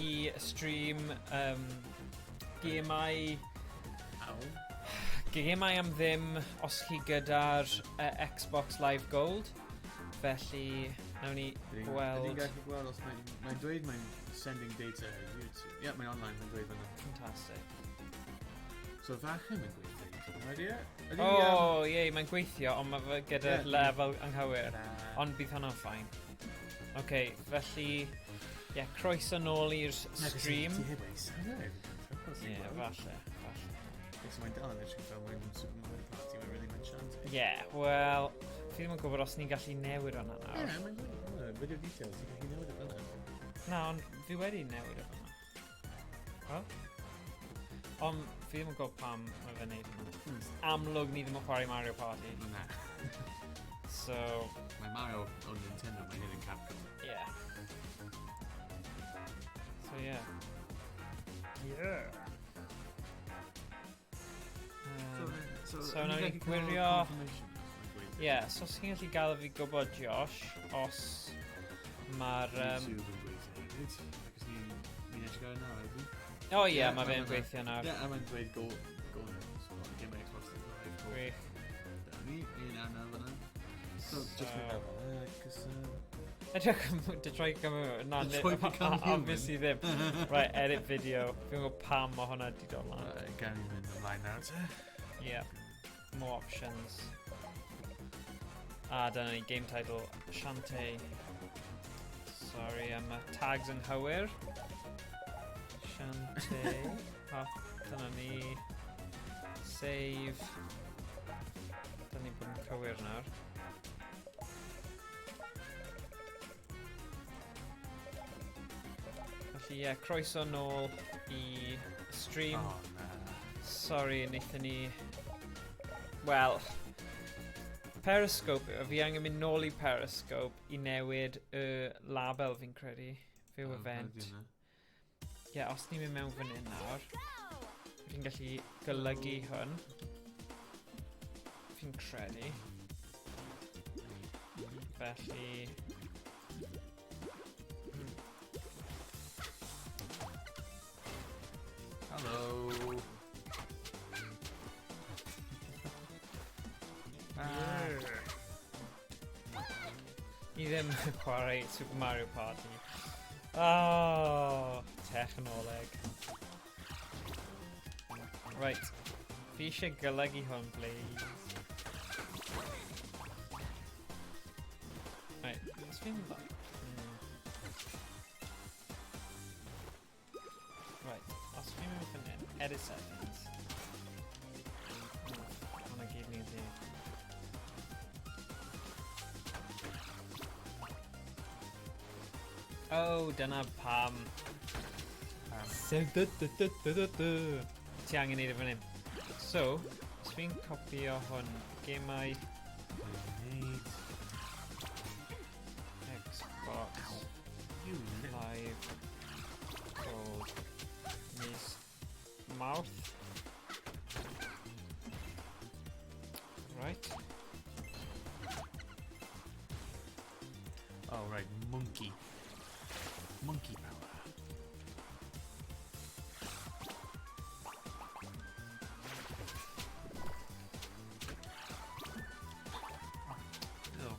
i stream gemau... Gemau am ddim os chi gyda'r Xbox Live Gold. Felly, nawn ni gweld... Ydy'n gallu gweld os mae'n dweud mae'n sending data YouTube. Ie, mae'n online, mae'n dweud fyna. Fantastic. So falle mae'n gweithio. Ie, mae'n gweithio, ond mae fe gyda lefel anghywir. Ond bydd hwnna'n ffain. Oce, felly, croeso nôl i'r stream. Ti heb ei sylwedd. Ie, falle. So mae'n dal yn edrych fel mae'n Super Mario Party, mae'n really mentioned. Ie, wel, fi ddim yn gwybod os ni'n gallu newid hwnna nawr. Ie, mae'n dweud, video details, ti'n gallu newid o fyna. Na, ond fi wedi newid o fyna. O? Ond fi ddim yn gwybod pam mae fe'n neud hwnna. Amlwg ni ddim yn chwarae Mario Party. Na. So... Mae Mario o Nintendo, mae'n hyn yn Capcom. Ie. So, ie. So, nawn ni gwirio... Ie, so os chi'n gallu gael fi gwybod, Josh, os mae'r... YouTube yn gweithio. Cos ni'n eisiau gael nawr, ydw? O ie, mae fe'n gweithio nawr. Ie, a mae'n dweud go now. So, game Xbox Live. Gwych. Da ni, un anna fyna. So, just mynd ar fyna, cos... To try come no, obviously ddim. Right, edit video. Fi'n gwybod pam o hwnna di dod lan. Gan i mynd ymlaen nawr, te? Yeah. More options. Dyna ni, game title, Shantae. Sorry, tags yn hywir. Shantae. Dyna ni. Save. Dyna ni bod yn cywir nawr. Felly, croeso nôl i stream. Oh, na. Sorry, wnaethon ni... Wel... Periscope, fi angen mynd nôl i Periscope i newid y label fi'n credu. Fyw event. Ie, os ni'n mynd mewn fan hyn nawr, fi'n gallu golygu hwn. Fi'n credu. Felly... Hello. Ni ddim yn chwarae Super Mario Party. Oh, technoleg. Right. Fi eisiau golygu hwn, please. Right, os fi'n... Right, os fi'n mynd fan hyn, edit settings. Hwna gyd ni ydi. Oh, dyna pam. Ti angen neud e fan hyn. So, os fi'n copio hwn, gemau Xbox Live Gold mis mouth. Right. Oh, right, monkey. Monkey power. Oh.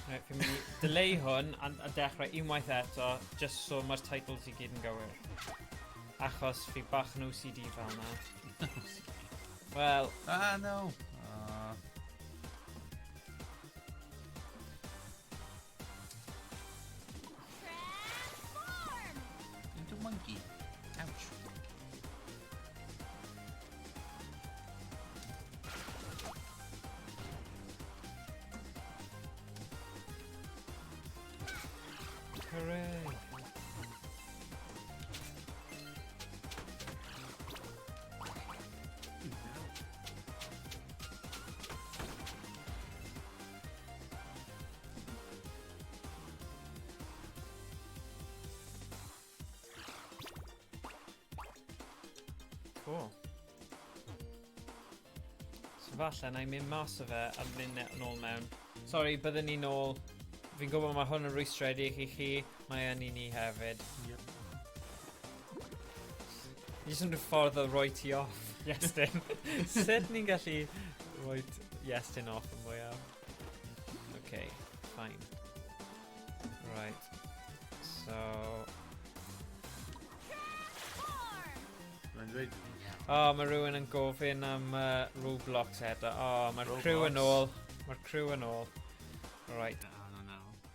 Right, fi'n mynd i delay hwn a dechrau unwaith eto, just so mae'r titles i gyd yn gywir. Achos fi bach yn OCD fel na. Well... no! Into monkey. Ouch. Hooray! Cool. So falle na i mynd mas o fe a mynd nôl mewn. Sorry, byddwn ni nôl Fi'n gwybod mae hwn yn rwystredig i chi, mae yn i ni hefyd. Yep. Ni jyst yn rhyw ffordd o roi ti off, Iestyn. Sut ni'n gallu roi Iestyn off yn mwyaf? Okay, fine. Right. So... Mae'n dweud... mae rhywun yn gofyn am Roblox eto. Mae'r crew yn ôl. Mae'r crew yn ôl. Right.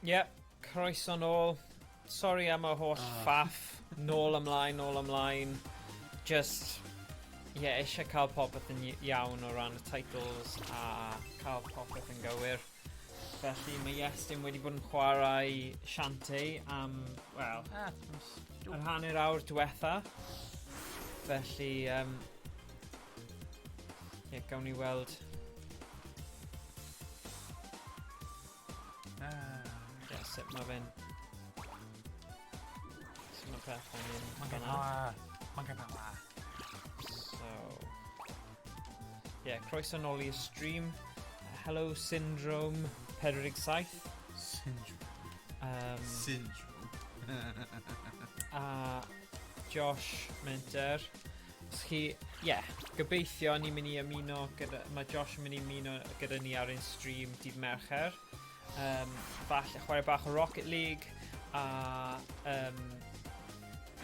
Yep, croeso nôl. Sorry am y holl faff. Nôl ymlaen. Just, eisiau cael popeth yn iawn o ran y titles a cael popeth yn gywir. Felly mae Iestyn wedi bod yn chwarae Shantae am, wel, yr hanner awr diwetha. Felly, gawn ni weld. Sut mae fe'n... Sut mae pethau'n mynd fan'na. So... croeso nôl i'r stream. Hello Syndrome 47. Syndrome. A Josh Minter. Os chi... gobeithio ni'n mynd i ymuno gyda... Mae Josh yn mynd i ymuno gyda ni ar ein stream dydd Mercher. Falle chwarae bach o Rocket League a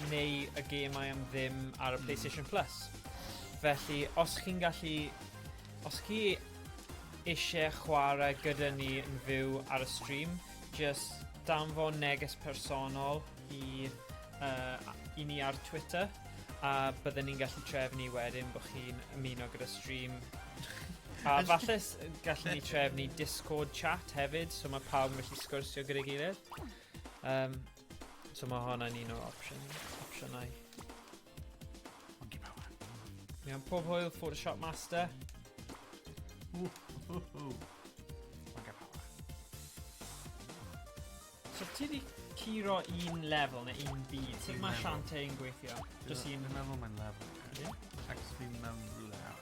neu y gemau am ddim ar y PlayStation Plus. Felly, os chi'n gallu... Os chi eisiau chwarae gyda ni yn fyw ar y stream, just danfon neges personol i ni ar Twitter, a byddwn ni'n gallu trefnu wedyn bod chi'n ymuno gyda stream. A falle gallwn ni trefnu Discord chat hefyd, so mae pawb yn gallu sgwrsio gyda'i gilydd. So mae hwnna'n un o'r opsiynau. Iawn, pob hwyl, Photoshop Master. So ti di curo un level neu un byd? Sut mae Shantae yn gweithio? Just un... Dwi'n meddwl mae'n level. Ac fi'n meddwl level.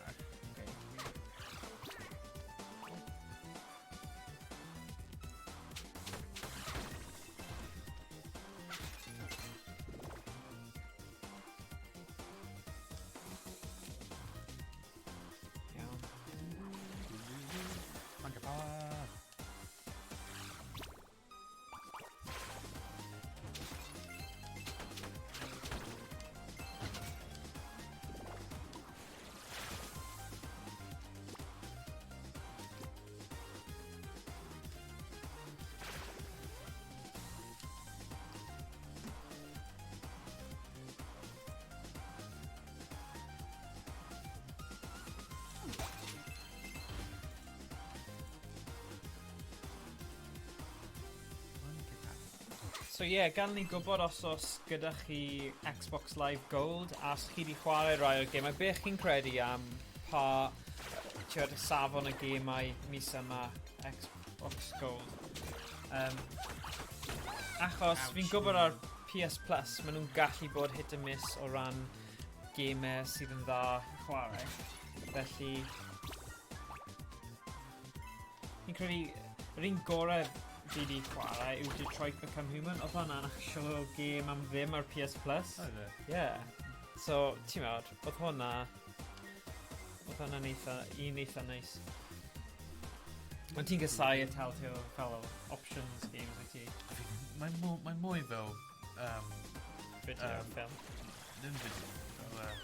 So gan ni gwybod os gyda chi Xbox Live Gold, a os chi di chwarae rai o'r gemau, beth chi'n credu am pa safon y gemau mis yma Xbox Gold? Achos fi'n gwybod ar PS Plus, maen nhw'n gallu bod hit and miss o ran gemau sydd yn dda i chwarae. Felly, fi'n credu, yr un gorau fi di chwarae yw Detroit Become Human. Oedd hwnna'n actual game am ddim ar PS Plus. So, ti'n meddwl, oedd hwnna'n eitha neis. Ond ti'n gysau y Telltale fel options games i ti? Mae'n mwy fel... Video, film. Ddim video, fel...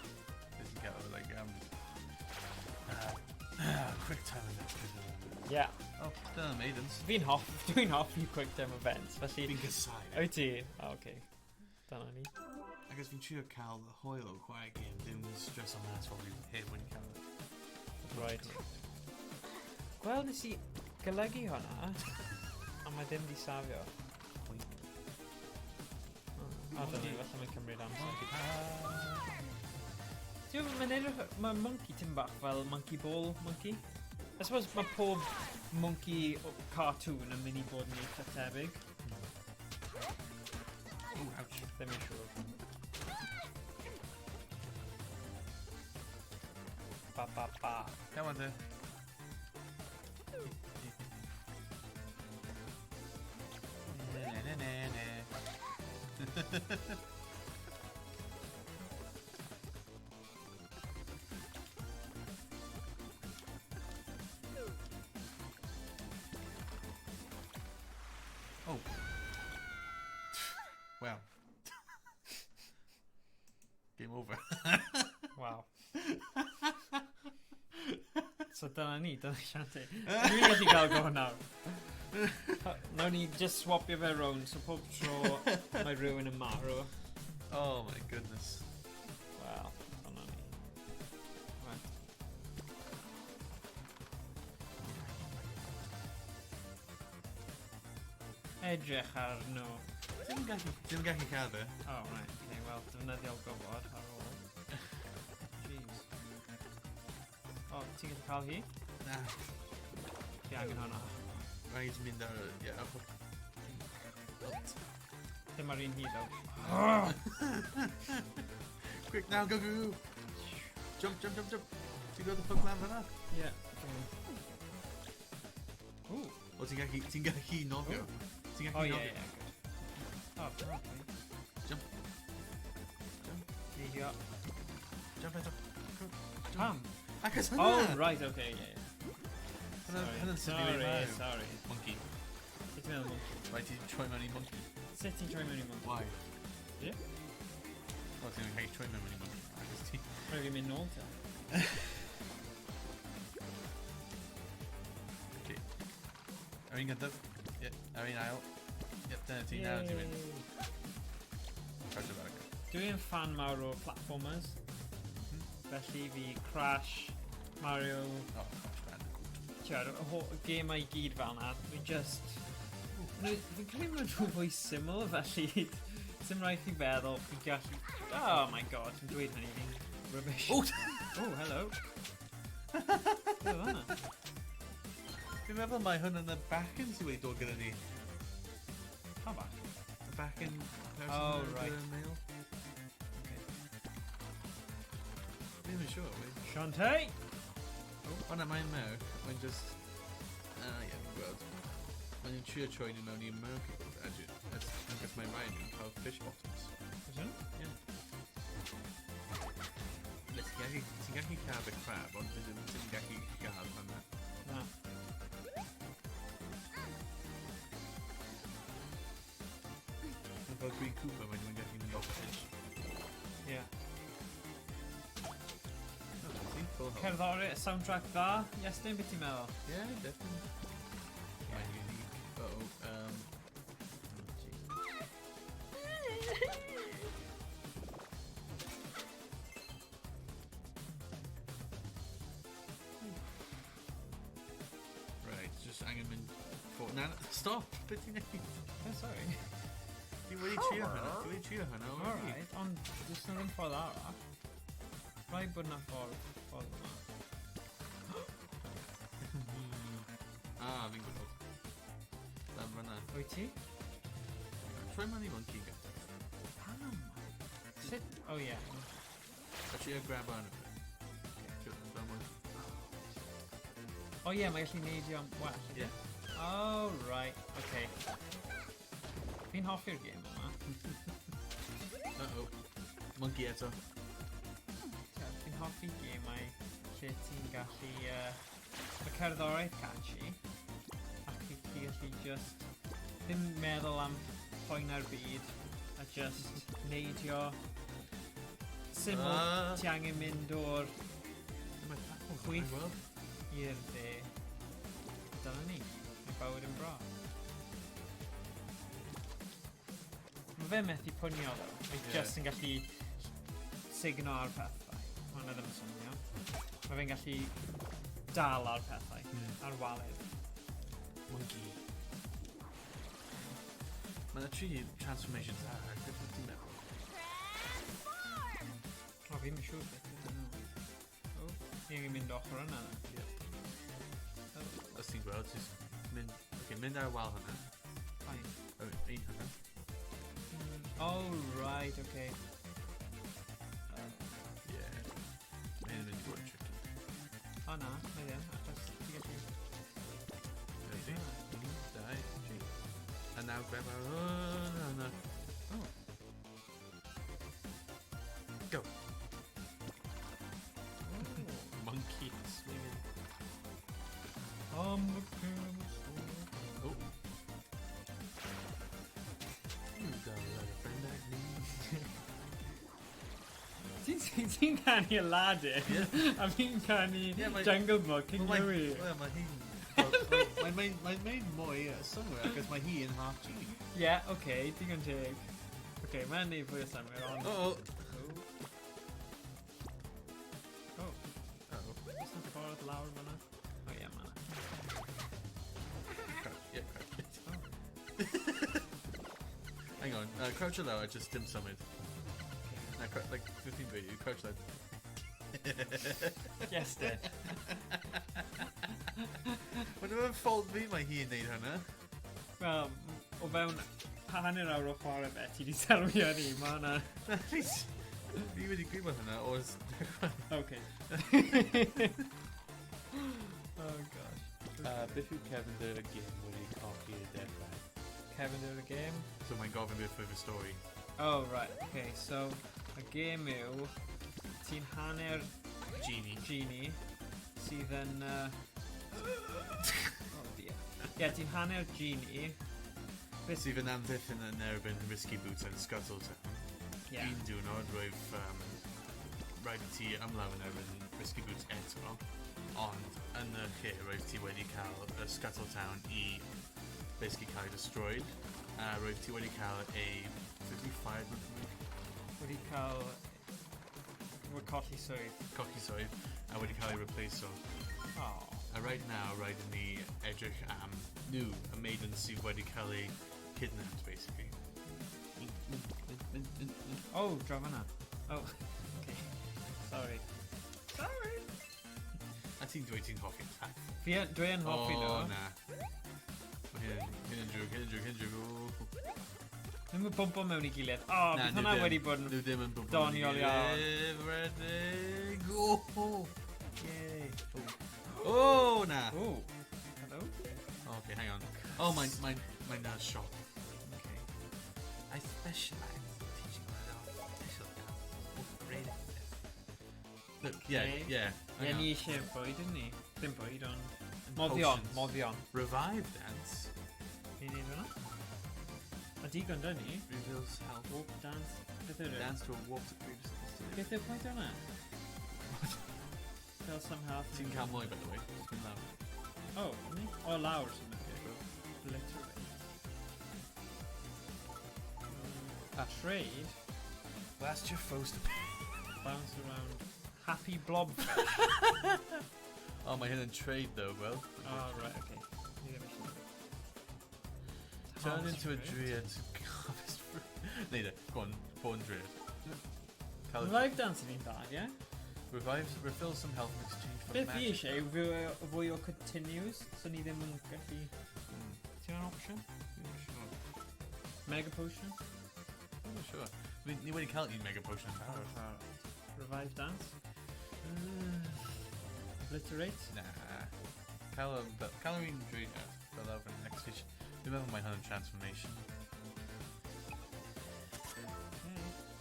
Did you get like... quick time events. Yeah. Oh, dyna maidens. Dwi'n hoffi quick time events, felly... Fi'n gysau. Wyt ti? Okay. Dyna ni. Ac os fi'n trio cael hwyl o chwarae game, dim stress am that while fi'n hyn when you cael it. Right. Wel, nes i golygu hwnna, a mae ddim di safio. Dyna ni, falle mae'n cymryd amser. Mae monkey tim bach fel monkey ball monkey. I suppose mae pob monkey cartoon yn mynd i bod yn eitha tebyg. Ouch. Ddim yn siŵr. Ba. Come on, Oh. Well. Game over. Wow. So dyna ni, dyna Shanti. Dwi'n gallu cael go nawr. Nawn ni just swapio fe round, so pob tro mae rhywun yn marw. Oh my goodness. Wel, dyna ni. Right. Edrych ar nhw. Dim gallu cael fe. Oh, right, okay, wel, defnyddio'r gofod ar ôl. Jeez. O, ti'n gallu cael hi? Na. Ti angen hwnna. Rhaid mynd ar... Yeah, Dim ar un hyd o. Quick now, go, go, go. Jump, jump, jump, jump. Ti'n gweld y ffog lan fan'na? Ie. Ooh. O, ti'n gallu nofio? Ti'n Oh, gallu yeah, nofio? yeah, good. Oh, okay. Jump. Neidio. Jump eto. Pam? Acos hynna! Oh, right, okay, yeah. Hynna'n sy'n Sorry. Monkey. Sut ti'n meddwl monkey? Rhaid ti troi mewn i monkey. Sut ti'n troi mewn i monkey? Why? Ie? O, ti'n cael troi mewn i monkey. Acos ti... Rhaid fi'n mynd nôl ta. Okay. Ar un gyntaf. Ie, ar un ail. Ie, dyna ti nawr ti'n mynd. Crash of Arca. Dwi'n fan mawr o platformers. Felly fi Crash, Mario... Oh, Crash Bandicoot. Tiwad, y gemau i gyd fel yna. Fi just... Fi'n credu bod nhw'n fwy syml, felly... Sim rhaid chi feddwl, fi'n gallu... Oh my god, fi'n dweud hynny, fi'n rubbish. Oh! Oh, hello. Be oedd hwnna? Fi'n meddwl mai hwn yn y backing sydd wedi dod gyda ni. Pa bach? Y backing person Oh, right. gyda'r mail. Okay. Fi'n mynd siŵr, wei. Shantae! O na, mae'n mewn. Mae'n just... Ie, fi'n gweld. Mae'n trio troi ni mewn i America. Agos mae'n rhaid ni'n cael fish bottoms. Ydyn? Ie. Ti'n gallu cael y crab, ond ti'n gallu gael hwnna. Na. Fel Green Cooper, mae'n gallu mynd off fish. Ie. Full hole. Cerddori, soundtrack dda. Iestyn, beth ti'n meddwl? Yeah, definitely. Mae'n unique. Uh-oh. Right, just angen mynd for... Na, stop! Beth ti'n neud? Oh, sorry. Di wedi trio hynna. Di wedi trio hynna. Alright, ond does na ddim ffordd arall. Rhaid bod na ffordd yma. Fi'n gwybod. Dan fanna. Wyt ti? Troi mewn i monkey gyda. Pam? Sut? Oh yeah. A trio grab on it. Oh yeah, mae gallu neidio am well. Yeah. Oh right, okay. Fi'n hoffi'r game yma. Uh-oh. Monkey eto. Fi'n hoffi gemau lle ti'n gallu... Mae cerddoriaeth catchy. Ac i ti gallu just... Ddim meddwl am poen ar byd. A just neidio. Syml, ti angen mynd o'r chwith i'r dde. Dyna ni. Mae bywyd yn bra. Mae fe methu pwnio ddo. Mae just yn gallu signo ar pethau. Mae hwnna ddim yn swnio. Mae fe'n gallu dal ar pethau. Ar waledd. Monkey. Mae yna 3 transformations ar. Beth ydych chi'n meddwl? O, fi'n mynd siŵr beth. O, ni angen mynd ochr yna. Os ti'n gweld, jyst mynd... Ok, mynd ar wal hynna. Fine. Un hynna. Oh, right, okay. Yeah. Mae hyn yn mynd i fod yn tricky. O na, mae ddim, achos ti gallu... Ready? 1, 2, 3. And now grab our... Oh, no, no. Oh. Go. Monkey swinging. Oh. You got a lot of friend like me. Ti'n canu Aladdin? Yeah. A fi'n canu Yeah, my- Jungle Book yn Well, gywir. mae hi'n... Mae'n mwy somewhere, because mae hi yn half genie. Yeah, okay, digon teg. Okay, mae'n neud fwy o symwyr, ond... Oh. Oh. Oes yna ffordd lawr fyna? O ie, ma 'na. Yeah, crouch. Hang on, crouch low, I just dim summoned. Like 15 video, crouch low. Yes, then. Mae'n ddim yn ffault fi mae hi yn neud hynna. Wel, o fewn hanner awr o chwarae fe, ti di sylwio ni, ma' hwnna... Fi wedi gwybod hynna, oes... Okay. Oh gosh. Beth yw Kevin Dur y game wedi colli y deadline? Kevin did a game. So mae'n gofyn beth further story. Oh, right, okay, so y game yw ti'n hanner genie sydd yn... Oh dear. Yeah, ti'n hanner genie. Sydd yn amddiffyn yn erbyn Risky Boots yn Scuttle Town. Yeah. Un diwrnod roedd rhaid i ti ymlaw yn erbyn Risky Boots eto, ond yn y lle roedd ti wedi cael y Scuttle Town i basically cael ei destroyed. Roedd ti wedi cael ei... Wedi cael... Wedi colli swydd. Coci swydd, a wedi cael ei replaceo. Oh. A right now, rhaid i ni edrych am nhw, y maiden sydd wedi cael ei kidnapped, basically. Oh, draw fanna. Oh, okay. Sorry. Sorry! A ti'n dweud ti'n hoffi'n llaeth? Dwi yn hoffi nhw. O, na. Mae hyn yn drwg. Ddim yn bwmpo mewn i gilydd. Oh, Na, bydd nhw hwnna ddim. wedi bod yn... Nhw ddim yn bwmpo. doniol iawn. Redig. Yay. Oh, na. Ooh. Hello? Okay, hang on. Oh, my nurse shop. Okay. I specialize in teaching myself special upgrade. Look, yeah. Ie, hang on. ni eisiau bwyd, yn ni? Ddim bwyd, ond... Potions. Moddion. Revive dance Ni'n neud hwnna? A digon dyn ni. reveals health. Walk, dance. Beth yw'r... Dance to a walk to previous. Beth yw'r pwynt hwnna? Fel somehow... Ti'n cael mwy, by the way. Ti'n lawr. Oh, ni? O, lawr sy'n mynd. Literally. A trade? Blast your foes to Bounce around. Happy blob. Oh, mae hyn yn trade though, well. Oh, right, okay. Ni ddim eisiau. Turn into a druid to harvest fruit. Neida, go on, born druid. Live dancing i'n dda, ie? Refill some health in exchange for Beth fi magic. eisiau yw fwy o continues, so ni ddim yn gallu... Ti'n an option? Mega potion? I'm not sure. Ni wedi cael un mega potion yn barod. Revive dance? Obliterate? Nah. Cael un druid fel awr yn next station. Dwi'n meddwl mae hwn yn transformation.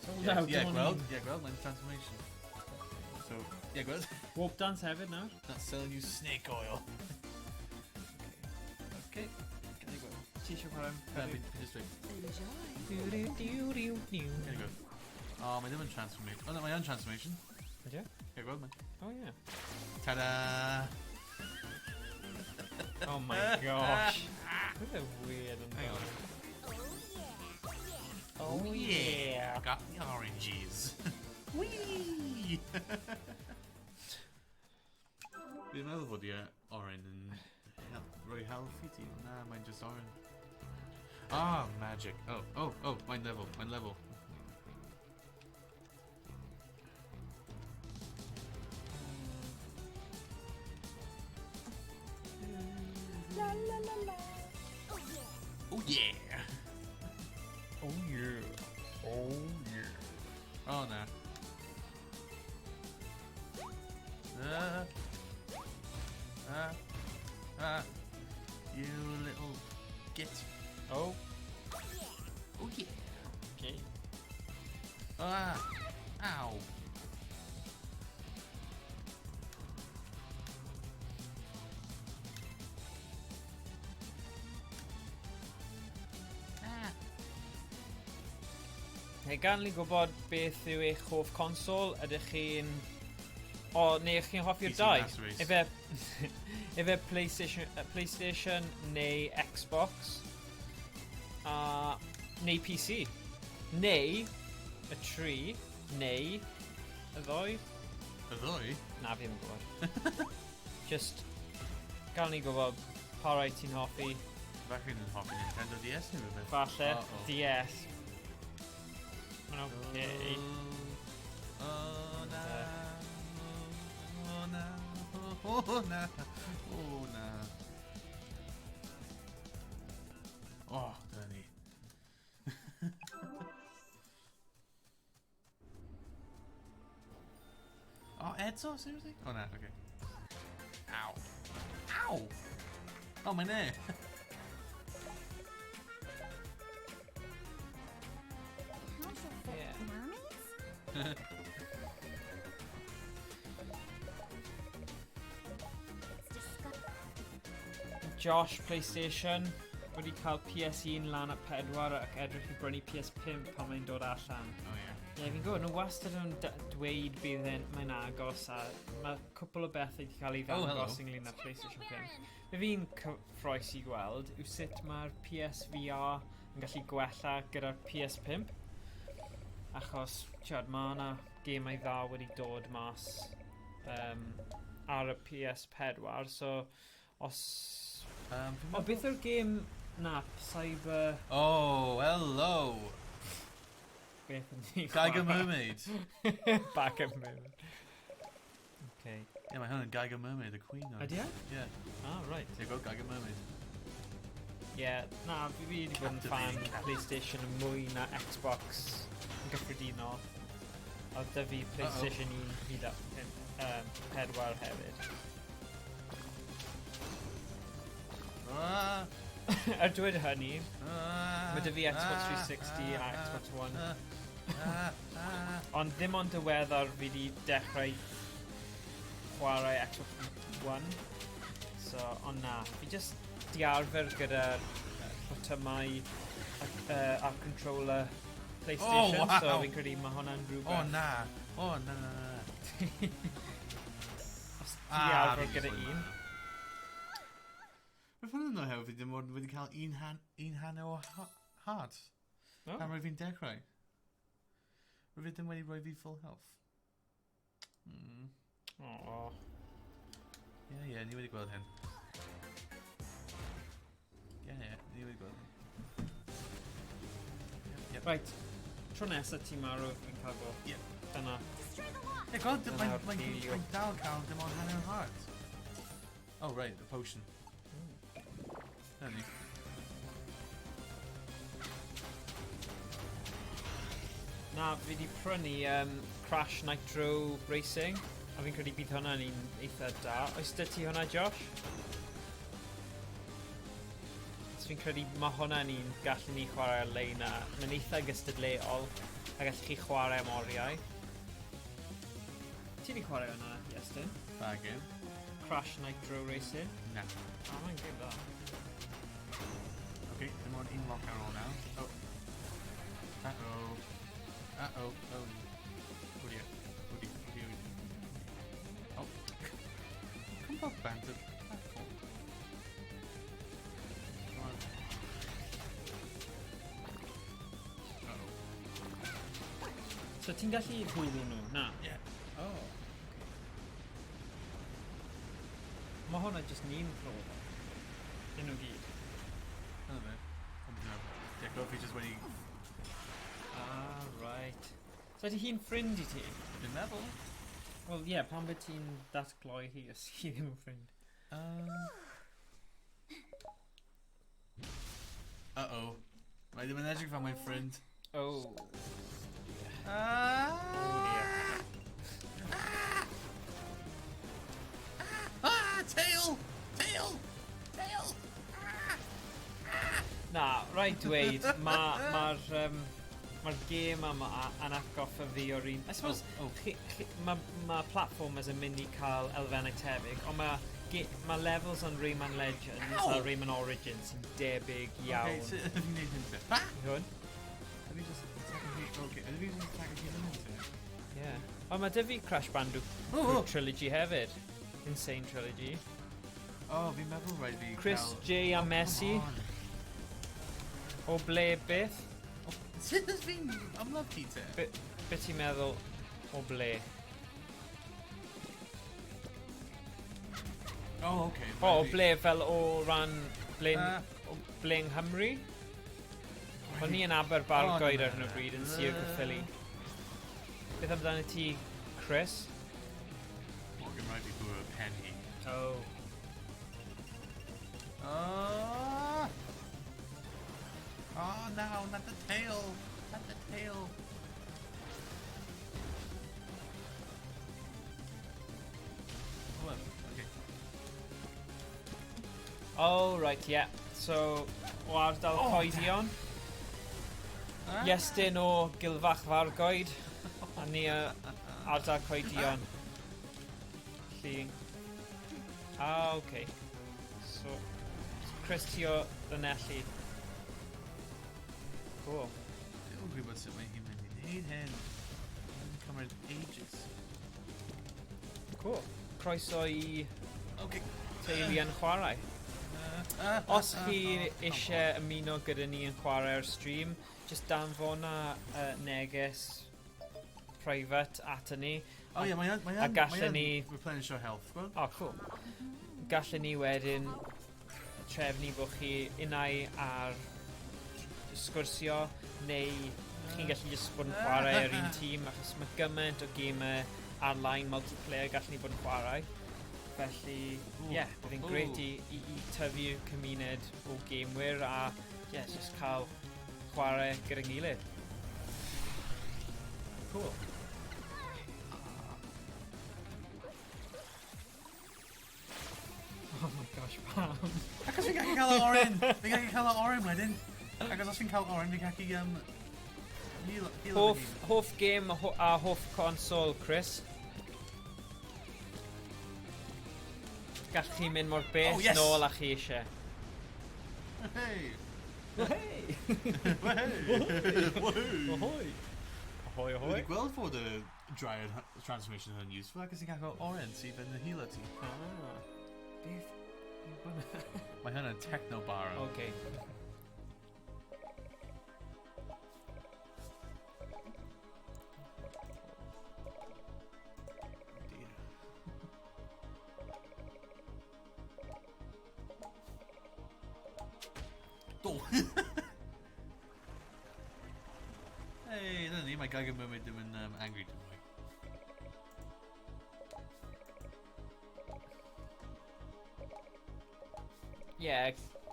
Sold out Yeah, on gweld, un. mae'n transformation. So, yeah, gweld. Warp dance hefyd nawr? That's selling you snake oil. Okay. Can I go? Ti eisiau chwarae? Just wait. Do-do-do-do-do. Can you go? Oh, mae ddim yn transformation. Oh, no, mae yn transformation. Ydy? Yeah, gweld, man. Oh yeah. Ta-da! Oh my gosh. What a weird and Hang on. Oh yeah. Got the oranges. Whee! Dwi'n meddwl fod i oren yn rhoi health i ti. Na, mae'n just oren. Ah, magic. Oh, mae'n level. Oh yeah! Oh yeah. Oh yeah. Oh no. You little git. Oh. Oh yeah. Okay. Ah! Ow. Neu gan ni gwybod beth yw eich hoff consol, ydych chi'n... O, neu ych chi'n hoffi'r PC dau? Master Race. Efe PlayStation neu Xbox, neu PC, neu y tri, neu y ddoi. Y ddwy? Na, fi ddim yn gwybod. Just, gael ni gwybod pa rai ti'n hoffi, Falle yn hoffi Nintendo DS neu rhywbeth. falle Uh-oh. DS. Mae'n okay. Oh na. Oh na. Oh na. Oh na. Oh, dyna ni. Oh, eto? Seriously? Oh na, okay. Ow. Ow! Oh, mae'n e. Yeah. Josh PlayStation wedi cael PS1 lan at 4 ac edrych i brynu PS5 pan mae'n dod allan. Oh, yeah. Ie, fi'n gwybod, nhw wastad yn dweud bydd mae'n agos a mae cwpl o bethau wedi cael ei hello. ddangos ynglyn â PlayStation 5. Be fi'n cyffroes i gweld yw sut mae'r PSVR yn gallu gwella gyda'r PS5. Achos, tiod, mae yna gemau dda wedi dod mas ar y PS4, so os... O, beth yw'r gêm na, Cyber... Oh, hello! Beth yn ni? Geiger Mermaid. Bagger Mermaid. Okay. Yeah, mae hwn yn Geiger Mermaid, y Queen o. Ydy e? Yeah, Ah, right. there you go, Geiger Mermaid. Yeah, na, fi wedi bod yn fan Captivating cat. PlayStation yn mwy na Xbox yn gyffredinol. Oedd dy fi PlayStation 1 hyd at 4 hefyd. Ah, Ar dweud hynny, ah, mae dy fi Xbox 360 a Xbox One. ah. Ond ddim ond diweddar fi wedi dechrau chwarae Xbox One. So, ond na, fi just di arfer gyda'r botymau a'r controller PlayStation, Oh, wow. so fi'n credu mae hwnna'n Oh, rhywbeth. na. Oh, na, na, na. Os ti arfer fi'n gyda sôn un. am. Roedd hwnna'n dod hefyd, fi ddim wedi cael un hanner o heart. Oh. Pan roedd fi'n dechrau. Roedd fi ddim wedi rhoi fi full health. Oh. Ie, ni wedi gweld hyn. Ie, ni wedi gweld hyn. Yep. Right, tro nesaf ti marw fi'n cael go. Yep. Dyna. Ie, god, Dyna'r mae'n deal. dal cael dim ond hanner o heart. Oh, right, the potion. Dyna ni. Na, fi wedi prynu Crash Nitro Racing, a fi'n credu bydd hwnna'n un eitha da. Oes dy ti hwnna, Josh? So fi'n credu mae hwnna'n un gallwn ni chwarae ar-lein a mae'n eitha gystadleol a gallwch chi chwarae am oriau. Ti wedi chwarae hwnna, Iestyn? Bagin. Crash Nitro Racing? Na. Ah, mae'n gym da. Okay, dim ond un lock ar ôl nawr. Oh. Uh-oh. Uh-oh. Oh. Oh dear. Oh dear. Oh dear. Oh. Come on, Bantam. Platform. Come on. Uh-oh. So ti'n gallu hwylw nhw? Na. Yeah. Oh. Mae hwnna jyst ni'n clywed. Un nhw gyd. Oh, no. Yeah, go fi just wedi... Ah, right. So ydy hi'n ffrind i ti? Dwi'n meddwl. Wel, ie, pan byd ti'n datgloi hi os hi ddim yn ffrind. Uh-oh. Mae ddim yn edrych fel mae'n ffrind. Oh. Ah! Ah! Tail! Tail! Tail! Ah! Na, rhaid dweud, mae'r Mae'r gêm yma yn atgoffa fi o'r un... I suppose, mae platformers yn mynd i cael elfennau tebyg, ond mae levels yn Rayman Legends a Rayman Origins yn debyg iawn. Okay, so have you made him fit? Hwn? Have you just attacked him? Okay, have you just attacked him into it? Yeah. Ond mae dy fi Crash Bandicoot Trilogy hefyd. Insane Trilogy. Oh, fi'n meddwl rhaid fi Chris J a Messi. O ble beth? Sut ys fi'n amlygu te? Be ti'n meddwl o ble? Oh, okay. O ble fel o ran ble yng Nghymru? O'n ni yn Aberbargoed ar hyn o bryd yn Sir Caerphilly. Beth amdano ti, Chris? Morgan, rhaid fi bwyd y pen hi. Oh. Oh no, not the tail! Not the tail! Well, okay. Oh, right, yeah. So, o ardal Coedion. Iestyn o Gilfach Fargoed. A ni ardal Coedion. Llyng. Okay. So, Chris ti o Llanelli. Cool. Dwi'n gwybod sut mae hi'n mynd i wneud hyn. Mae'n cymryd ages. Cool. Croeso i Okay. teulu yn chwarae. Os chi eisiau ymuno gyda ni yn chwarae'r stream, just danfon neges private at ni. Oh yeah, mae A gallwn ni... replenish your health, well? Oh, cool. Gallwn ni wedyn trefnu bod chi unai ar sgwrsio, neu chi'n gallu just bod yn chwarae ar un tîm, achos mae gymaint o gemau ar-line multiplayer gallwn ni bod yn chwarae. Felly, bydd hi'n gret i tyfu cymuned o gamewyr a just cael chwarae gyda'n gilydd. Cool. Oh my gosh, pam. Ac os fi'n gallu cael o oren! Fi'n gallu cael o oren wedyn! Ac os fi'n cael oren, fi'n gallu Hoff game a hoff console, Chris? Gallech chi mynd mor beth nôl a chi eisiau. Hey! Hey! Ahoy! Ahoy, ahoy! Wedi gweld fod y Dryad transformation yn useful ac os fi'n cael o oren sydd yn y healer ti. Beth? Mae hynny'n techno bar. Okay. Hey, dyna ni, mae Geiger Mermaid ddim yn angry dim mwy.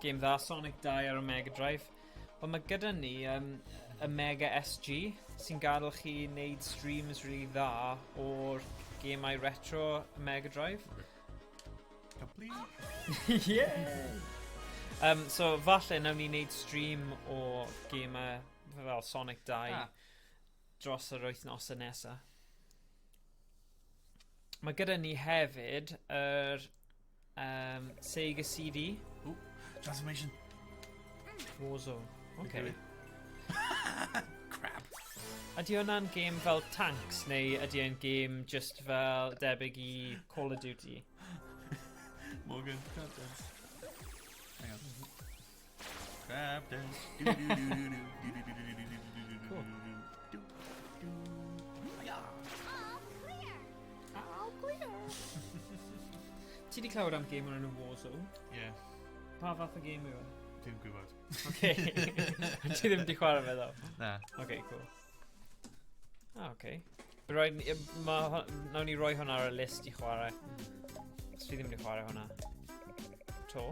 Game dda, Sonic 2 ar y Mega Drive. Ond mae gyda ni y Mega SG sy'n gadael chi wneud streams really dda o'r gemau retro Mega Drive. Complete? So falle nawn ni wneud stream o gemau fel Sonic 2 dros yr wythnosau nesa. Mae gyda ni hefyd yr Sega CD. Ooh, transformation. Warzone. Okay. Crap. Ydy hwnna'n game fel tanks neu ydy hwnna'n game just fel debyg i Call of Duty? Morgan, crab dance. Hang on. Crab dance. Cool. Ti di clywed am game o'r enw Warzone? Yeah. Pa fath o game yw e? Dwi'n gwybod. Okay. Ti ddim di chwarae fe ddo? Na. Okay, cool. Okay. Nawn ni roi hwnna ar y list i chwarae. Os fi ddim di chwarae hwnna. To.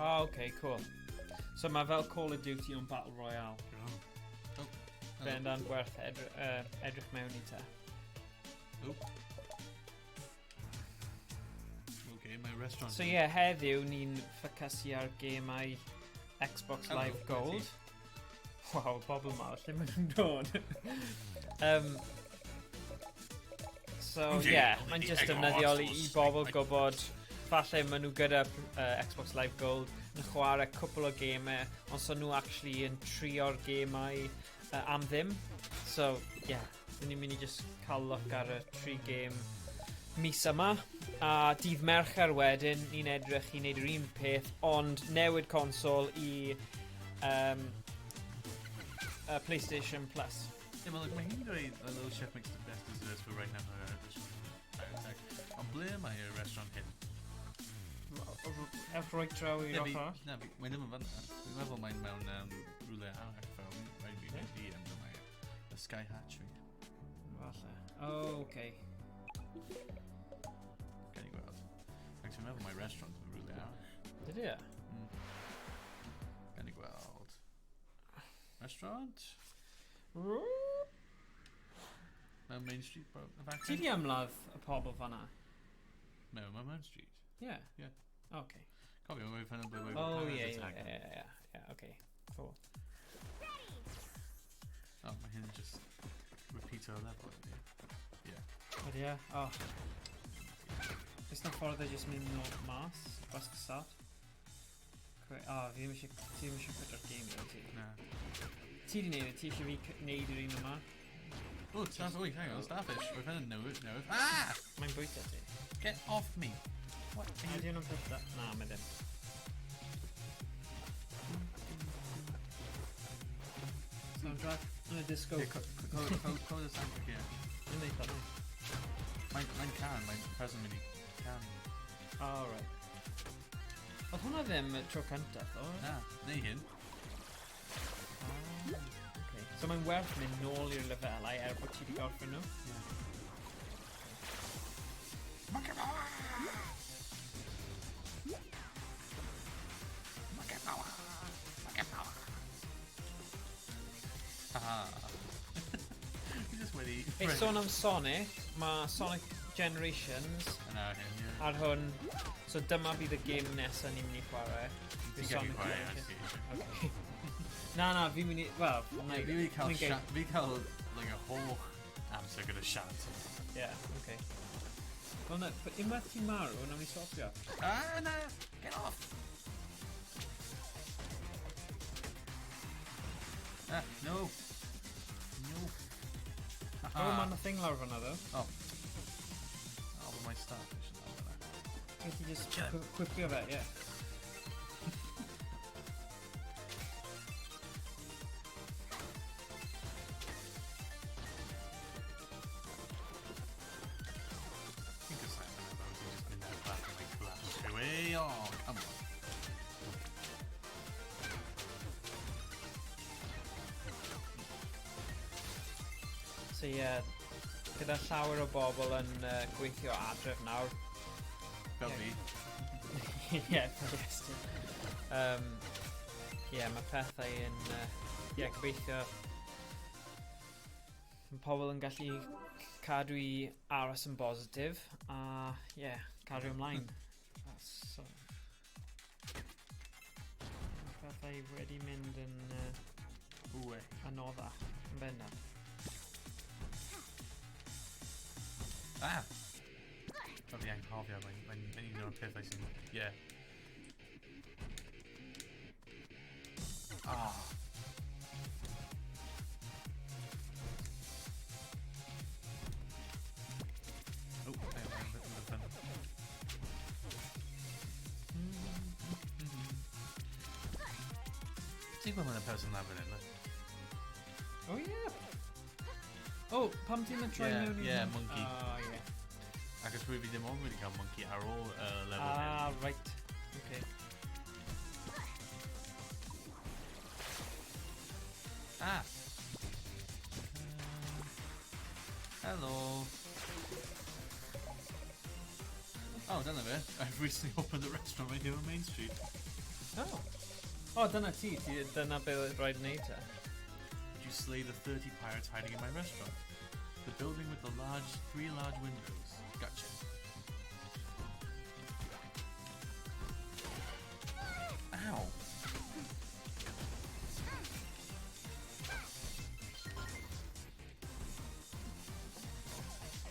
Okay, cool. So mae fel Call of Duty o'n Battle Royale. Oh. Bendant werth edrych mewn i te. Oh. Okay, my restaurant. So ie, heddiw ni'n ffocysu ar gemau Xbox Hello, Live Gold. Betty. Waw, bobl mawr, lle maen nhw'n dod? So ie, mae'n just defnyddiol i bobl gwybod falle maen nhw gyda Xbox Live Gold yn chwarae cwpl o gemau, ond so nhw actually yn trio'r gemau am ddim. So ie, dyn ni'n mynd i just cael look ar y 3 gêm mis yma. A dydd Mercher wedyn, ni'n edrych i wneud yr un peth, ond newid consol i PlayStation Plus. Yeah, well, like, mae hi'n dweud a little chef makes the best desserts for right now. Ond ble mae y restaurant hyn? Roi draw i'r ochr arall? Na, mae ddim yn fan. Dwi'n meddwl mae'n mewn rhywle arall fel rhaid fi mynd i ynddo mae y Sky Hatchery. Falle. Oh, okay. Gan i gweld. Ac dwi'n meddwl mae restaurant yn rhywle arall. Did it? Gan i gweld. Restaurant? Mewn Main Street, bro. Ti di ymladd y pobl fanna? Mewn Main Street. Yeah. Yeah. Okay. Cofio, mae'n fan o ble mae'n Oh, Pirates yeah, Attack. yeah, okay. Cool. Oh, mae hyn just repeat o'r level. Yeah. But yeah, oh. It's not ffordd o just mynd nôl mas, bas gysad. Oh, fi ddim eisiau cwydro'r game yna ti. Na. Ti di neud ti eisiau fi neud yr un yma? Oh, starfish, hang on, starfish. We've had a newydd. Ah! Mae'n bwyta ti. Get off me. What? Ydy nhw'n pethau? Na, mae ddim. So I'm drag... Yn y disco... Code the sound here. Yn neud það. Mae'n can, mae'n person mynd i can. Oh, right. Oedd hwnna ddim y tro cyntaf, o? Na, neu hyn. Okay. So mae'n werth mynd nôl i'r lefelau bod ti wedi gorffen nhw? Monkey power! Monkey power! Monkey power! Haha. Fi just wedi... Hey, sôn am Sonic, mae Sonic Generations Yna hyn, ie. ar hwn. So dyma bydd y game nesaf ni'n mynd i chwarae. Ti'n gallu chwarae, I see. Okay. Na, fi'n mynd i... Wel, Fi cael like a whole amser gyda siarad. Yeah, okay. Wel na, unwaith ti'n marw, nawn ni stopio. Ah, na! Get off! Ah, no! No! Oh, mae'n y thing lawr fanna, ddo. Oh. Oh, but my starfish is not there. Gwyth ti just quipio fe, yeah. Oh, come on. So yeah, gyda llawer o bobl yn gweithio adref nawr. Fel fi. Ie, fantastic. Ie, mae pethau yn gobeithio mae pobl yn gallu cadw i aros yn bositif a cadw ymlaen. So, mae pethau wedi mynd yn anoddach yn bendant. Ah! Fel fi anghofio, mae'n un o'r pethau sy'n... Yeah. Ah! Oh, ti'n gwybod mae'n y person lafyn yn, Oh yeah! Oh, pam ti'n mynd troi mewn i... Yeah, monkey. Oh, yeah. Ac ys fi ddim ond wedi cael monkey ar ôl level Ah, right. Okay. Ah! Hello! Oh, dyna fe. I've recently opened a restaurant right here on Main Street. Oh. O, dyna ti, dyna beth rhaid wneud te. Did you slay the 30 pirates hiding in my restaurant? The building with the three large windows. Gotcha. Ow.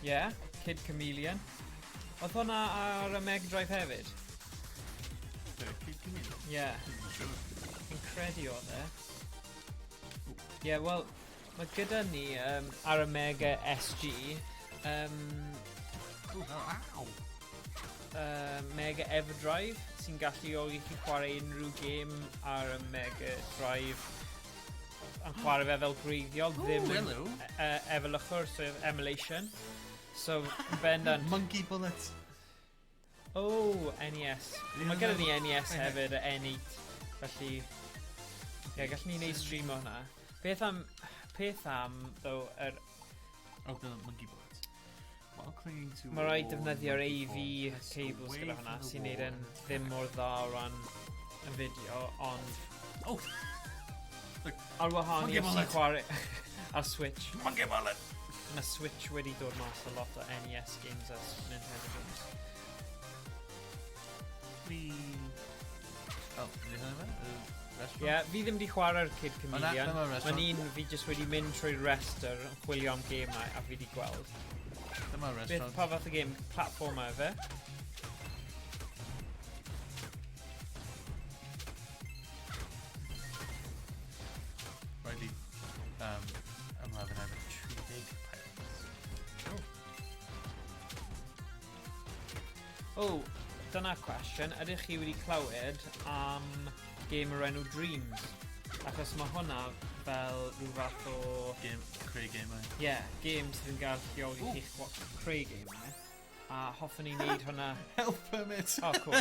Yeah, Kid Chameleon. Oedd hwnna ar y Mega Drive hefyd? Yeah. Fi'n credu oedd e. Yeah, wel, mae gyda ni ar y Mega SG Mega Everdrive sy'n galluogi chi chwarae unrhyw gêm ar y Mega Drive yn chwarae fe fel gwreiddiol, ddim yn efelychwr, sef emulation. So, bendant... Monkey Bullet. Oh, NES. Mae gyda ni NES hefyd, y N8. Felly, ie, gallwn ni wneud stream o hwnna. Peth am, ddo, Oh, the Monkey Bullet. While clinging to... Mae rhaid defnyddio'r AV cables gyda hwnna, sy'n neud yn ddim mor dda o ran y fideo, ond... Oh! Ar wahân i os ti'n chwarae ar Switch. Monkey Bullet! Mae Switch wedi dod mas a lot o NES games a Nintendo games. Oh, ydy hynny fe? Restaurant? Ie, fi ddim wedi chwarae'r Kid Chameleon. Dyma'r restaurant. Mae'n un fi jyst wedi mynd trwy'r rester yn chwilio am game a fi wedi gweld. Dyma'r Beth restaurant. pa fath o game? Platformer fe? Riley, I'm having a tree big pirates. Oh, dyna cwestiwn. Ydych chi wedi clywed am game o'r enw Dreams? Achos mae hwnna fel rhyw fath o... Creu gamau. Ie, game sydd yn galluogi chi creu game. A hoffwn i wneud hwnna... Help permit! Oh, cool.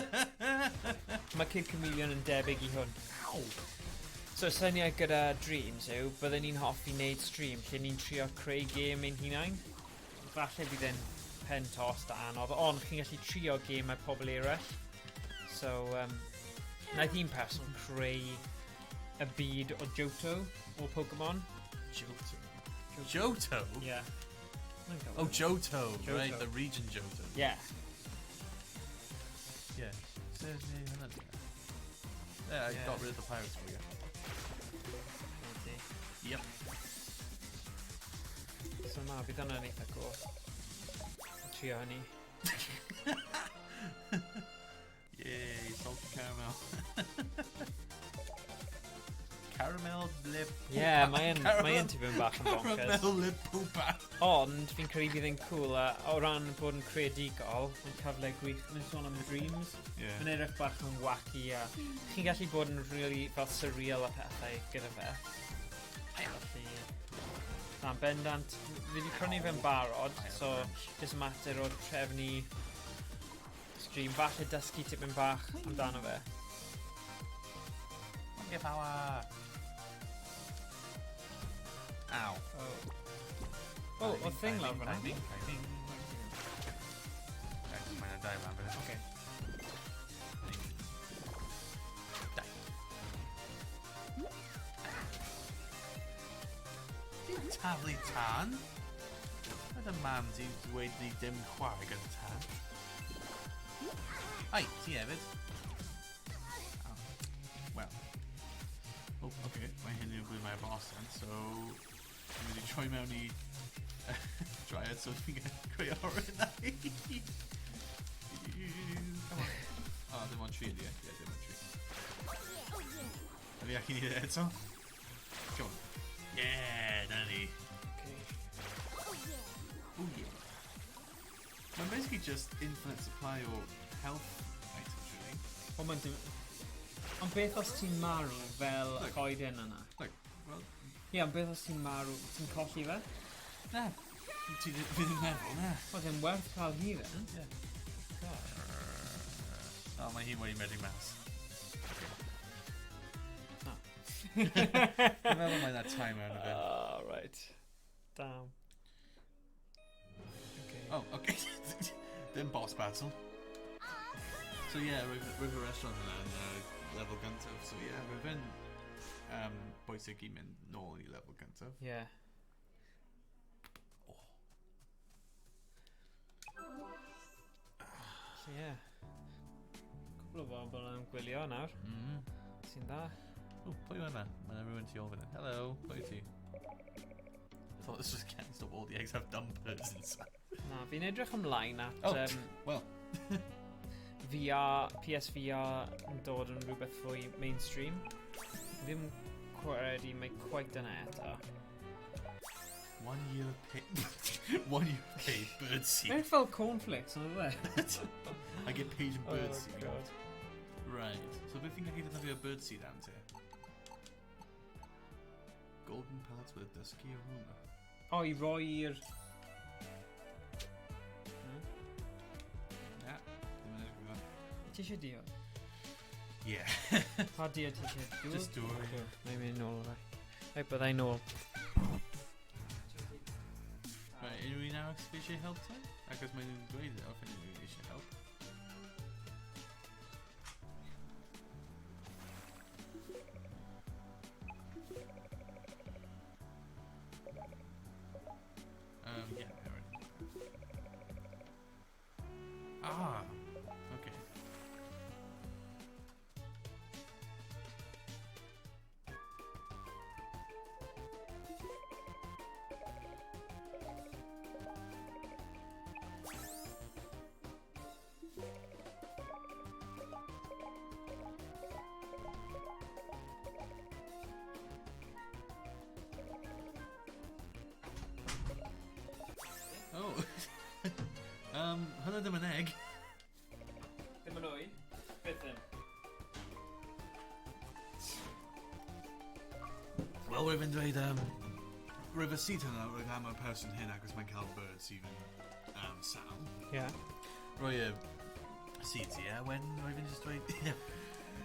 Mae Kid Chameleon yn debyg i hwn. Ow! So, syniad gyda Dreams yw, byddwn ni'n hoffi wneud stream lle ni'n trio creu game ein hunain. Falle bydd e'n pen tost a anodd, ond chi'n gallu trio game mae pobl eraill. So, naeth un person creu y byd o Johto o Pokemon. Johto? Johto? Yeah. Oh, Johto. Johto. Right, the region Johto. Yeah. Yeah. Yeah, I got rid of the pirates for you. Yep. So na, bydd hwnna'n eitha cool. Trio hynny. Yay, salted caramel. Caramel lip poopa. Yeah, mae'n tipyn bach yn bonkers. Caramel lip poopa. Ond, fi'n credu bydd yn cool a o ran bod yn creadigol, mae'n cyfle gwych, mae'n sôn am Dreams. Yeah. Mae'n edrych bach yn wacky a chi'n gallu bod yn really fel surreal a pethau gyda fe. Felly, na, bendant, fi wedi prynu fe'n barod, so just mater o trefnu stream, falle dysgu tipyn bach amdano fe. Monkey power. Ow. Oh, o thing lawr fyna. Mae'n dau fan fyna. Okay. Taflu tan? Mae dy mam di dweud ni dim chwarae gyda tan. Ai, ti hefyd? Oh. Well. Oh, okay. Mae hyn yw'n blwydd mae'r boss then, so... Dwi'n mynd i troi mewn i... Dryad, so dwi'n creu horror na i. Come on. Oh, dim ond tri ydi e. Yeah, dim ond tri. A fi ac i ni eto? Come on. Yeah, dyna ni. Oh yeah. Mae'n basically just infinite supply o health items, really. Ond beth os ti'n marw fel y coeden yna? Like, well... Ie, ond beth os ti'n marw, ti'n colli fe? Na. Fi ddim meddwl, na. Oedd e'n werth cael hi fe? Ie. O, mae hi wedi medru mas. Dwi'n meddwl mae na timer yn y fe. Oh, right. Damn. Okay. Oh, okay. Dim boss battle. So yeah, River Restaurant yna yn level gyntaf. So ie, yeah, rwy'n bwysig i mynd nôl i level gyntaf. Ie. Oh. So ie. Cwbl o bobl yn gwylio nawr. Sy'n dda. O, pwy yw yna? Mae yna rhywun tu ôl fan hyn. Hello, pwy yw ti? I thought this was against all the eggs have dumpers inside. Na, fi'n edrych ymlaen at Oh, well. VR, PSVR yn dod yn rhywbeth fwy mainstream. Ddim credu mai quite yna eto. 1 year paid 1 year paid bird seed. Mae'n fel cornflakes, yn fe? I get paid in bird seed. God. Right. So beth fi'n gallu defnyddio bird seed am te? Golden pellets with a dusky aroma. O, i roi'r... Yeah. Dim yn edrych yn Ti eisiau dio? Yeah. Pa dio ti eisiau dio? Just do it. Mae'n mynd nôl o'r Ei, byddai nôl. Right, unrhyw un arall sydd eisiau help te? Ac os mae'n dweud off unrhyw un eisiau help. Yeah, Aaron. Ah, okay. Oh. Hwnna ddim yn egg. Ddim yn oed? Beth yn? Wel, rwy'n mynd dweud, rwy'n sydd hwnna, rwy'n am y person hyn ac os mae'n cael bird sydd yn sal. Ie. Rwy sydd ti, when rwy'n just dweud,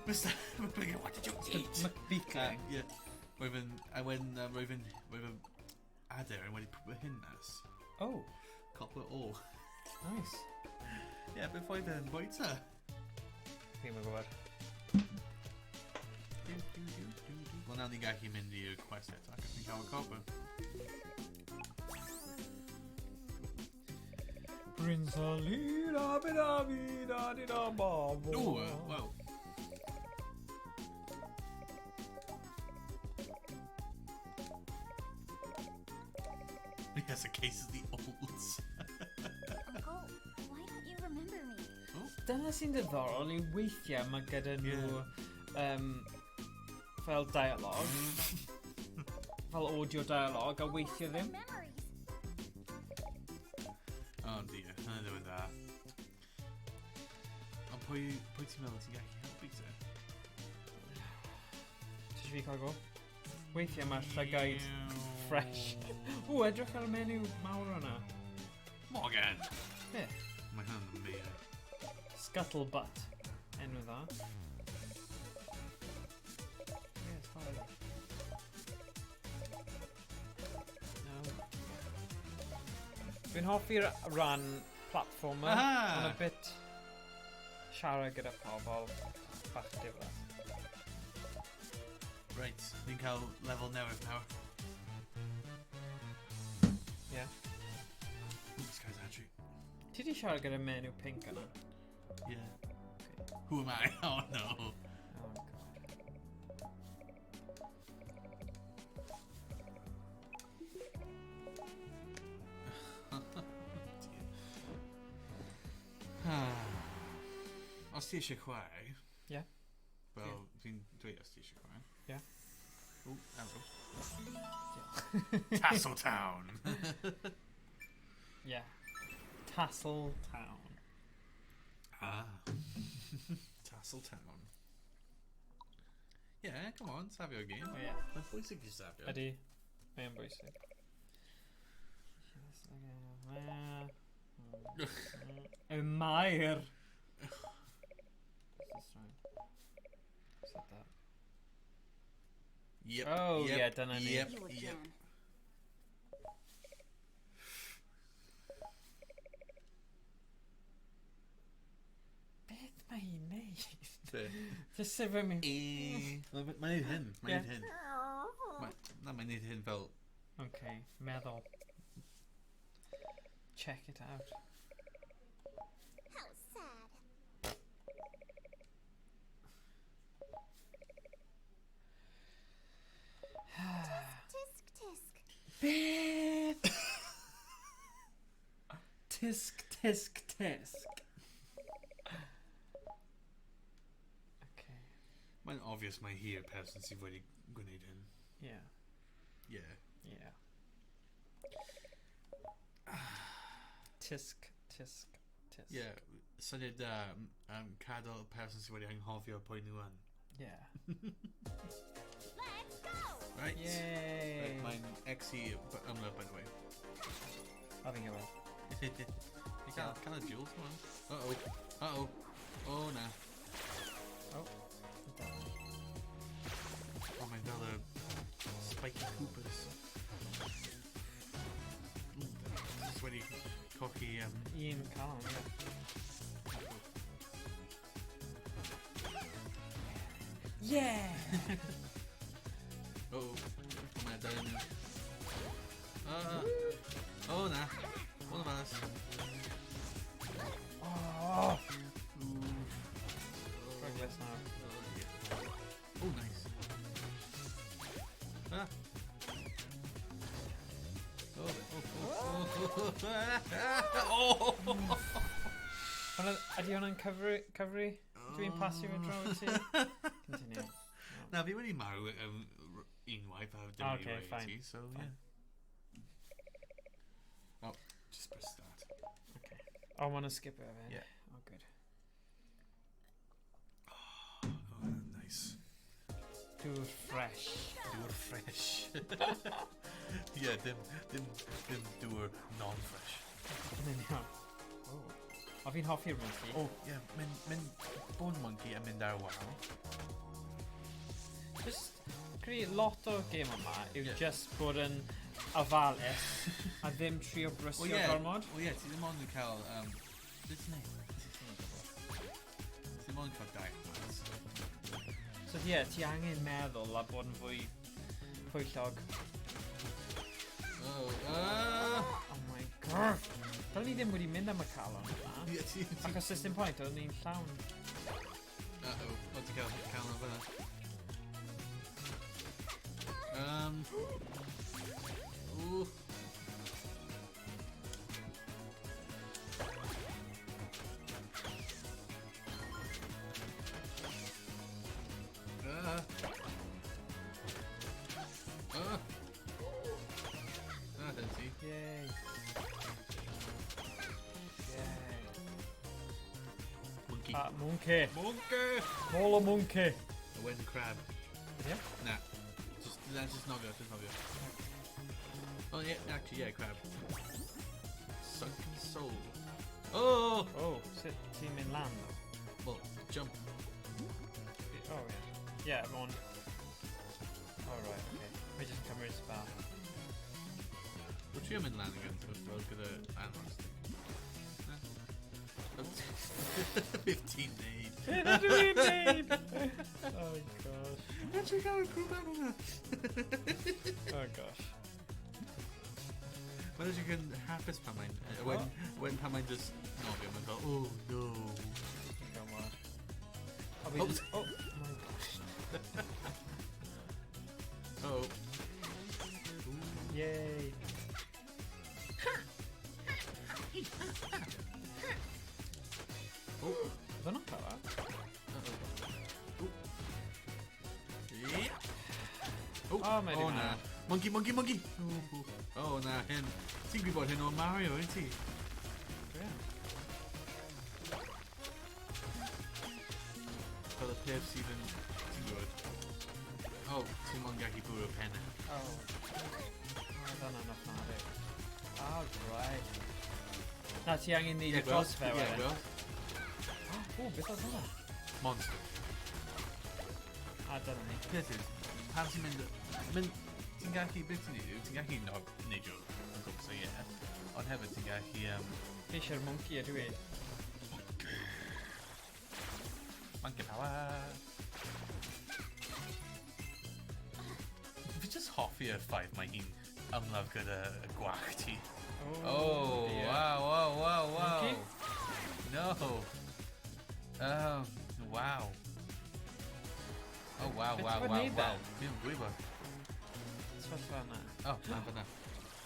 Mr. McBigger, what did you eat? McBeaking. Yeah. Rwy'n adair yn wedi pwp hyn nas. Oh, Copper o. nice. Ie, beth oedd yn bwyta? Fi'n mynd gwybod. Wel, nawr ni'n gallu mynd i'r quest eto ac ni'n cael y copper. Brinsalina, bida, dida, babo. O, wel. Yes, a case of the olds. Uncle, why don't you remember me? Dyna sy'n diddorol yw weithiau mae gyda nhw fel dialog, fel audio dialog, a weithiau ddim. Memories. Oh dear, hynny ddim yn da. Ond pwy ti'n meddwl ti'n gallu helpu te? Ti fi cael go? Weithiau mae'r llygaid fresh. O, edrych ar y menyw mawr o'na. Morgan! Be? Mae hynny'n amazing. Scuttlebutt. Enw dda. Yes, fine. No. Fi'n hoffi'r ran platformer. Aha! Ond a bit siarad gyda pobl bach diflas. Right, ni'n cael level newydd nawr. Ie. Ooh, this guy's actually... Ti di siarad gyda menyw pink yna? Yeah. Okay. Who am I? Oh no. Oh god. Os ti eisiau chwarae... Ie. Wel, fi'n dweud os ti eisiau chwarae. Ie. O, hello. Tasseltown! Yeah. Tassel Town. Ah. Tasseltown. Yeah, come on, safio game. Oh, yeah. Mae'n bwysig i safio. Ydy. Mae'n bwysig. Y Mair. Yep, Oh, yep, yeah, dyna ni. Yep, You yep. again. Beth mae hi'n neud? Just sefyll mi. Mae'n neud hyn. Mae'n Ie. neud hyn. Mae'n neud hyn fel... Okay, meddwl. Check it out. How sad. Tisk tisk. Beth? Tisk, tisk, tisk. Okay, Mae'n obvious mae hi yw'r person sydd wedi gwneud hyn. yeah, Yeah. yeah. Tisk, tisk, tisk. Yeah. Syniad da, cadw y person sydd wedi anghofio pwy nhw yn. Yeah. Let's go. Right. Yay. Right, mae'n ex-i ymlaen, by the way. A fi'n gwybod. You cael y Jules, man. Uh-oh. Uh-oh. Oh, na. Oh. Oh, mae'n fel y Spiky Coopers. Just wedi cochi... Un calon, yeah. Yeah! Oh, mae'n dal nhw. Oh, na. One of us. Oh! Progress now. Oh, nice. Ah. Oh. Hwnna, ydi hwnna'n cyfri? Dwi'n pasio fe draw i ti? Continue. Na, fi wedi marw unwaith a dim Okay, wedi fine. ti, so Fine. yeah. Oh, just press start. Okay. Oh, mae'n skip it then. Yeah. Oh, good. Oh, nice. Dŵr fresh. Dŵr fresh. Yeah, dim dŵr non-fresh. Yn iawn. Oh. O, fi'n hoffi'r monkey. Oh, yeah, mynd Bone Monkey yn mynd ar wal. Just, creu lot o game yma yw Yeah. just bod yn ofalus a ddim trio brysio gormod. Oh, yeah, ti ddim ond yn cael... Beth ti'n neud? Ti ddim ond yn cael diamonds. So yeah, ti angen meddwl a bod yn fwy pwyllog. Oh, Oh my god. Dylwn ni ddim wedi mynd am y calon yma. yeah, ti... Achos does dim pwynt, oedd ni'n llawn. Uh-oh, o ti cael nhw fyna. Ooh. Dyna ti. Yay. Yay. Monkey. Monkey. Monkey! Call a monkey. A wen crab. Yeah? Nah. Just not go. Oh yeah, actually yeah, crab. Suck soul. Oh! Oh, sut ti'n mynd lan? Well, jump. Oh yeah. Yeah, I'm on. Oh right, okay. Mae jyst yn cymryd spell. Wyt ti yn mynd lan again? Fel gyda anwars? 15 neud. Be na dwi'n neud? Oh gosh. Actually gael y grŵp anwar. Oh gosh. Mae'n ydych chi'n hapus pan mae'n... When pan mae'n just nofio, mae'n fel, oh no. Go on. Oh, Oh. oh my gosh. Oh. Yay. Oh. Oedd hwnna'n clywed? Oh, Oh, mae di na. marw. Monkey! Oh, na, hyn. Ti'n gwybod hyn o Mario, wyt ti? Dwi yn. Fel y peth sydd yn... Ti'n gwybod? Oh, ti'n mo'n gallu bwrw penna. Oh. Oedd hwnna'n ofnadwy. Oh, right. Na, ti angen neud y dros fe wedyn. Wel, O, beth oedd hwnna? monster. A dyna ni. Peth yw, pan ti'n mynd... Ti'n gallu, beth ti'n neud? Ti'n gallu neidio yn gwrs, so ie. Ond hefyd ti'n gallu... Fi eisiau'r monkey ydw i. Monkey power. Fi just hoffi y ffaith mae hi'n ymladd gyda y gwach ti. Oh, dear. wow. Monkey? No. Wow. Oh, wow. Beth ti'n neud then? Fi'n gwybod. Sefyllfa yna. Oh, na fyna.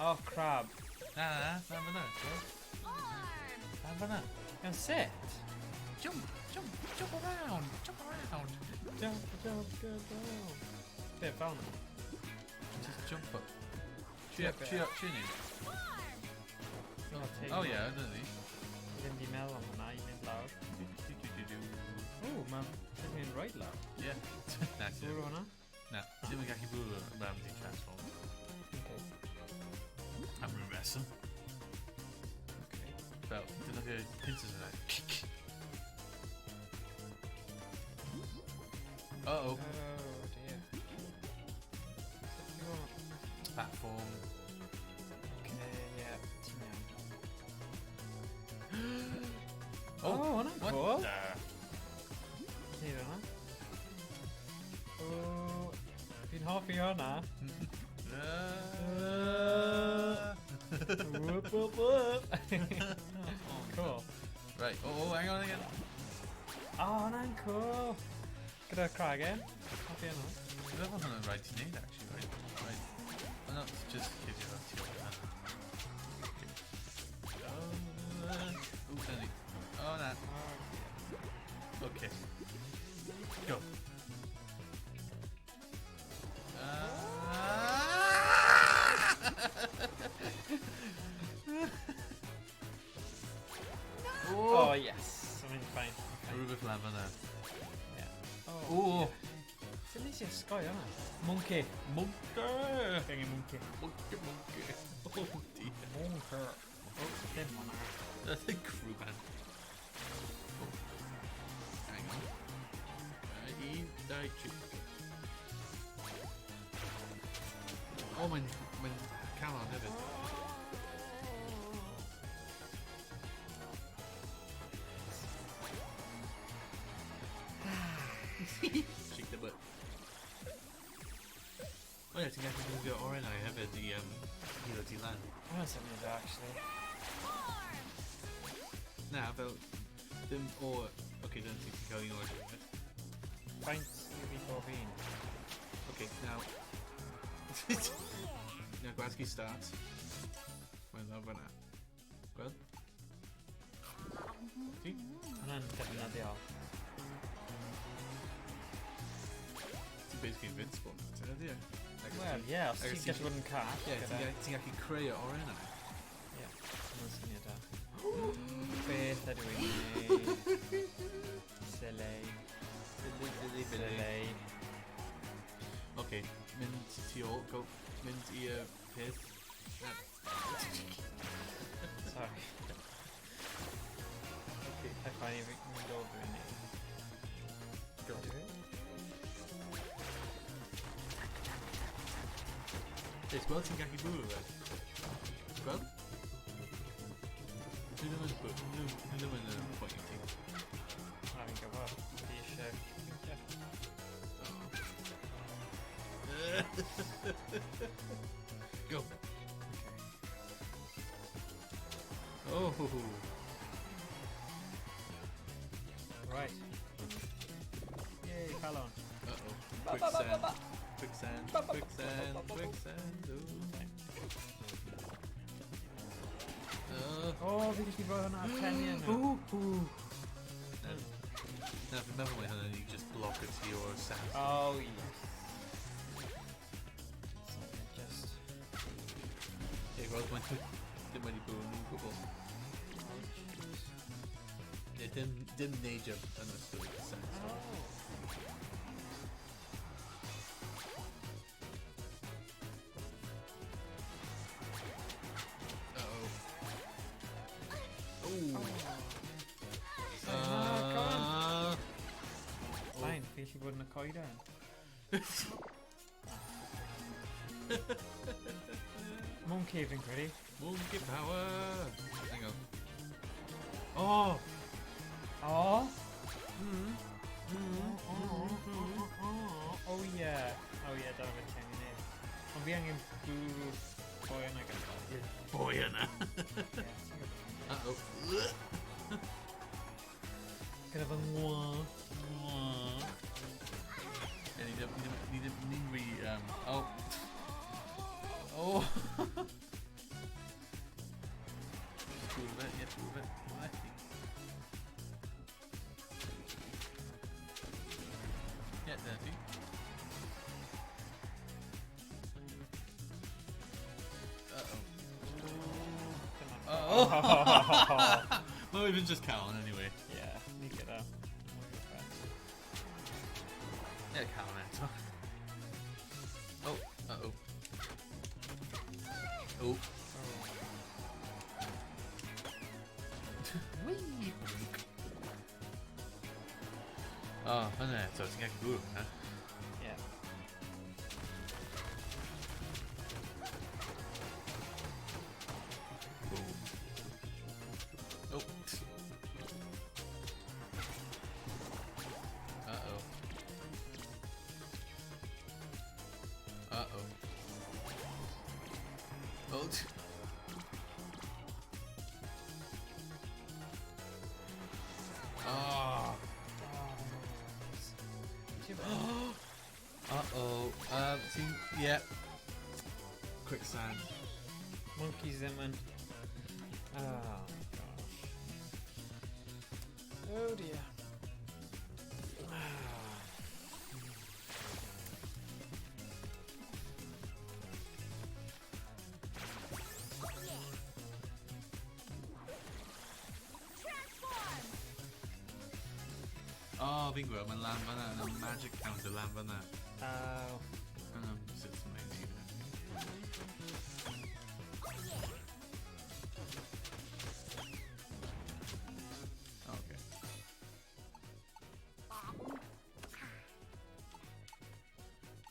Oh, crab. Na fyna. Na fyna. Yn sit? Jump around. Jump, go down. Be, fel yna? Just jump up. Trio Trio ni. Oh, yeah, dyna ni. Ddim di meddwl am hwnna i fynd lawr. O, mae'n mynd roed lawr. Yeah. Na, Bwrw hwnna? Na, ti'n mynd gallu bwrw mam di transform. Am rhywun reswm. Fel, dyna fi pincers yna. Uh-oh. Oh, dear. Platform. Okay, yeah, ti'n iawn. Oh, hwnna'n what cool. the... Ti'n hwnna? O, fi'n hoffi hwnna. Whoop, whoop, whoop. Cool. Right, hang on again. O, hwnna'n cool. Gyda'r cragen. Hoffi hwnna. Dwi'n meddwl bod hwnna'n rhaid ti'n neud, actually, right? Oh, no, it's just kids you have to Ooh, Danny. Oh, no. Okay. Go. Oh, yes. I'm fine. Rhywbeth lava na. Oh. Ooh. Sut nes i osgoi hwnna? Monkey. Monkey. Gengen monkey. Monkey. Oh, dear. Monkey. Oh, dim hwnna. That's a crew man. Oh. Hang on. I die chip. Oh, mae'n calon hefyd. Shake the butt. Oh yeah, ti'n gallu defnyddio orenau hefyd i hilo ti lan. Hwnna'n syniad o, actually. Na, fel... Dim o... Okay, dyna ti'n cael un o'r unwaith. Faint i fi bob un? Okay, now... now, gwasgu start. Mae'n lawr fan'na. Gweld? Ti? Hwnna'n defnyddiol. Ti'n basically invincible. Ti'n edrych? Wel, ie, os ti'n gallu bod yn call. Ie, ti'n gallu creu o orenau. Ie, hwnna'n syniad o. Beth ydw i'n neud? Silly. Silly. Okay, mynd tu ôl, go, mynd i peth. Sorry. Okay. High five i mynd o fy ni. Go. Yes, gweld ti'n gallu bwrw fe? Gweld? Dwi ddim yn bwrw, dwi ddim yn poeni ti. Na fi'n gwybod. Fi eisiau... Go. Oh. Right. Yay, Calon. Uh-oh. Quicksand. Oh, fi gallu rhoi hwnna ar penny yna. Na, fi'n meddwl mai hynny ni just block it to your sand. Oh, yes. Just... Ie, gweld mae'n ddim wedi bwrw nhw'n gwbl. Ie, dim neidio yn ystod y sand. Fine, fi gallu bod yn y coeden. Monkey fi'n credu. Monkey power! Hang on. Oh! Oh! Oh yeah. Oh yeah, dyna fe ten i neud. Ond fi angen bwrw boi yna gyda. Boi yna. Ie, Uh-oh. gyda fy ngwa. Yeah, need re oh. Oh. Prove it, yeah, prove it. I think. Yeah, there we. Uh-oh. Well, we've been just Callan anyway. Yeah, ni gyda. Yeah, Callan enter. Oh, uh-oh. Oh. Whee! Oh, hynny eto, ti'n gael gwrw hynna. Yeah. Oh. Uh-oh. Uh-oh. Oh. Oh. Uh-oh. Yeah. Quicksand. Monkeys ddim yn... Oh, gosh. Oh dear. Oh, fi'n gweld, mae'n lan fan'na, yn y magic counter lan fan'na. Oh. Sut sy'n neud ni Okay.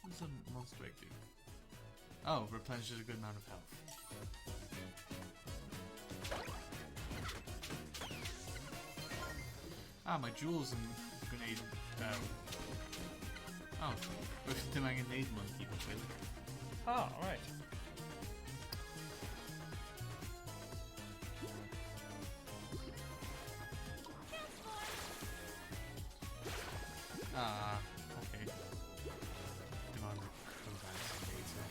What does a monster egg do? Oh, replenishes a good amount of health. Ah, my jewels and grenade. Oh, dim angen neud monkey really. Oh, right. Ah, okay. Demand the advance data.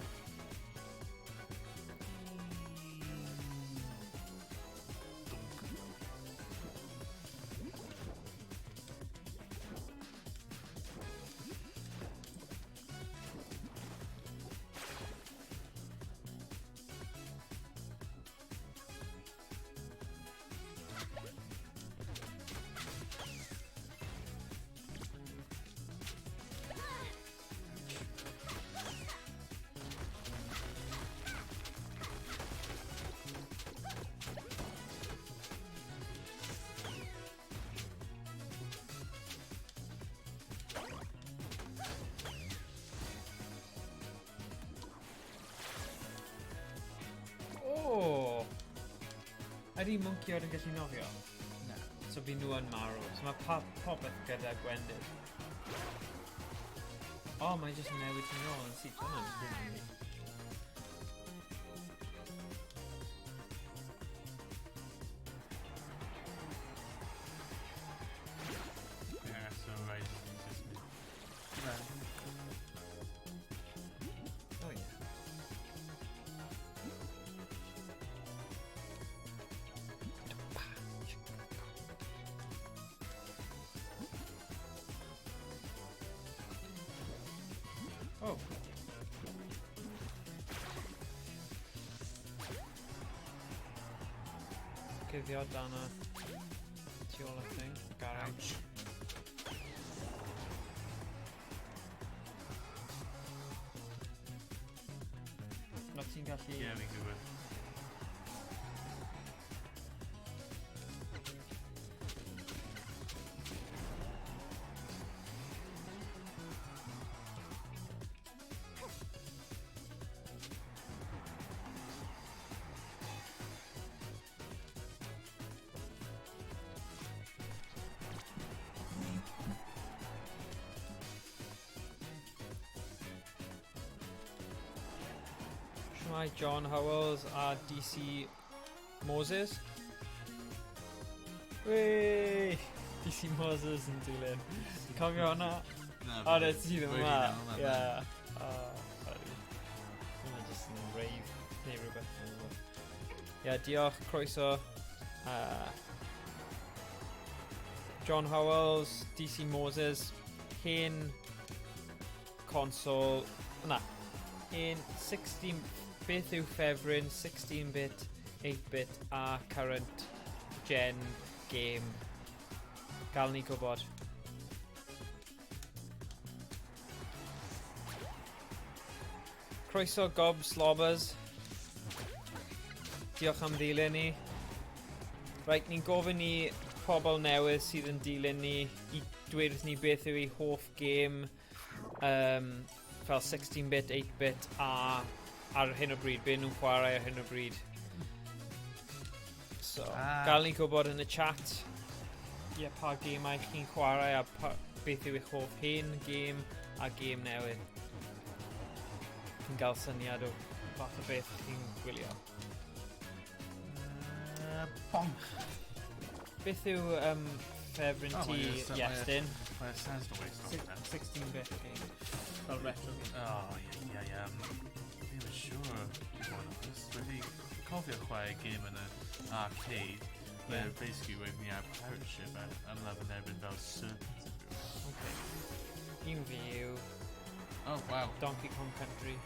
Oh! Ydy monkey yn gallu nofio? No. So fi nhw yn marw. So mae popeth gyda Gwendid. Oh, mae'n jyst newid yn ôl yn syth hwnna'n. Yeah, so right, just me. Oh, yeah. Oh. Cuddio dan y tu ôl y thing, garage. No ti'n gallu... Yeah, fi'n gwybod. Mae John Howells a DC Moses. Wee! DC Moses yn dilyn. Cofio hwnna? O, na ti ddim yma. Ie. Hwna jyst yn rave neu rhywbeth. Ie, diolch, croeso. John Howells, DC Moses, hen console, hen 16, beth yw ffefryn, 16-bit, 8-bit a current gen game. Gael ni gwybod. Croeso Gob Slobbers. Diolch am ddilyn ni. Right, ni'n gofyn i pobl newydd sydd yn dilyn ni i dweud wrth ni beth yw ei hoff game fel 16-bit, 8-bit a ar hyn o bryd, be nhw'n chwarae ar hyn o bryd. So, gael ni gwybod yn y chat pa gemau chi'n chwarae a beth yw eich hoff hen game a game newydd. Chi'n gael syniad o fath o beth chi'n gwylio. Bonk. Beth yw ffefryn ti, Iestyn? Well, it stands to waste on that. 16-bit game. Fel retro game. Oh, yeah. Ddim yn siŵr. Wedi cofio chwarae game yn y arcade, where basically we have pirate ship and love and erbyn fel serpent. Okay. Un fi yw Oh, wow. Donkey Kong Country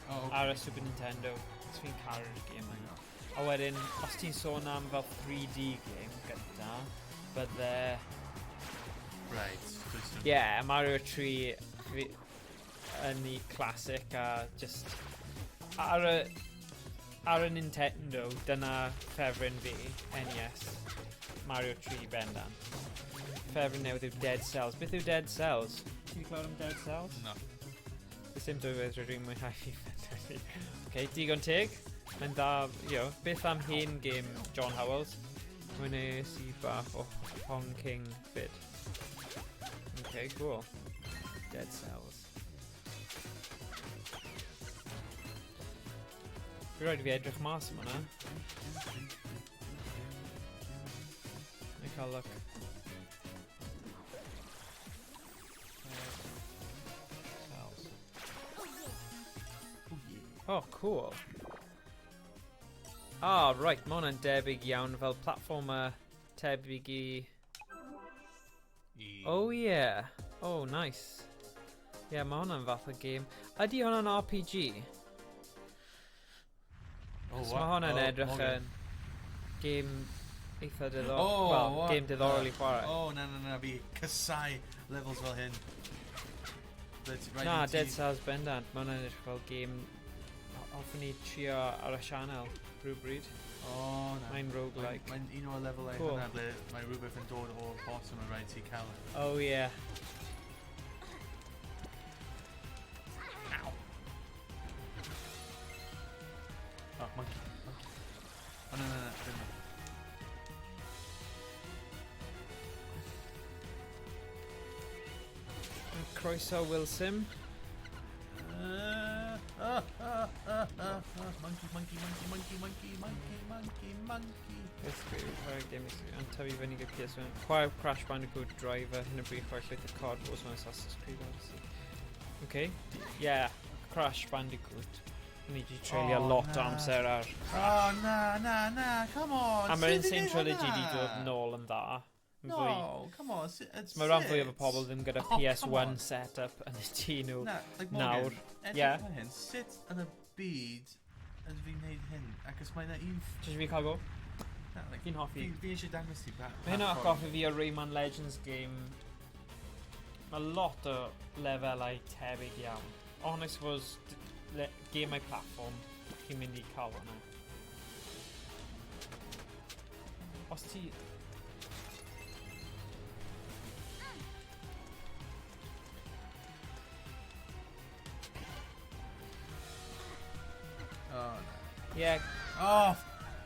Oh, ar y Super Nintendo. Os fi'n caru'r game yna. A wedyn, os ti'n sôn am fel 3D game gyda, bydde... Right. Yeah, Mario 3 yn ei classic a just... Ar y Nintendo, dyna ffefryn fi, NES, Mario 3 bendan. Ffefryn newydd yw Dead Cells. Beth yw Dead Cells? Ti wedi clywed am Dead Cells? No. Does dim dwywaith rydyn mwynhau fi. Okay, digon teg. Mae'n dda, beth am hen game John Howells? Mwynhau si bach o Hong King bit. Okay, cool. Dead Cells. Fi rhaid i fi edrych mas am hwnna. Neu cael look. Cells. Oh, cool. Right, mae hwnna'n debyg iawn fel platformer tebyg i... Oh, yeah. Oh, nice. Yeah, mae hwnna'n fath o game. Ydy hwnna'n RPG? So mae hwnna'n edrych yn game eitha diddorol. Game diddorol i chwarae. Oh, na, fi cysau levels fel hyn. Na, Dead Cells bendant. Mae hwnna'n edrych fel game... Hoffwn ni trio ar y sianel rhywbryd. Oh, na. Mae'n roguelike. Mae'n un o'r lefelau hynna ble mae rhywbeth yn dod o'r bottom a rhaid ti cael. Oh, yeah. Ow. Oh, monkey. Oh, no. Croeso Wilson. Monkey. Basically, chwarae game yn tyfu fyny gyda PS1. Chwarae Crash Bandicoot Driver, hyn o bryd chwarae llwyth o cod os mae'n Assassin's Creed Odyssey. Okay, yeah, Crash Bandicoot. Ni wedi treulio lot o amser ar... Oh, na, come on! A mae'r Insane Trilogy wedi dod nôl yn dda. No, come on, Mae rhan fwy o bobl ddim gyda PS1 set-up yn y tŷ nhw nawr. Yeah. Sut yn y byd ydw fi'n neud hyn? Ac os mae'n un... Jyst fi cael go? Fi'n hoffi. Fi eisiau dangos ti. Mae hynna goffi fi o Rayman Legends game. Mae lot o lefelau tebyg iawn. Ond I suppose, game ai platform, chi'n mynd i cael hwnna. Os ti...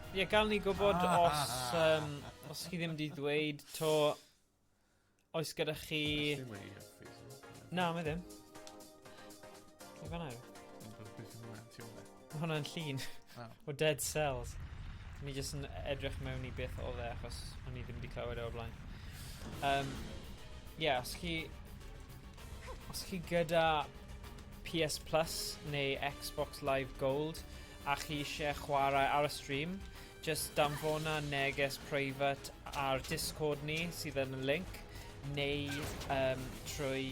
Ie, gael ni gwybod os chi ddim wedi dweud to oes gyda chi... Na, mae ddim. Lle fan'na yw? ti wne? Mae hwnna'n llun Oh. o dead cells. Ni jyst yn edrych mewn i beth oedd e, achos o'n i ddim wedi clywed e o blaen. Os chi gyda PS Plus neu Xbox Live Gold a chi eisiau chwarae ar y stream, just danfona neges private ar Discord ni sydd yn y link, neu trwy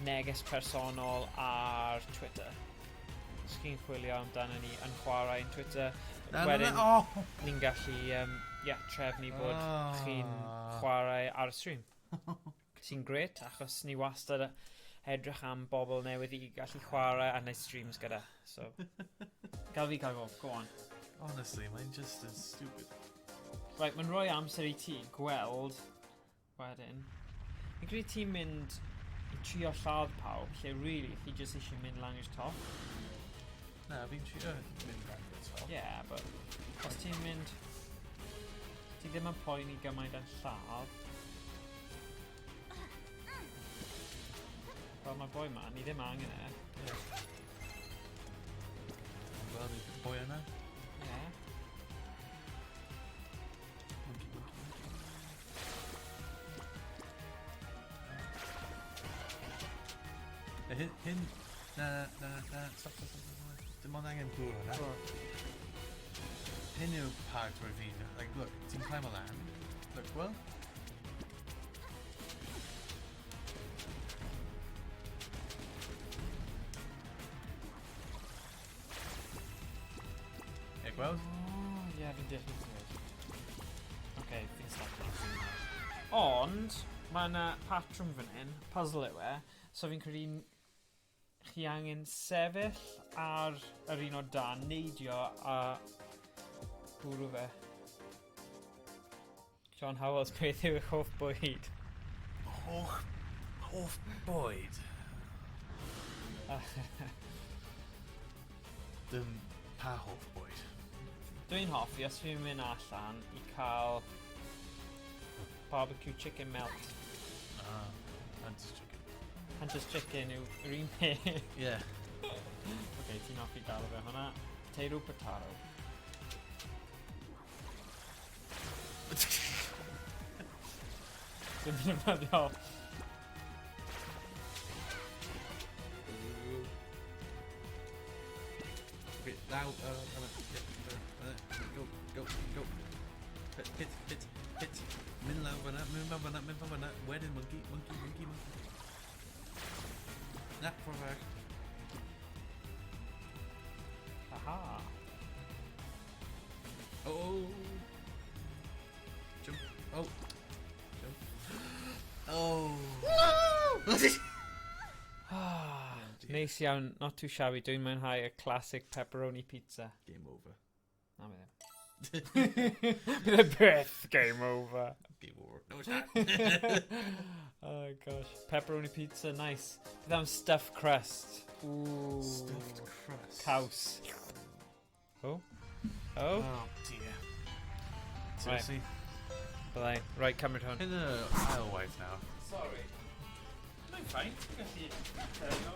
neges personol ar Twitter. Os chi'n chwilio amdano ni yn chwarae yn Twitter, wedyn ni'n gallu trefnu bod chi'n chwarae ar y stream. Sy'n gret, achos ni wastad edrych am bobl newydd i gallu chwarae a neud streams gyda. So, gael fi cael go on. Honestly, mae'n just as stupid. Right, mae'n rhoi amser i ti gweld wedyn. Fi'n credu ti'n mynd i trio lladd pawb, lle really chi jyst eisiau mynd lang i'r top. Na, fi'n trio mynd rhaid o'r top. Yeah, but os ti'n mynd... Ti ddim yn poeni gymaint yn lladd. Wel, mae boi ma, ni ddim angen e. Wel, ni'n boi yna. Yeah. Monkey, monkey, monkey. Hyn... Na, stop. Dim ond angen dŵr hwnna. Hyn yw part o'r fi. Like, look, ti'n climb o lan. Look, well. Gweld? Ie, fi'n deall yn gwneud. Oce, fi'n stopio. Ond, mae yna patrwm fan hyn, puzzle yw e, so fi'n credu chi angen sefyll ar yr un o dan, neidio a bwrw fe. John Howells, beth yw eich hoff bwyd? Hoff bwyd? Dim pa hoff bwyd? Dwi'n hoffi os fi'n mynd allan i cael barbecue chicken melt. Hunter's chicken. Hunter's chicken yw yr un peth. Yeah. Okay, ti'n hoffi gael fe hwnna. Potato. Dwi'n mynd yn fyddiol. Okay, now, go. Hit. Mynd lawr fyna. Wedyn, monkey. Na, ffordd fach. Aha. Oh. Jump. Oh. Jump. Oh. Neis iawn, not too shabby. Dwi'n mwynhau y classic pepperoni pizza. Game over. Na mi ddim. Bydd y beth game over. Game over. No, it's not. Oh gosh. Pepperoni pizza, nice. Bydd am stuffed crust. Ooh. Stuffed crust. Caws. Oh? Oh dear. Seriously? Byddai. Right, cymryd hwn. In the aislewaith now. Sorry. I'm fine. Gallu terio.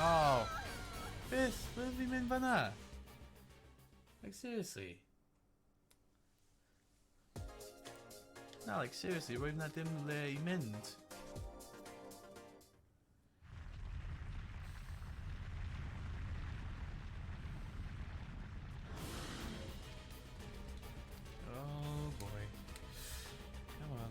Oh. Beth? Ble fi'n mynd fan'na? Like, seriously? Na, Alex, seriously, roedd na dim le I mynd. Oh boy. Come on.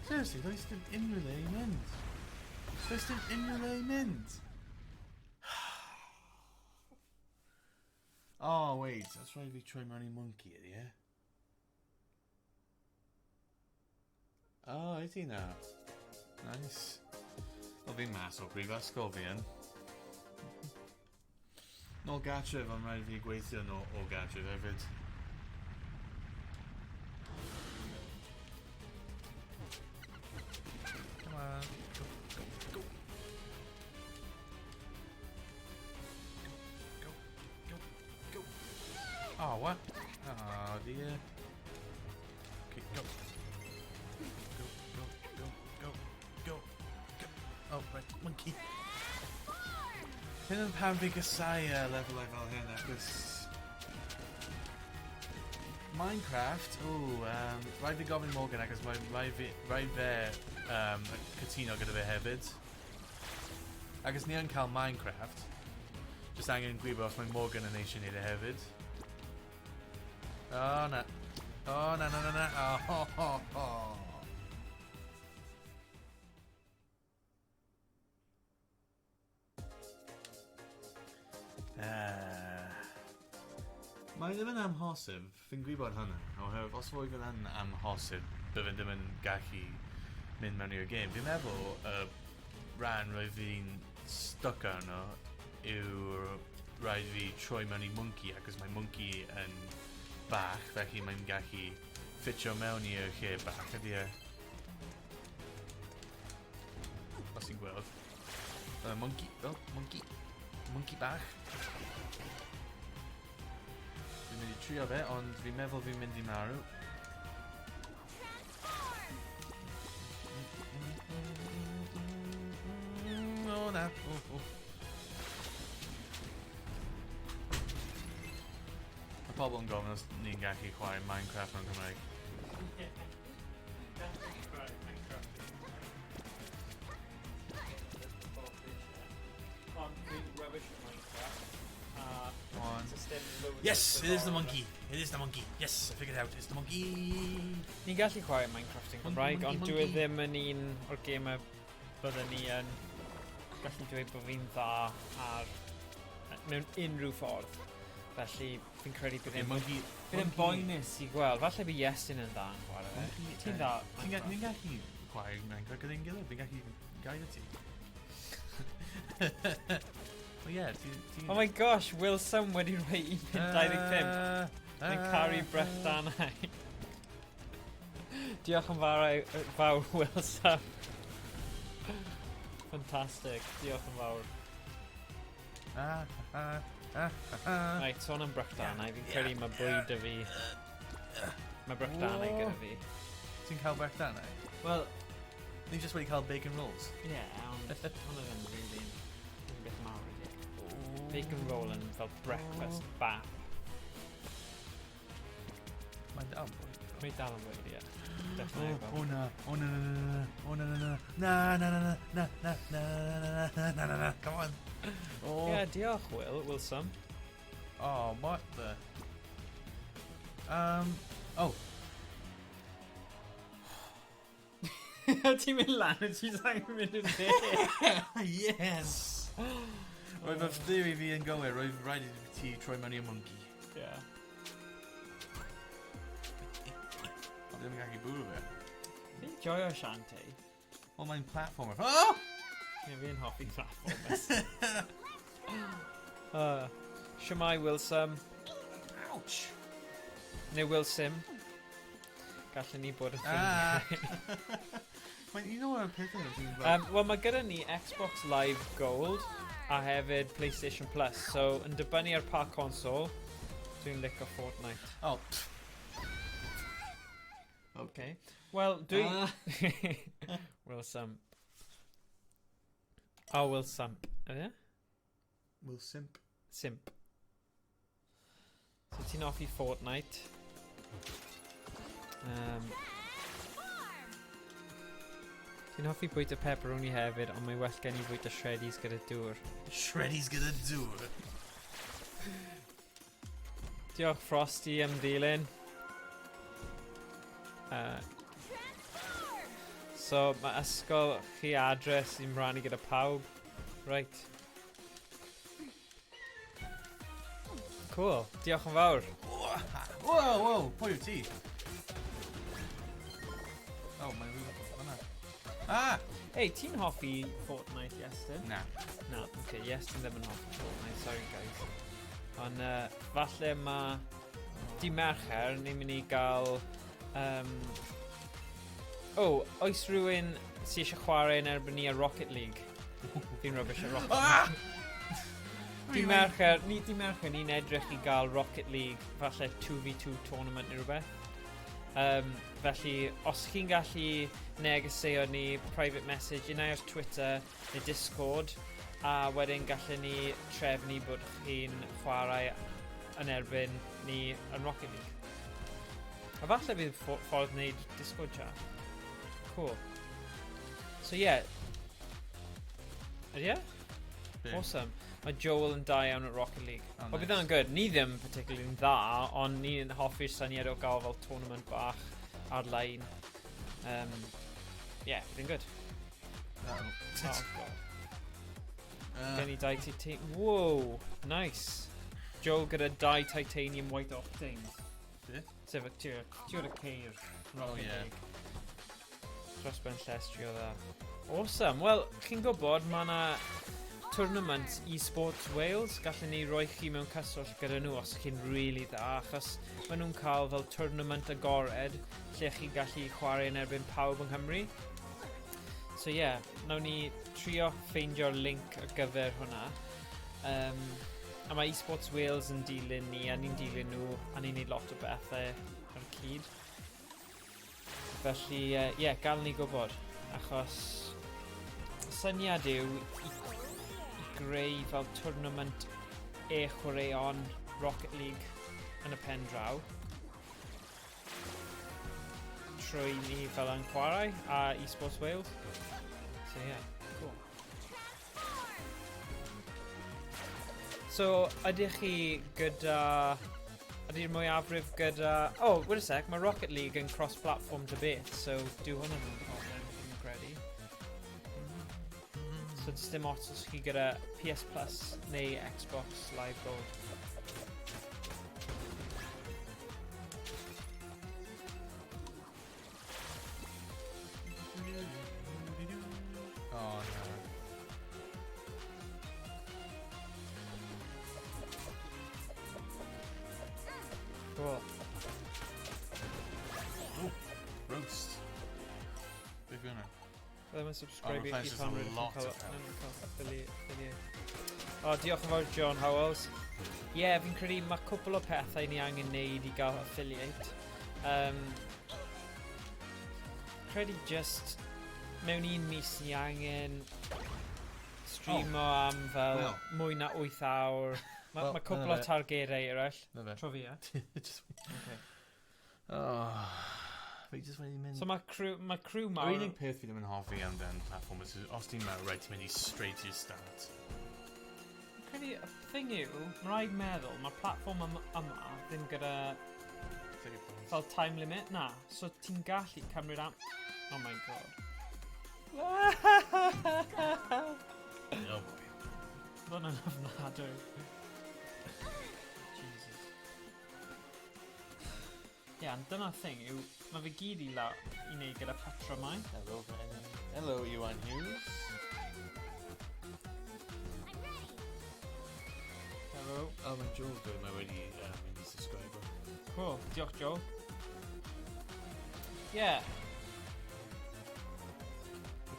Seriously, does dim unrhyw le I mynd? Does dim unrhyw le I mynd? Oh wait, that's right fi troi mewn I monkey ydi e? Oh, ydi na. Nice. Wel fi mas o brifysgol fi yn. Nôl gartref, ond rhaid fi gweithio o gartref hefyd. Come on, go, go, go. Go, go, go. Oh, what? Oh, dear. Okay, go. Go, go, go, go, go, go. Oh, right, monkey. Hyn yn pan fi gysau lefelau fel hyn, achos Minecraft, rhaid fi gofyn Morgan, achos rhaid fe cytuno gyda fe hefyd. Achos ni yn cael Minecraft, just angen gwybod os mae Morgan yn eisiau neud e hefyd. Oh, na. Oh, na, na, na, na. Oh, ho, ho, ho. Mae ddim yn amhosib, fi'n gwybod hynny, oherwydd os fwy fydd yn amhosib, byddwn ddim yn gallu mynd mewn i'r game. Fi'n meddwl y rhan roedd fi'n stuck arno yw rhaid fi troi mewn I monkey, ac os mae monkey yn bach, felly mae'n gallu ffitio mewn i'r lle bach, ydy e? Os ti'n gweld. Monkey, oh, monkey. Monkey bach. Fi'n mynd I trio fe, ond fi'n meddwl fi'n mynd I marw. O na, o. Mae pobl yn gofyn os ni'n gallu chwarae Minecraft yn Gymraeg. Yes, it is the monkey. It is the monkey. Yes, I figured it out. It's the monkey. Ni'n gallu chwarae Minecraft yn Gymraeg, ond dwi ddim yn un o'r gemau byddwn ni yn gallu dweud bod fi'n dda ar mewn unrhyw ffordd. Felly, fi'n credu bydd e'n boenus I gweld. Falle bydd Iestyn yn dda yn chwarae fe. Ti'n dda? Ni'n gallu chwarae Minecraft gyda'n gilydd. Fi'n gallu gael ti. Oh yeah, oh my gosh, Wilson wedi rhoi 1.25. Mae'n caru Brechdannau. Diolch yn fawr, Wilson. Fantastic, diolch yn fawr. Right, sôn am Brechdannau, fi'n credu mae bwyd y fi. Mae Brechdannau gyda fi. Ti'n cael Brechdannau? Wel... Ni just wedi cael bacon rolls? Ie, ond hwnna ddim really yn beth mawr I di. Bacon roll yn fel breakfast bath. Mae'n dal yn bwyd. Mae'n dal yn bwyd, ie. Oh na, oh na na na, oh na na na, na na na na, na na na na na na, come on. Oh. Yeah, diolch Wilson. Oh, what the? Oh. Ti'n mynd lan, ti'n angen mynd yn dde. Yes! Roedd fy theory fi yn gywir, roedd rhaid I ti troi mewn i'r monkey. Yeah. ddim yn gallu bwrw fe. Fi'n joio Shantae. Wel, mae'n platformer. Oh! Ie, fi'n hoffi platformers. Siamai Wilson. Ouch! Neu Wilsim. Gallwn ni bod yn Ah. ffrind. Mae'n un o'r pethau yna. Wel, mae gyda ni Xbox Live Gold a hefyd PlayStation Plus. So, yn dibynnu ar pa console, dwi'n licio Fortnite. Oh. Okay. Wel, Wilson. Oh, Wilson. Yeah? Will simp. Simp. So ti'n offi Fortnite. Ti'n hoffi bwyta pepperoni hefyd, ond mae well gen i bwyta shreddies gyda dŵr. Shreddy's gonna do it. Diolch Frosty am ddilyn. So mae ysgol chi adres i'n rannu gyda pawb. Right. Cool. Diolch yn fawr. Whoa, pwy yw ti? Oh, mae'n rhywbeth fan'na. Ah! Hey, ti'n hoffi Fortnite, Iestyn? Na. Na, okay, Iestyn ddim yn hoffi Fortnite, sorry guys. Ond falle mae di Mercher, ni'n mynd i gael... oes rhywun sy'n eisiau chwarae yn erbyn ni ar Rocket League? Fi'n rubbish ar Rocket League. Di Mercher, ni'n edrych i gael Rocket League, falle 2v2 tournament neu rhywbeth. Felly, os chi'n gallu negeseo ni private message unai ar Twitter neu Discord, a wedyn gallwn ni trefnu bod chi'n chwarae yn erbyn ni yn Rocket League. A falle bydd ffordd wneud Discord chat. Cool. So yeah. Yeah? Awesome. Mae Joel yn da iawn at Rocket League. Oh, Wel, bydd hwnna'n good. Ni ddim particularly yn dda, ond ni'n hoffi'r syniad o gael fel tournament bach ar-lein. Yeah, bydd yn good. Oh, God. Gen i 2 titanium. Whoa, nice. Joel gyda 2 titanium white octanes. Beth? Sef y tiwr y ceir. Oh, yeah. Dros ben llestri o dda. Awesome. Wel, chi'n gwybod, mae yna tournament eSports Wales. Gallwn ni roi chi mewn cyswllt gyda nhw os chi'n really dda, achos maen nhw'n cael fel tournament agored lle chi'n gallu chwarae yn erbyn pawb yng Nghymru. So yeah, nawn ni trio ffeindio'r link ar gyfer hwnna. A mae eSports Wales yn dilyn ni, a ni'n dilyn nhw, a ni'n neud lot o bethau ar cyd. Felly, yeah, gael ni gwybod, achos syniad yw i greu fel tournament chwaraeon Rocket League yn y pen draw. Trwy ni fel yn chwarae a eSports Wales. So yeah, cool. So, ydych chi gyda... Ydy'r mwyafrif gyda... Oh, wait a sec, mae Rocket League yn cross-platform debate, so dyw hwnna ddim yn problem, fi'n credu. So, dim ots os chi gyda PS Plus neu Xbox Live Gold. Oh, no. Cool. Ooh, roast. Big winner. Byddai'n subscribe i replaces pan a rydych lot chi'n of cael affiliate. O, diolch yn fawr John Howells. Ie, fi'n credu mae cwpl o pethau ni angen neud i gael affiliate. Credu just mewn un mis ni angen streamo am fel mwy na 8 awr. Mae cwpl o targedau eraill. Tro fi, ie? Okay. Oh, fi just wedi mynd... So mae crew Yr mawr... unig peth fi ddim yn hoffi am den platform is os ti'n meddwl, right, ti'n mynd i straight i'r start. Credu, y thing yw, mae rhaid meddwl, mae'r platform yma ddim gyda fel time limit, na. So ti'n gallu cymryd am... Oh my god. Oh boy. Mae'n ofnadwy. Jesus. Ie, ond dyna'r thing yw, Mae fe gyd i wneud gyda patrymau. Hello, Brennan. Hello, Iwan Hughes. Helo. Oh, mae Joel dweud mae wedi mynd i subscriber. Cool, diolch Joe. Yeah.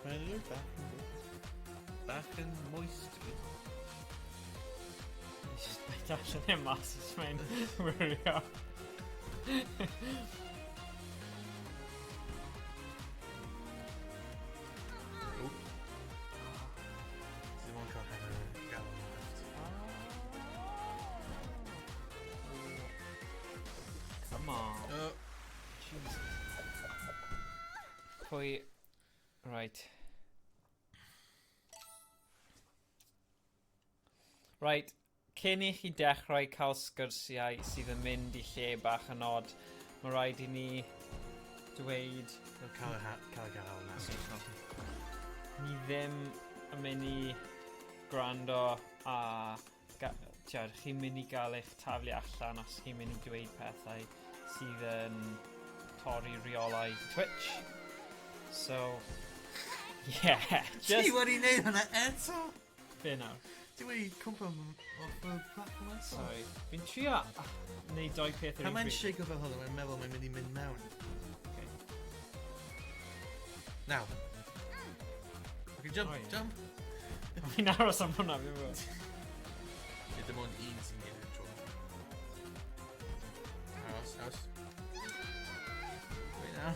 Brennan, you're back in moist. It's just my dash and him mas is mae'n wirio. Dim ond cael hynny galon left. Come on. Oh. Jesus. Pwy... Right. Right. Cyn i chi dechrau cael sgyrsiau sydd yn mynd i lle bach yn od, mae rhaid i ni dweud Cael y gael nesaf. ni ddim yn mynd i gwrando a chi'n mynd i gael eich taflu allan os chi'n mynd i dweud pethau sydd yn torri reolau Twitch. So, yeah, Ti just... wedi neud hwnna eto? Be nawr? Ti wedi cwmpa off y platform eto? Sorry. Fi'n trio neud doi peth yr Pan un mae'n bryd. shake o fel hwnna, mae'n meddwl mae'n mynd i mynd mewn. Okay. Now. Okay, jump, Oh, yeah. jump. Fi'n aros am hwnna, fi'n fawr. Ie, dim ond un sy'n gwneud y tro. Aros. Wait now.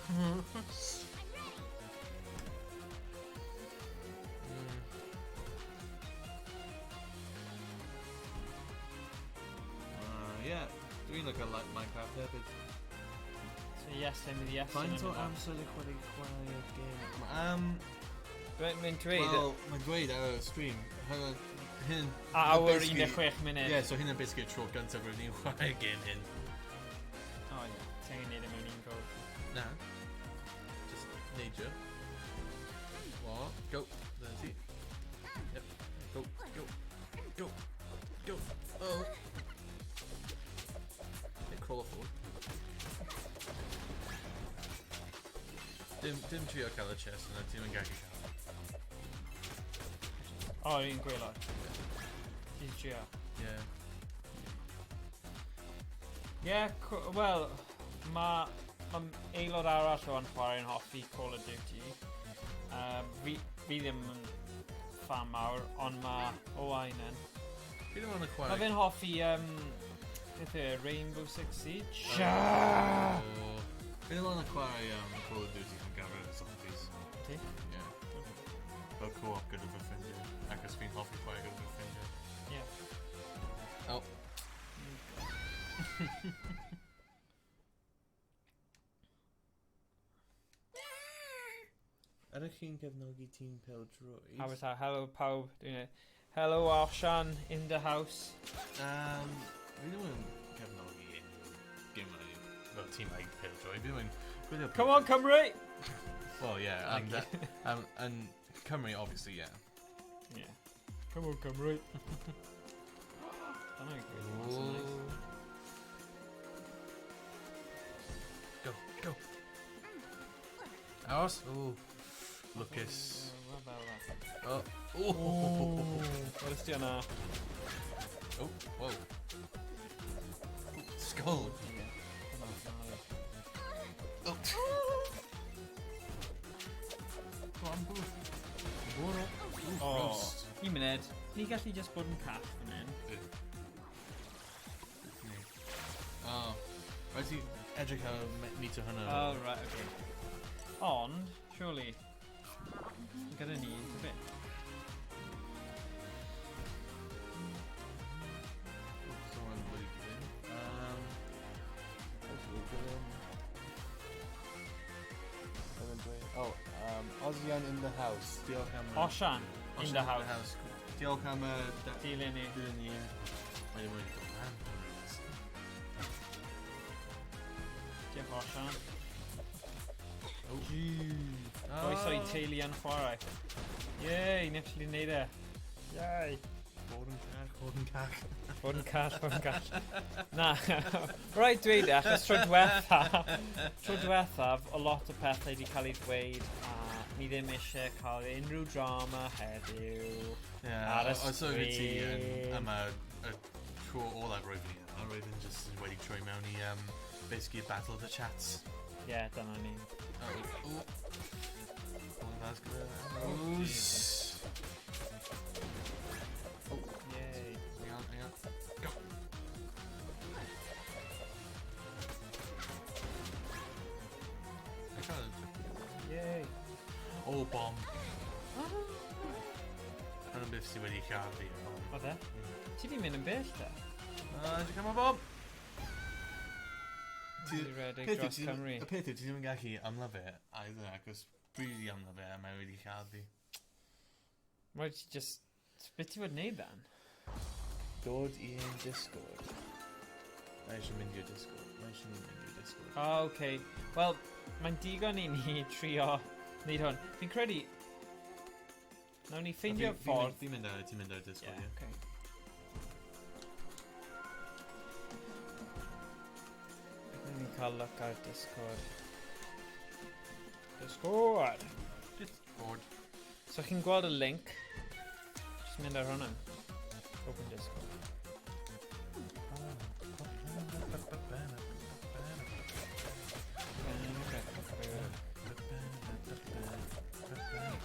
Yeah, dwi'n look like Minecraft hefyd. So yes, I'm with yes. Faint o amser ych wedi chwarae y game? Mae'n dweud... Wel, mae'n dweud ar y stream, hyn... Awr basically- 16 munud. Yeah, so hynna'n basically tro gyntaf rydyn ni'n chwarae game hyn. Oh, ie. Ti'n ei wneud e mewn un go. Na. Just neidio. What? Go. There ti. Yep. Go. Oh. Okay, crawl forward. Dim trio cael y chest yna, ti'n mynd gallu cael. O, un gweilad. Ti'n trio. Yeah. Wel, mae aelod arall o'n chwarae'n hoffi Call of Duty. Fi ddim yn fan mawr, ond mae Owainen. Fi ddim ond y Mae chwarae. fe'n hoffi, beth yw, Rainbow Six Siege? Fi ddim ond y chwarae Call of Duty yn gafod y zombies. Ti? Yeah. Fel co-op gyda fy ffrindiau. Ac os fi'n hoffi chwarae gyda fy ffrindiau. Ie. Oh. Ydych chi'n cefnogi tîm pêl-droed? How hello pawb, dwi'n ei. Hello Arshan in the house. Fi ddim yn cefnogi gymau, fel tîmau pêl-droed. Fi ddim yn gwylio... Come on Cymru! Well, yeah, Thank and Cymru, obviously, yeah. Yeah. Come on Cymru. That's nice. Go. Aros? Ooh. Lucas. Oh. What is di yna? Oh, whoa. Skull. Oh. Go on, bwrw. Bwrw. Oh, Roast. un munud. Ni gallu just bod yn call fan hyn. Oh. Rhaid ti edrych ar meter hwnna. Oh, right, okay. Ond, surely, gyda ni, a bit. Someone wedi gwneud. Ozian in the house. Diolch am... Osian, in the house. Diolch am Dilyn ni. dilyn ni. Mae ddim wedi dod lan. Diolch Osian. Oh. Oes o'i teulu yn chwarae. Yey, nes i wneud e. Yey. Fod yn cach. Fod yn call. Na, rhaid dweud e, achos tro diwethaf, o lot o pethau wedi cael ei dweud, a ni ddim eisiau cael unrhyw drama heddiw. Ar y Os oedd ti sgrin. yma y tro olaf roedd fi yma, roedd yn just wedi troi mewn i basically Battle of the Chats. Ie, dyna ni. Yay. Hang on. Go. Yay. Oh, bomb. Yn byth sydd wedi lladd fi. Oedd e? Ti di mynd yn bell da? Dwi'n cael bomb. Ti redeg dros Cymru. Y peth yw, ti ddim yn gallu ymlafu either, acos really ymlafu a mae wedi lladd fi. Rhaid ti just... Beth ti fod wneud dan? Dod i'n Discord. Mae eisiau mynd i'r Discord. O, oce. Wel, mae'n digon i ni trio wneud hwn. Fi'n credu... Nawn ni ffeindio ffordd... Ti'n mynd ar Discord, ie. Okay. Nawn ni cael look ar Discord. Discord! So chi'n gweld y link. Just mynd ar hwnna. Open Discord.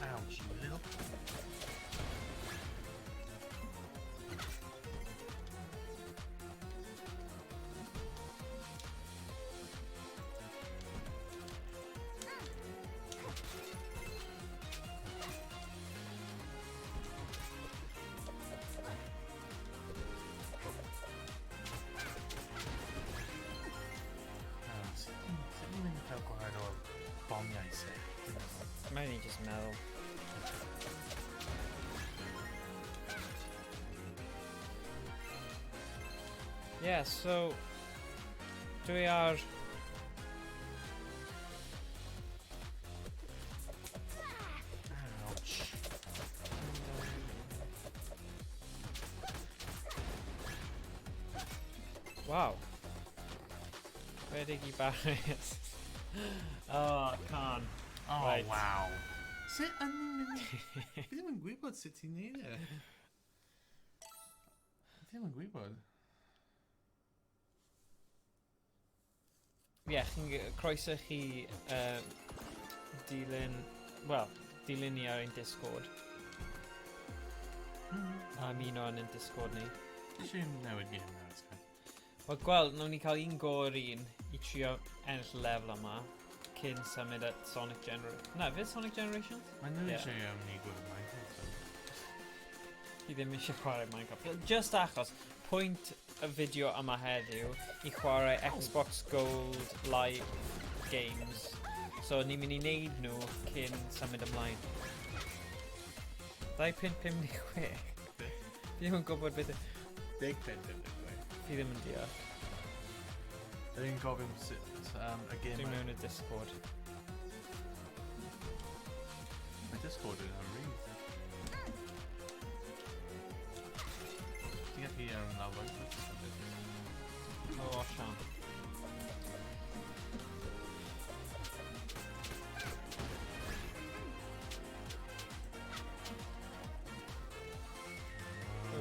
Ouch, you little... Sut ni'n mynd i cael gwahed o'r bomiau se? Mae'n i just meddwl. Yeah, so... Dwi ar... Ouch. Wow. Redig I Barris. Oh, can. Oh, Right. wow. Sut yn ni'n mynd... Fi ddim yn gwybod sut ti'n neud e. Fi ddim yn gwybod. Ie, chi'n croeso chi dilyn... Wel, dilyn ni ar ein Discord. A ymuno yn ein Discord ni. Eisiau newid game na, ysgol. Wel, gweld, nawn ni cael un gor un I trio ennill y lefel yma cyn symud at Sonic Generations. Na, fydd Sonic Generations? Mae nhw Ie. eisiau ni gwybod Minecraft. I ddim eisiau chwarae Minecraft. Just achos, pwynt y fideo yma heddiw I chwarae Xbox Gold Live Games. So, ni'n mynd I wneud nhw cyn symud ymlaen. 2.56. Fi ddim yn gwybod beth... Big pen dim dweud. Fi ddim yn deall. Da ni'n gofyn sut y game Dwi'n mewn y Discord. Mae Discord yn amryw. Ti'n gallu ar yn lawr O, Sian.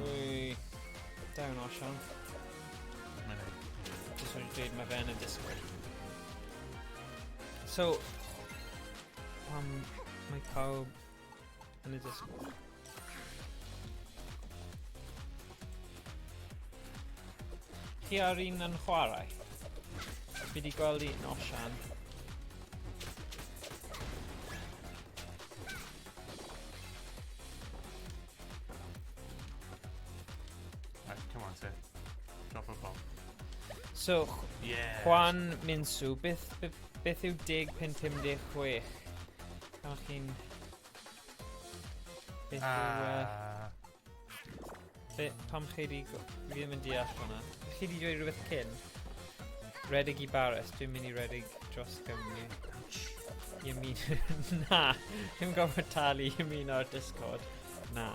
Wy... Dawn o, Sian. Just wedi dweud mae fe yn y Discord. So... mae pawb yn y Discord. Chi ar un yn chwarae? Fi wedi gweld un o Sian. Right, come on, Seth. Drop a bomb. So, Yeah. Juan Minsu, beth yw 10.56? Gan chi'n... Beth yw... Pam chi wedi... Fi ddim yn deall hwnna. Chi wedi dweud rhywbeth cyn? Redig I Barris, dwi'n mynd I redig dros Gymru. I ymuno... Na! Ddim gofod talu I ymuno ar Discord. Na.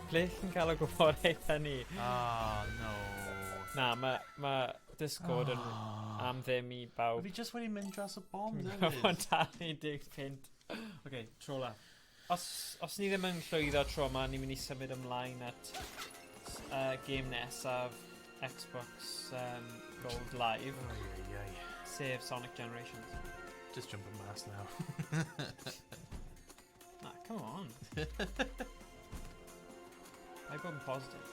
Ble chi'n cael y gwybodaeth hynny? Ah, no. Na, mae Discord yn am ddim i bawb. Fi just wedi mynd dros y bom, Mae'n David. dalu 10 pint. OK, tro la. Os ni ddim yn llwyddo tro yma, ni'n mynd i symud ymlaen at game nesaf Xbox Gold Live, sef Sonic Generations. Just jumping mass now. Nah, come on. I bod yn positive.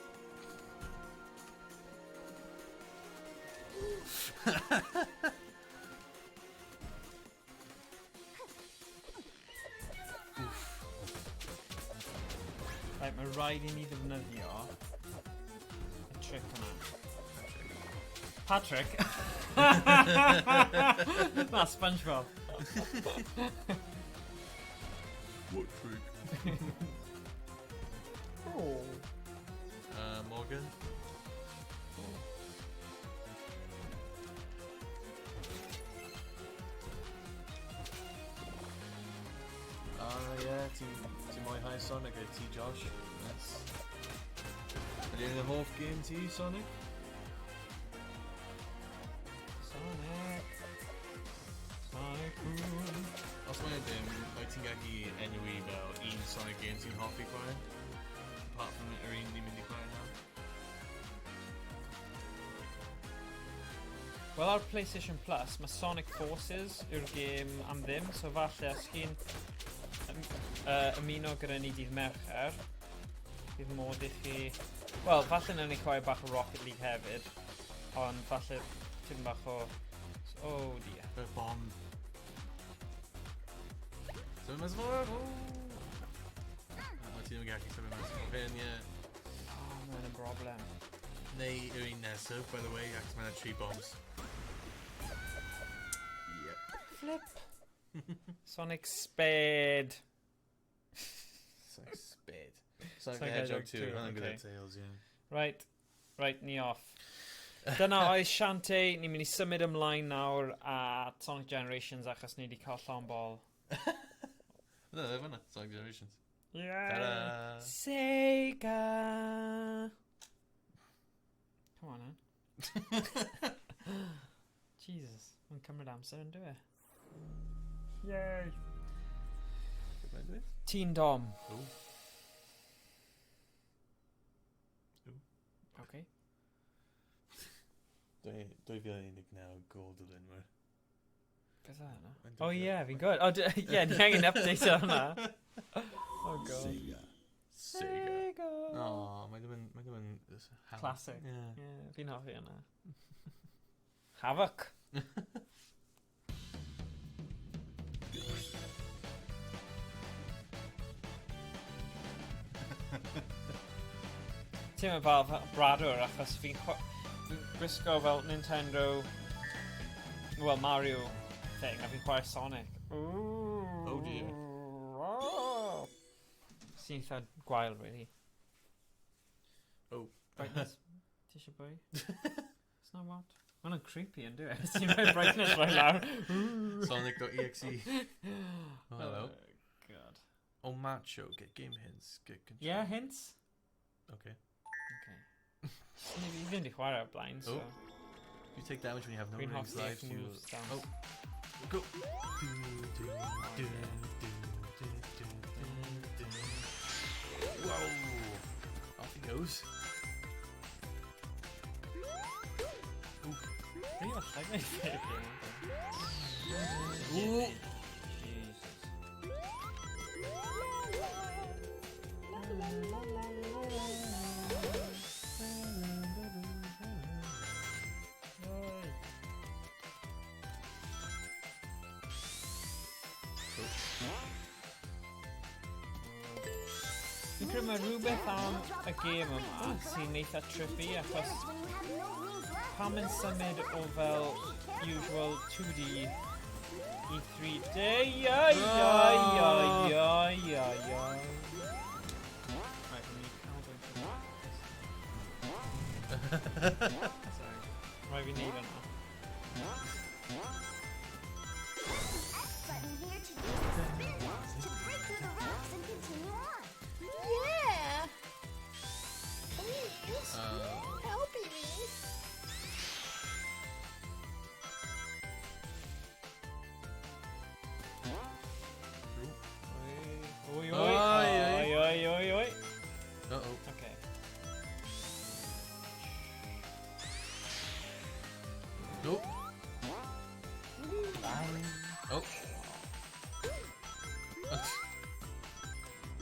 Right, mae rhaid I ni ddefnyddio y trick yma. Patrick? Na, SpongeBob. What trick? Oh. Morgan? Yeah, to my high Sonic, I T Josh. Yes. Are you in the half game T Sonic? Sonic Boom. Os mae'n dim, wyt ti'n gallu enwi fel un Sonic game ti'n hoffi chwarae? Apart from yr un ni'n mynd I chwarae nawr? Wel, ar PlayStation Plus, mae Sonic Forces yw'r gêm am ddim, so falle os chi'n ymuno gyda ni dydd Mercher, bydd mod I chi... Wel, falle nawn ni chwarae bach o Rocket League hefyd, ond falle tym bach o... Oh dear. Y bom. Sefyd mas fawr! O, ti'n gallu sefyd mas fawr hyn, ie. Oh, mae'n yn broblem. Neu yr un nesaf, by the way, ac mae'n 3 bombs. Yep. Flip. Sonic Spade. Sonic Spade. Sonic the Hedgehog 2, hwnna'n good at Tails, yeah. Right, ni off. Dyna oedd Shantae, ni'n mynd I symud ymlaen nawr at Sonic Generations achos ni wedi cael llon bol. No, they're fun, Sonic Generations. Yeah. Ta-da! Sega! Come on, then. Jesus, mae'n cymryd amser yn dwi. Yay! Teen Dom. Ooh. Okay. 2019 Gold o Linwyr. Beth yna? Oh yeah, fi'n gwybod. Oh, yeah, ni angen update hwnna. Oh god. Sega. Oh, mae ddim yn... Classic. Yeah. Yeah, fi'n hoffi hwnna. Havoc. Ti'n meddwl fel bradwr achos fi'n gwisgo fel Nintendo, well, Mario thing, a fi'n chwarae Sonic. Ooh. Oh dear. Sy'n eitha gwael, really. Oh. Brightness. Ti eisiau bwy? It's not what? Mae'n yn creepy yn dwi. Ti'n rhoi brightness right lawr. Sonic.exe. Oh, hello. God. Oh, macho. Get game hints. Get control. Yeah, hints? Okay. Okay. You ddim di chwarae o blaen, so... Oh. You take damage when you have no Green rings Hawk's life. moves down. Oh. Go. Whoa. Off he goes. Pretty much like my favorite game. Ooh. Jesus. Fi'n credu mae rhywbeth am y gêm yma sy'n eitha trippy achos pam yn symud o fel usual 2D I 3D. Right, we need cowboy Sorry. Right, we need it now. Button here to use the spin to break through the rocks and continue on. Yeah!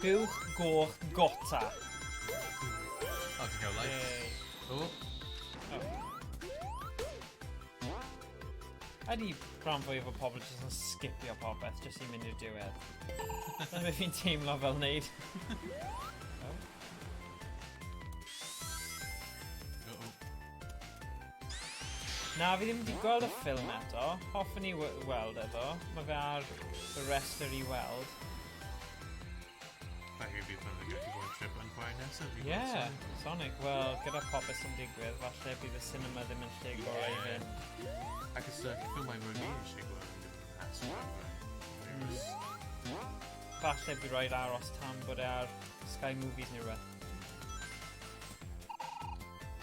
Buwch, goch, gota. Oh, ti'n cael life. Yay. Oh. Ydy rhan fwyaf o pobl jyst yn skipio popeth jyst i mynd i'r diwedd. Dyna beth fi'n teimlo fel wneud. Na, fi ddim wedi gweld y ffilm eto. Hoffwn i weld eto. Mae fe ar y rester i weld. Falle bydd yn gallu bod yn trip yn chwaer nesaf. Ie, Sonic. Wel, gyda popeth sy'n digwydd, falle bydd y cinema ddim yn lle gorau i fynd. Ac ys ffilmau rwy'n ni eisiau gweld yn as. Falle bydd rhaid aros tan bod e ar Sky Movies neu rhywbeth.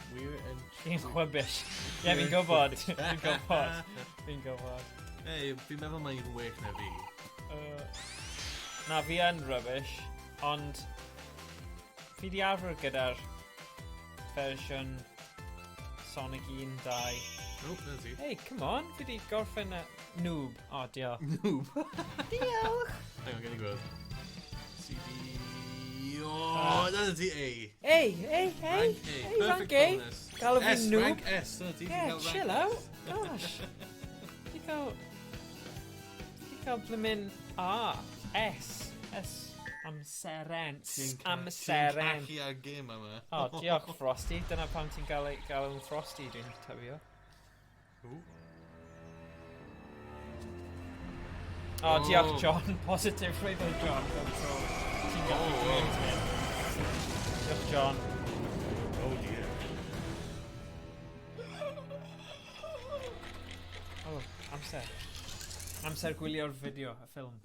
We're in... Fi'n chwybish. Ie, fi'n gwybod. Fi'n gwybod. Fi'n gwybod. Ei, fi'n meddwl mae'n well na fi. Na, fi yn rubbish, ond fi di arfer gyda'r fersiwn Sonic 1, 2. O, na ti. Hey, come on, fi di gorffen y... Noob. O, diolch. Noob. Diolch. Hang on, gen i gweld. CD... O, na ti A. Hey, hey, hey. Rank A. Hey, Perfect rank A. bonus. Galw fi S, noob. rank S. Na ti. Yeah, chill out. Gosh. Fi cael blymun A. S. S. Amseren. Amseren. Ti'n cachu ar gym yma. O, diolch Frosty. Dyna pam ti'n gael yn Frosty dwi'n tyfio. Ww. O, diolch John. Positive rhaid o John. Ti'n gallu dweud hyn. Diolch John. Oh dear. O, amser. Amser gwylio'r fideo, y ffilm.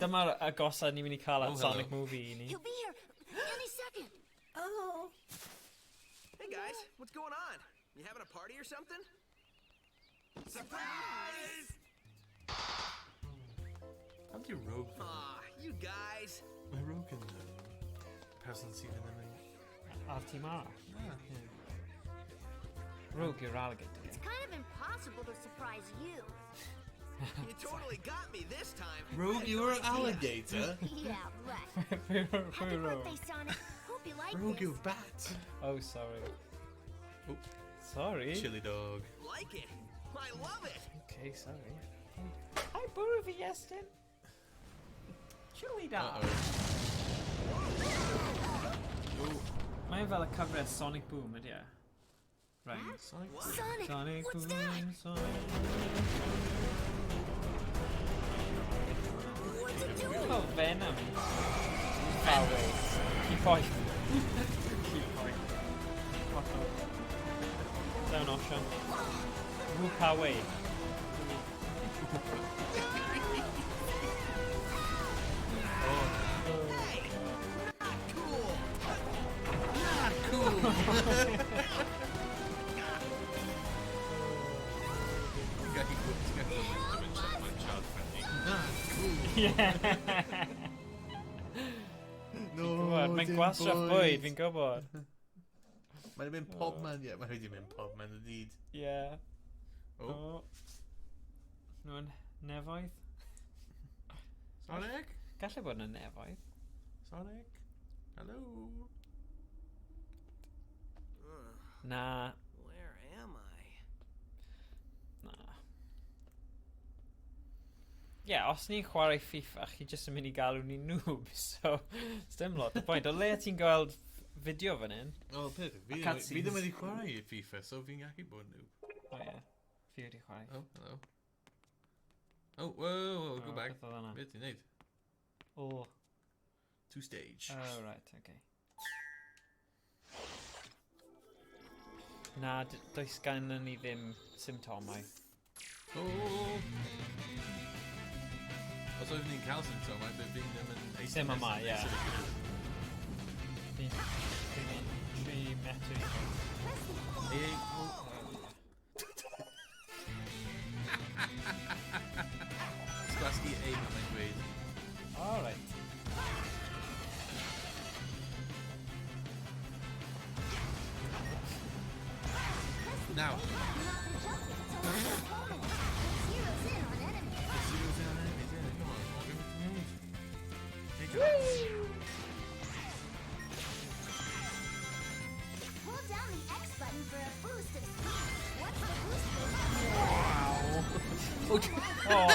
Dyma'r agosad ni'n mynd i cael at Sonic Movie i ni. He'll be here any second. Oh. Hey guys, what's going on? You having a party or something? Surprise! Am di Rogue fan? Aw, you guys. Mae Rogue yn person sydd yn yn... Ar tîm arall. Rogue yw'r alligator. It's kind of impossible to surprise you. You totally got me this time. Rogue, you were an alligator? Yeah, right. Pwy Happy Rogue? birthday, Sonic. Hope you like Rogue, this. you bat. Oh, sorry. Oh. Sorry? Chili dog. Like it. I love it. Okay, sorry. Hi, bwrw fi Iestyn. Chili dog. Mae'n fel y cyfres Sonic Boom, ydy e? Right. Sonic. Sonic, Sonic what's Boom, that? Sonic. What's it doing? Fel Venom. Power. Keep on. Keep on. Down option. Woo Power. Yeah. No, Mae'n gwastraff bwyd, fi'n gwybod. Mae'n mynd pob man, ie, mae wedi mynd pob man y dyd. Yeah. Oh, Nhw'n nefoedd? Sonic? Gallai bod yn nefoedd. Sonic? Hello? Na. Where am I? Na. Os ni'n chwarae FIFA, chi jyst yn mynd i galw ni noob, so dim lot o pwynt. O le ti'n gweld fideo fan hyn? O, peth, fi cutscenes. ddim wedi chwarae i FIFA, so fi'n gallu bod nhw. O ie, fi wedi chwarae. Oh, hello. Oh, whoa, go O, back. beth oedd hwnna? Beth ti'n neud? O, Two stage. right, okay. Na, does gan ni ddim symptomau. Oh! Os oeddwn ni'n cael symptomau, fe fi'n ddim yn eistedd. Dim yma, ie. Ei, Fi'n 3 metr i ffwrdd. ei, oh. Sgwasgu ei, mae'n gweud. Alright. Now. Zeroes in on enemies. Zero's in on enemies, yeah, come on. I'll give it to you. Take it. Oh.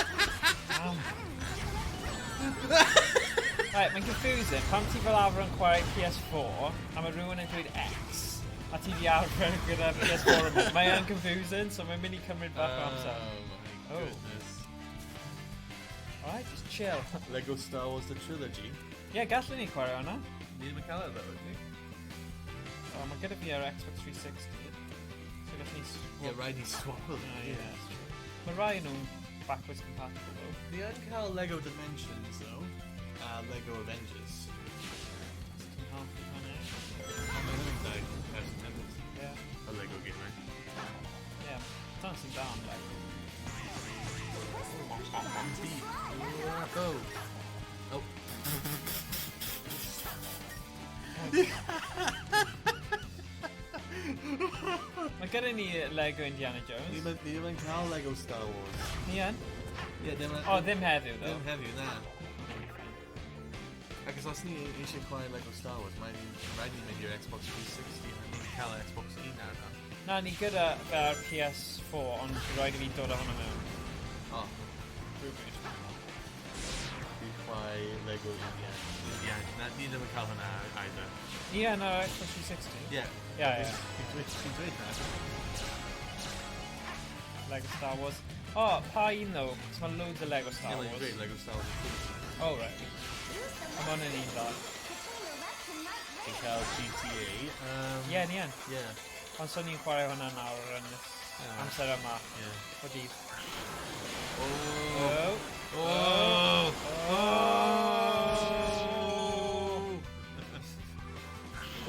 Right, mae'n confusing. Pam ti fel arfer yn chwarae PS4 a mae rhywun yn dweud X a ti di arfer gyda PS4 yma. Mae yn confusing, so mae'n mynd i cymryd bach o amser. Oh my goodness. Alright, just chill. Lego Star Wars The Trilogy. Yeah, gallwn ni chwarae hwnna. Ni ddim yn cael e ddo, ydy? Oh, mae gyda fi ar Xbox 360. So gallwn ni swap. Yeah, rhaid ni swap o Oh, yeah, that's true. Mae rai nhw'n backwards compatible though. Ni yn cael Lego Dimensions, though. A Lego Avengers. Ti'n hoffi hwnna? Ond mae hynny'n dau person tebyg. Yeah. A Lego game, right? Yeah, dyna sy'n da am Lego. Go! Oh. Mae gyda ni Lego Indiana Jones. Ni ddim yn cael Lego Star Wars. Ni yn? Yeah, O, ddim heddiw ddo. Ddim heddiw, na. Ac os ni eisiau chwarae Lego Star Wars, mae'n rhaid ni mynd i'r Xbox 360 a ni'n cael Xbox 1 nawr. Na, ni gyda fe ar PS4, ond rhaid i fi dod â hwnna mewn. Oh. Dwi'n chwarae Lego Indiana. Na, ni ddim yn cael hwnna either. Ni yn ar Xbox 360? Yeah. Yeah. Dwi'n dweud na. Lego Star Wars. O, pa un ddo? Cos mae loads o Lego Star Yeah, Wars. mae'n dweud Lego Star Wars. Oh, right. Am hwn yn un dda. Dwi'n cael GTA. Ie, ni yn. Yeah. Ond so ni'n chwarae hwnna nawr yn amser yma. Yeah. O dydd. Oh! Oh! Oh!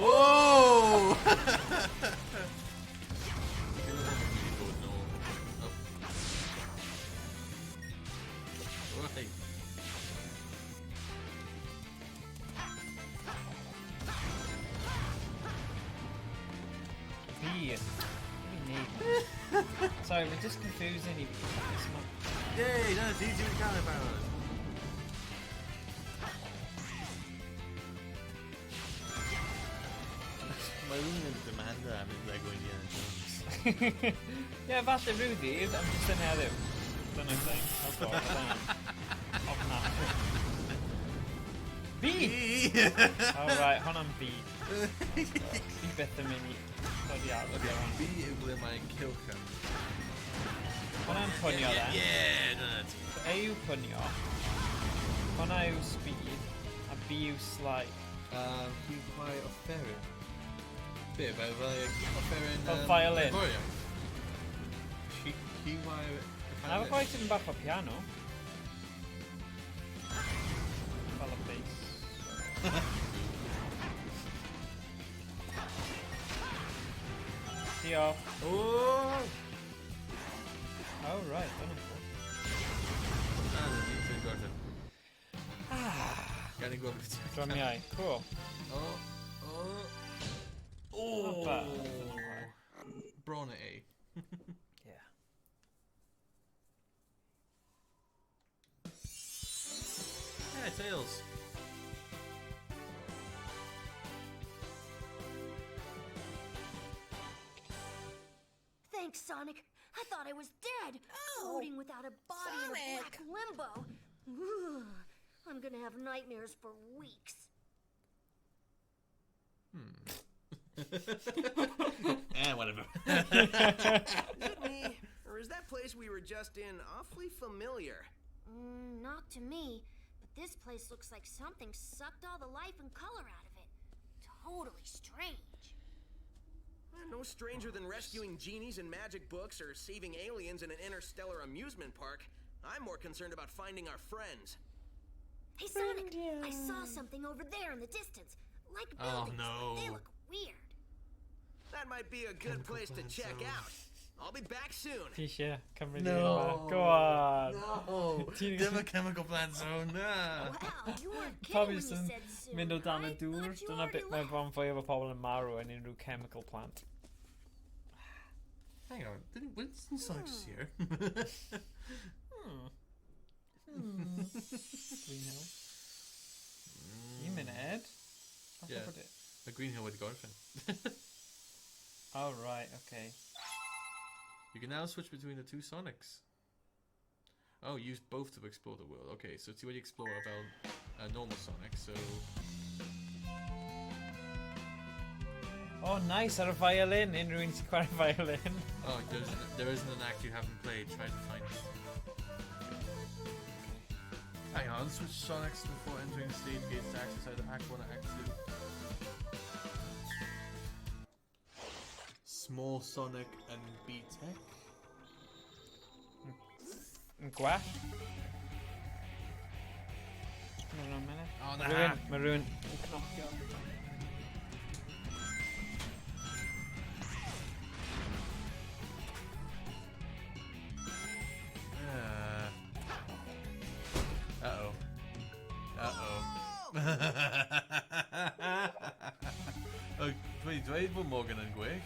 Oh! Right. Fi. Sorry, we're just confusing you. Yay, that's easy to count about. Mae rhywun yn demand am yn Lego Indiana Jones. Ie, falle rhyw dydd, ond jyst yn heddiw. Dyna'n thing. Oh god, dyna. Ofnadwy. Fi! Oh right, hwnna'n fi. Fi byth yn mynd i ddod i arfer Okay, hwnna. fi yw ble mae'n Kilcum. Hwnna'n pwnio then. Yeah, dyna ti. So A yw pwnio. Hwnna yw speed. A B yw slide. Fi'n chwarae offeryn. Be, fel offeryn... Fel violin. Eforio. Fi'n chwarae... Na fe chwaith yn bach o piano. Fel o bass. Diolch. Oh! Oh right, dyna'n cool. Na, dwi'n gorffen. Gan i gweld beth ti'n... Dramiau, cool. Oh! Not bad. Dyna'n chwarae. Bron A. Yeah. Yeah, Tails. Thanks, Sonic. I thought I was dead. Floating without a body in a black limbo. Ooh, I'm gonna have nightmares for weeks. Whatever. Is it me? Or is that place we were just in awfully familiar? Not to me, but this place looks like something sucked all the life and color out of it. Totally strange. No stranger than rescuing genies in magic books or saving aliens in an interstellar amusement park. I'm more concerned about finding our friends. Hey, Sonic, I saw something over there in the distance. Like Oh, buildings, no. but they look weird. That might be a good place to check out. I'll be back soon. Ti eisiau cymryd No. un yma? Go on. No! Ti'n Dim y chemical plant zone, na! Wow, you weren't kidding Pawb when you jyst yn said soon. mynd o dan y I dŵr. thought you Dyna already bit mae left. fan fwyaf o pobl yn marw yn unrhyw chemical plant. Hang on, didn't Sonic just here? Green Hill. Un munud. Yeah. Bod it. The Green Hill wedi gorffen. Oh right, okay. You can now switch between the two Sonics. Oh, use both to explore the world. Okay, so ti wedi explore fel normal Sonic, so... Oh, nice, ar y violin. Unrhyw un sy'n chwarae violin. Oh, there isn't an act you haven't played. Try to find it. Hang on, switch Sonics before entering the stage gates to access either Act 1 or Act 2. Small Sonic and B-Tech? Yn gwell. Mae'n rhan minute. Oh, Mae rhywun yn cnocio. Uh-oh. Oh, dweud bod Morgan yn gwych.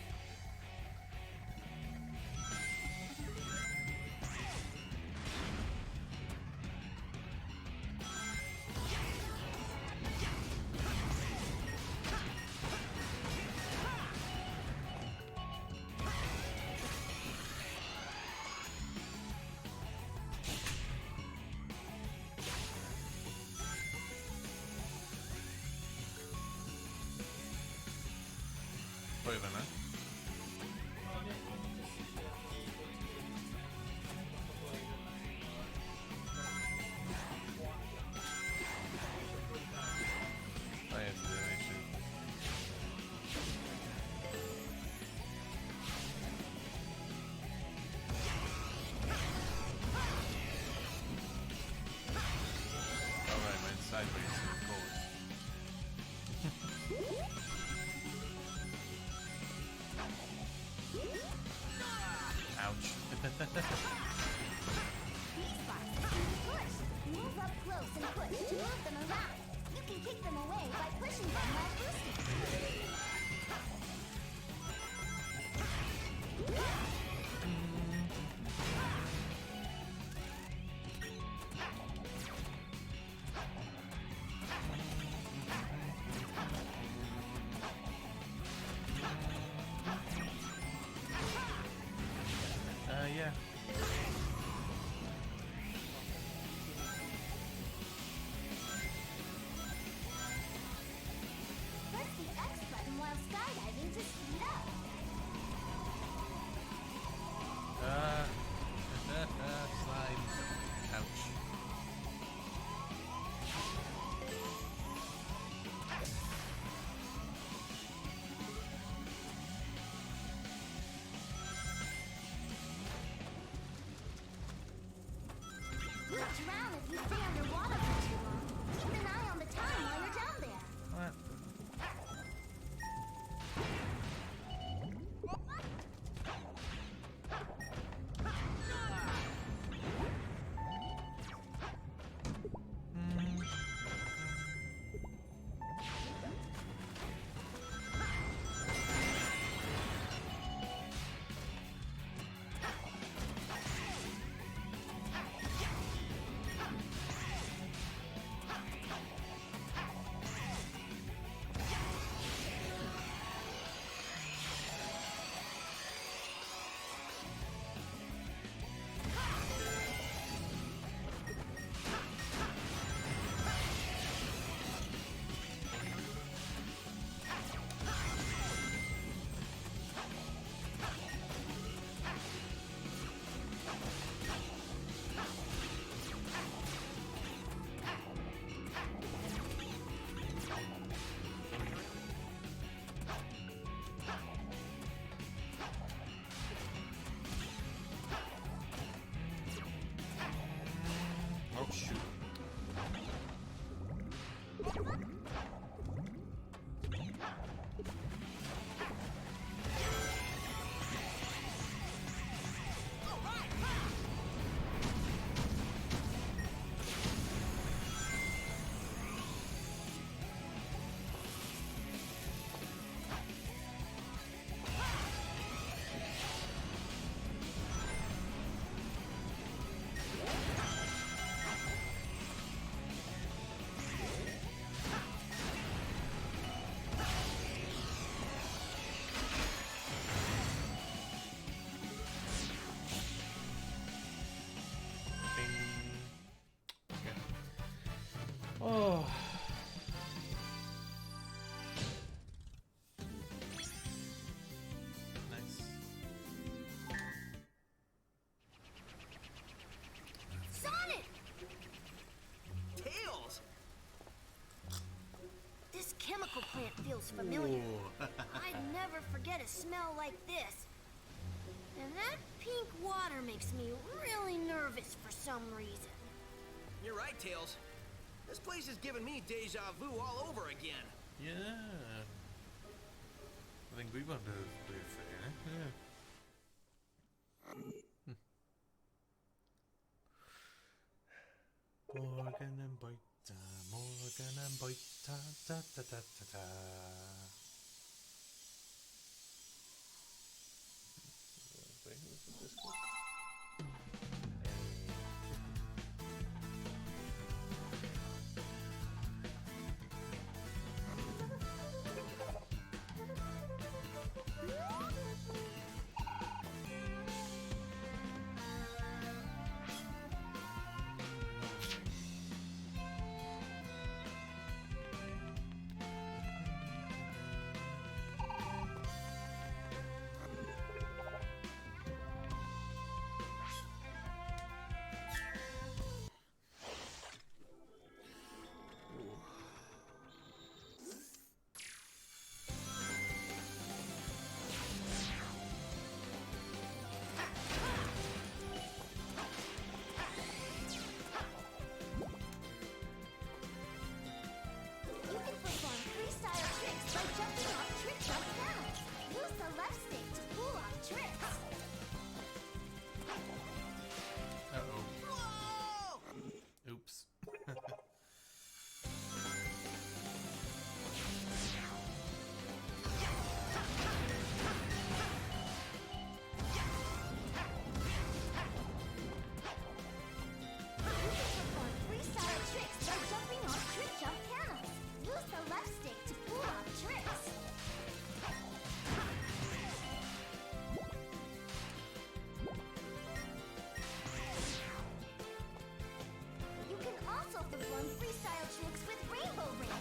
Pwy fyna? Oh, yeah, it's the animation. Alright, went sideways, of course. Ouch. Move up close and push to move them around. You can kick them away by pushing them while boosting. Yeah. Press the X button while skydiving to speed up. Slide. Ouch. You'll drown if you stay underwater for too long. Keep an eye on the time while you're down there. What? Oh. Nice. Sonic! Tails! This chemical plant feels familiar. Ooh. I'd never forget a smell like this. And that pink water makes me really nervous for some reason. You're right, Tails. This place is giving me deja vu all over again. Yeah. I think we want to play fair. Yeah. Morgan and Boita, Morgan and Boita, da da da da da. You can perform freestyle tricks by jumping off trick jump panels. Use the left stick to pull off tricks. Uh-oh. Whoa! Oops. You can perform freestyle tricks by jumping off trick jump panels. Use the left stick to pull off tricks. You can also perform freestyle tricks with rainbow rings.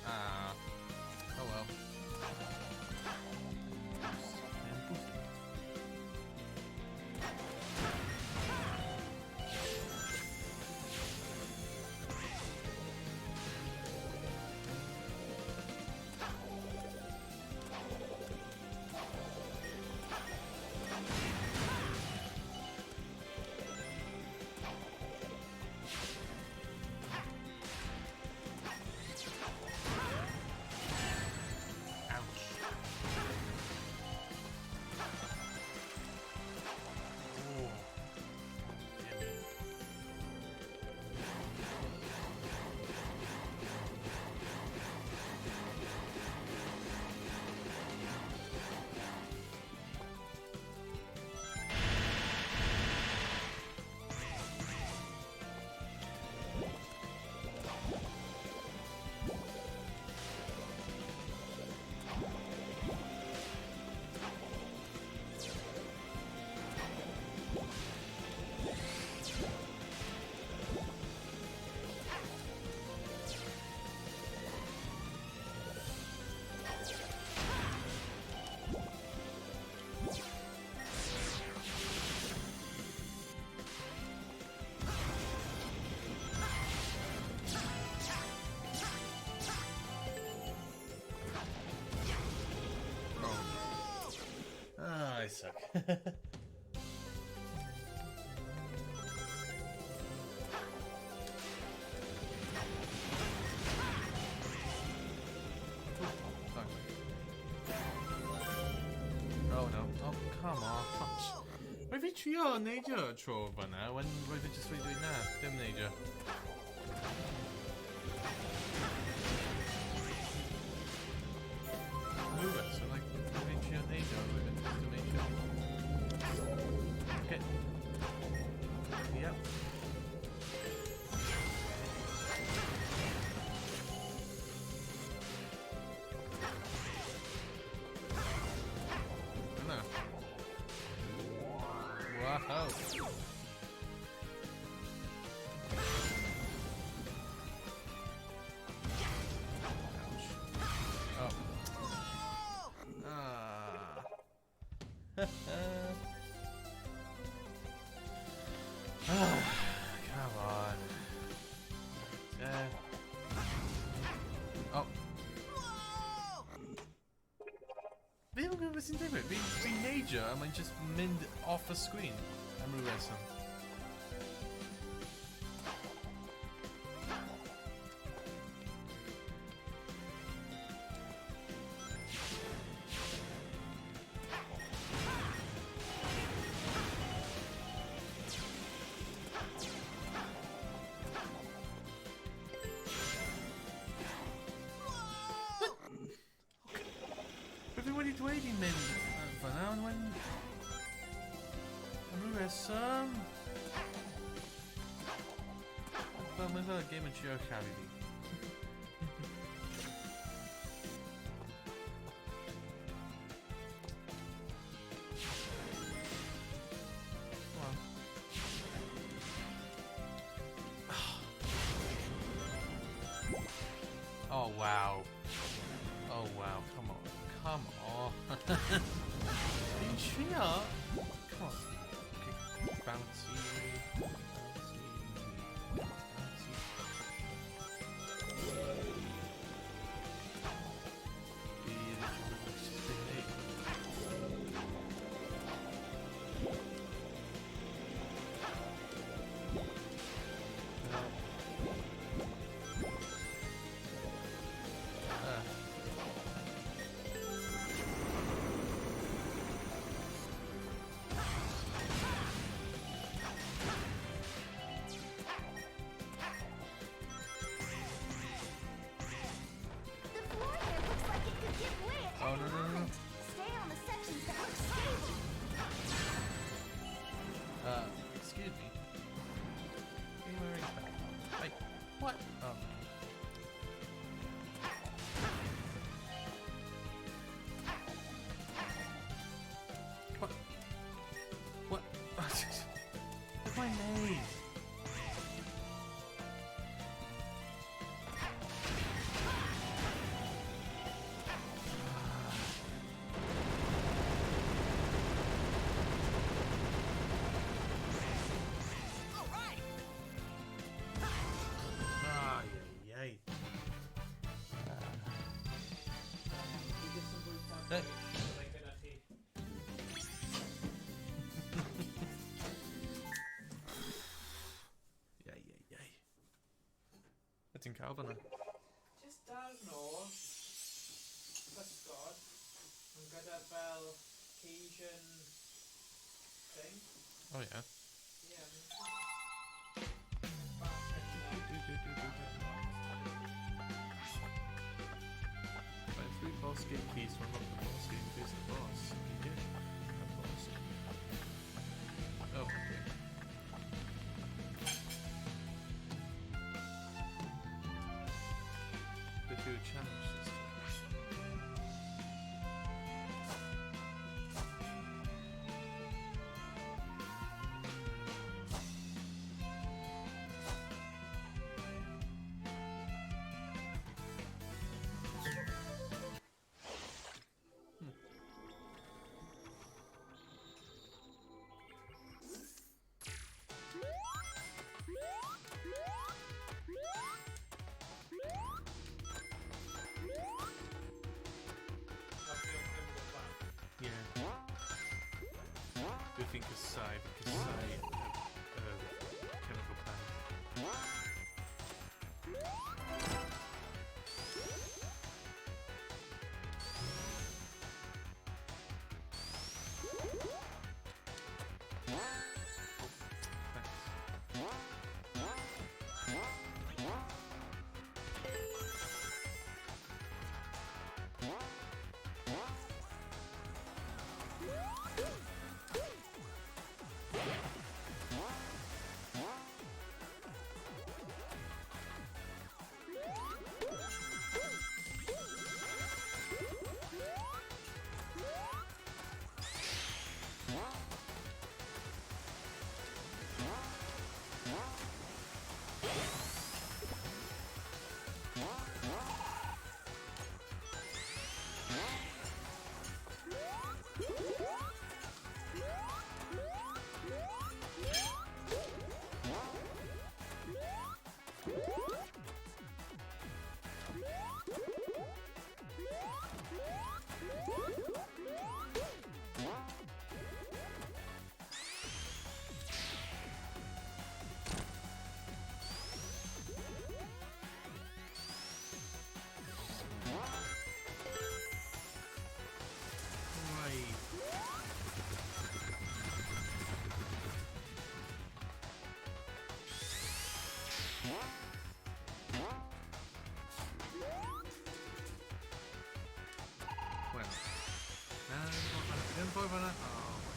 Ah. Oh well. I suck. Oh no. Oh, come on. Mae fi trio neidio tro fanna, when roedd fi jyst wedi dweud na, dim neidio. Move it, so like, mae fi trio neidio, roedd fi'n just make sure. Okay. Yep. Oh. Ouch. Oh. Ah. Come on. Oh. Fi'n gwybod beth sy'n digwydd. Fi'n neidio a mae'n just mynd off y screen am ryw reswm. Fi wedi dweud i'n mynd fyna, ond when... am ryw reswm... Fel, mae'n fel y game yn trio charu fi. Come on. Oh, wow. Oh, wow, come on. Come on. Fi'n trio. Come on. Okay. Bouncy. Bouncy. Bouncy. The floor here looks like it could give way at Oh, any no, no, no. moment. Stay on the sections that look stable. Excuse me. Are you wearing that? Wait, what? Oh. What? What? What's my name? Ay, ay, ay. Iai, iai, iai. Be ti'n cael fyna? Just darn o pysgod yn gyda fel Cajun thing. Oh, yeah. Yeah, Find 3 boss game keys to unlock the boss game face the boss. You get a boss. Oh, okay. The two challenge system. Yeah. Do you think aside because chemical plant? Dim boi fanna. Oh my.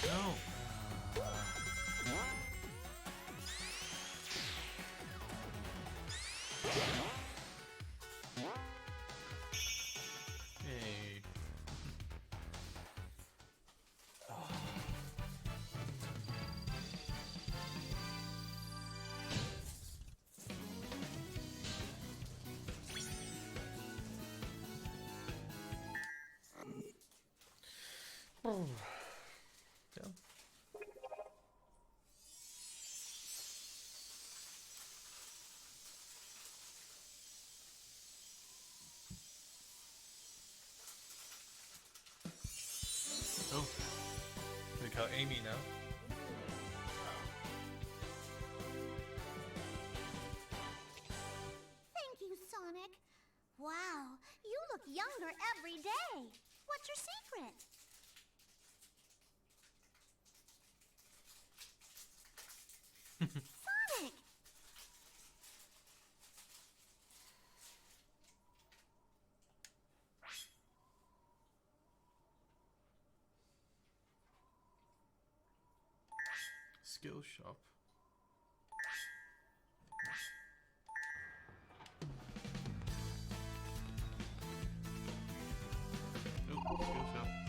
No. Hey. Oh. Yeah. Oh. We call Amy now. Thank you, Sonic. Wow, you look younger every day. What's your secret? Sonic! Skill shop. Oh, skill shop.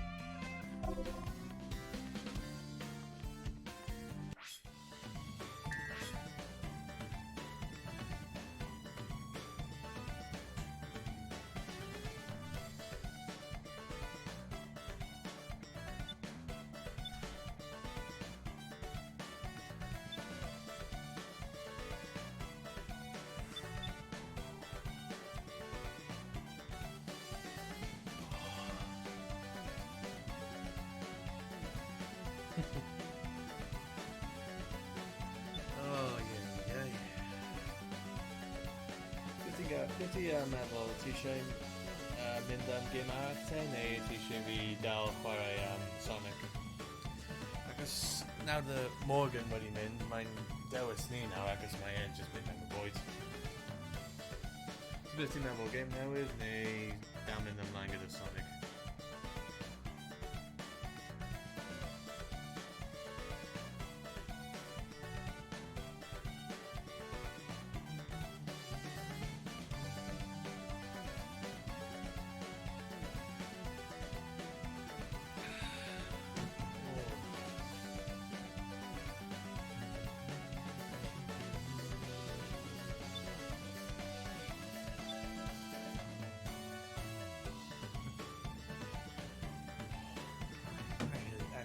Oh, yeah. Beth i meddwl, ti eisiau mynd am gym arall te, neu ti eisiau fi dal chwarae Sonic? Agos nawr the Morgan wedi mynd, mae'n dewis ni nawr agos mae e'n just mynd am y bwyd. So beth ti'n meddwl, game newydd, neu... Down mynd ymlaen gyda Sonic.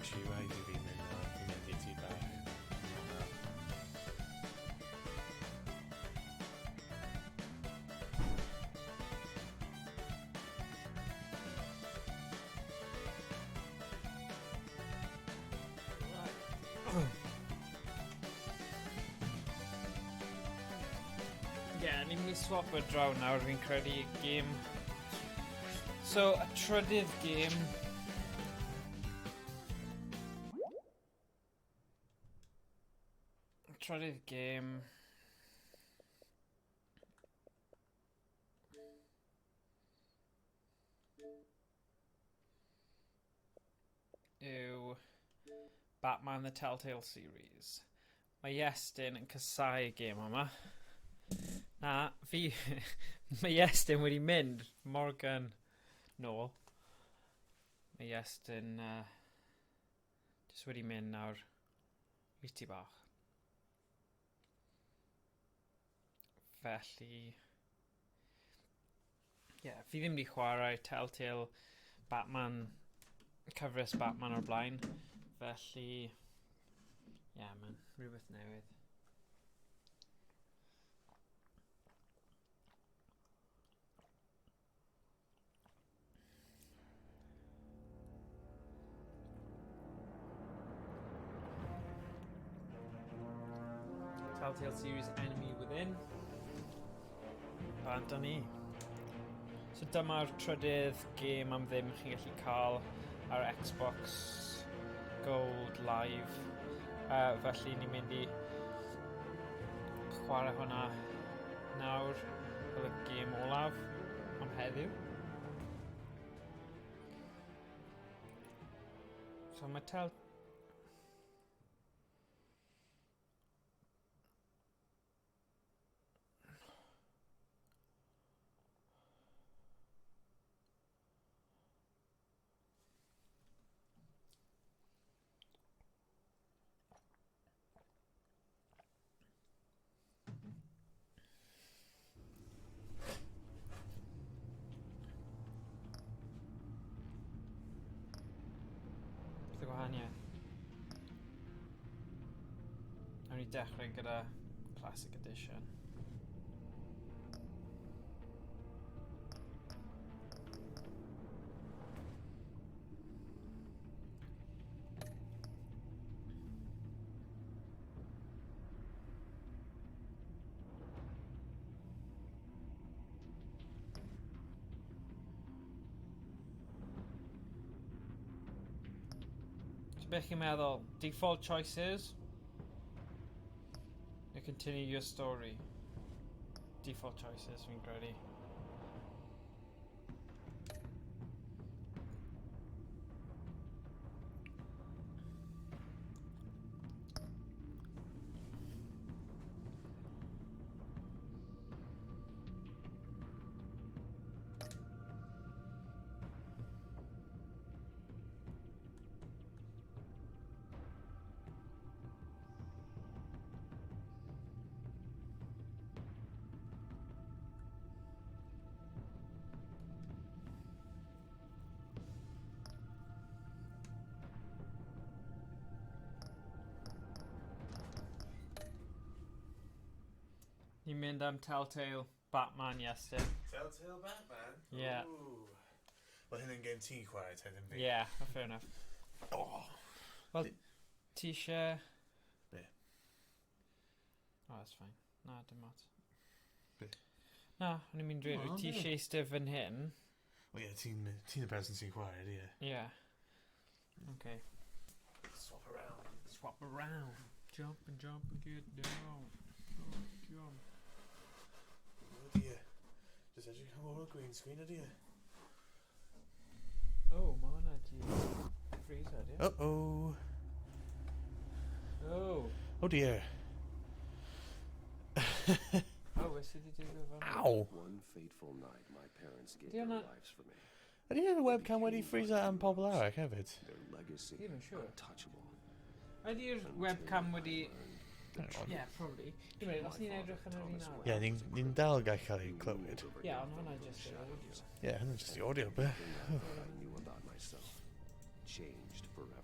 Actually, rhaid i fi mynd i tŷ bach. Yeah, ni'n mynd i swap o draw nawr, fi'n credu game. So, y trydydd game. Y trydydd game. Yw Batman the Telltale series. Mae Iestyn yn casau y game yma. Na, fi... Mae Iestyn wedi mynd. Morgan nôl. Mae Iestyn jyst wedi mynd nawr i tŷ bach. Felly... Yeah, fi ddim wedi chwarae Telltale Batman, cyfres Batman o'r blaen. Felly... Yeah, man, rhywbeth newydd. Telltale series Enemy Within. Bant o'n ni. So dyma'r trydydd gêm am ddim chi'n gallu cael ar Xbox Gold Live. Felly ni'n mynd i chwarae hwnna nawr. Oedd y gêm olaf am heddiw. So mae y gwahaniaeth. Nawn ni dechrau gyda Classic Edition. Beth chi'n meddwl? Default choices? You continue your story. Default choices, fi'n credu. Ni'n mynd am Telltale Batman yesterday. Telltale Batman? Yeah. Ooh. Wel, hyn yn game ti'n chwarae, te ddim fi. Yeah, fair enough. Oh. Wel, ti isie... Be? Oh, that's fine. Na, dim ot. Be? Na, o'n i'n mynd dweud, wyt ti isie eistedd fan hyn? Wel, ie, ti'n y person ti'n chwarae, di e? Yeah. Okay. Swap around. Swap around. Jump and get down. Oh, jump. Oh, di e? Just edrych am o'r green screen, ydi e? Oh, mae hwnna di... freezer, di? Uh-oh. Oh. Oh dear. Oh, wes i di digwydd fan? Ow! One fateful night, my parents gave Di their hwnna... lives for me. Ydy hyn y webcam wedi freezer am pobl arall hefyd? Their legacy, Ddim yn siŵr. untouchable. Ydy'r webcam wedi... Yeah, probably. Dwi'n meddwl, os ni'n edrych yn yr un awr. Ie, ni'n dal gael cael ei clywed. Ie, ond hwnna just yr audio. Ie, hynny'n just the audio, be? Everything I knew about myself changed forever.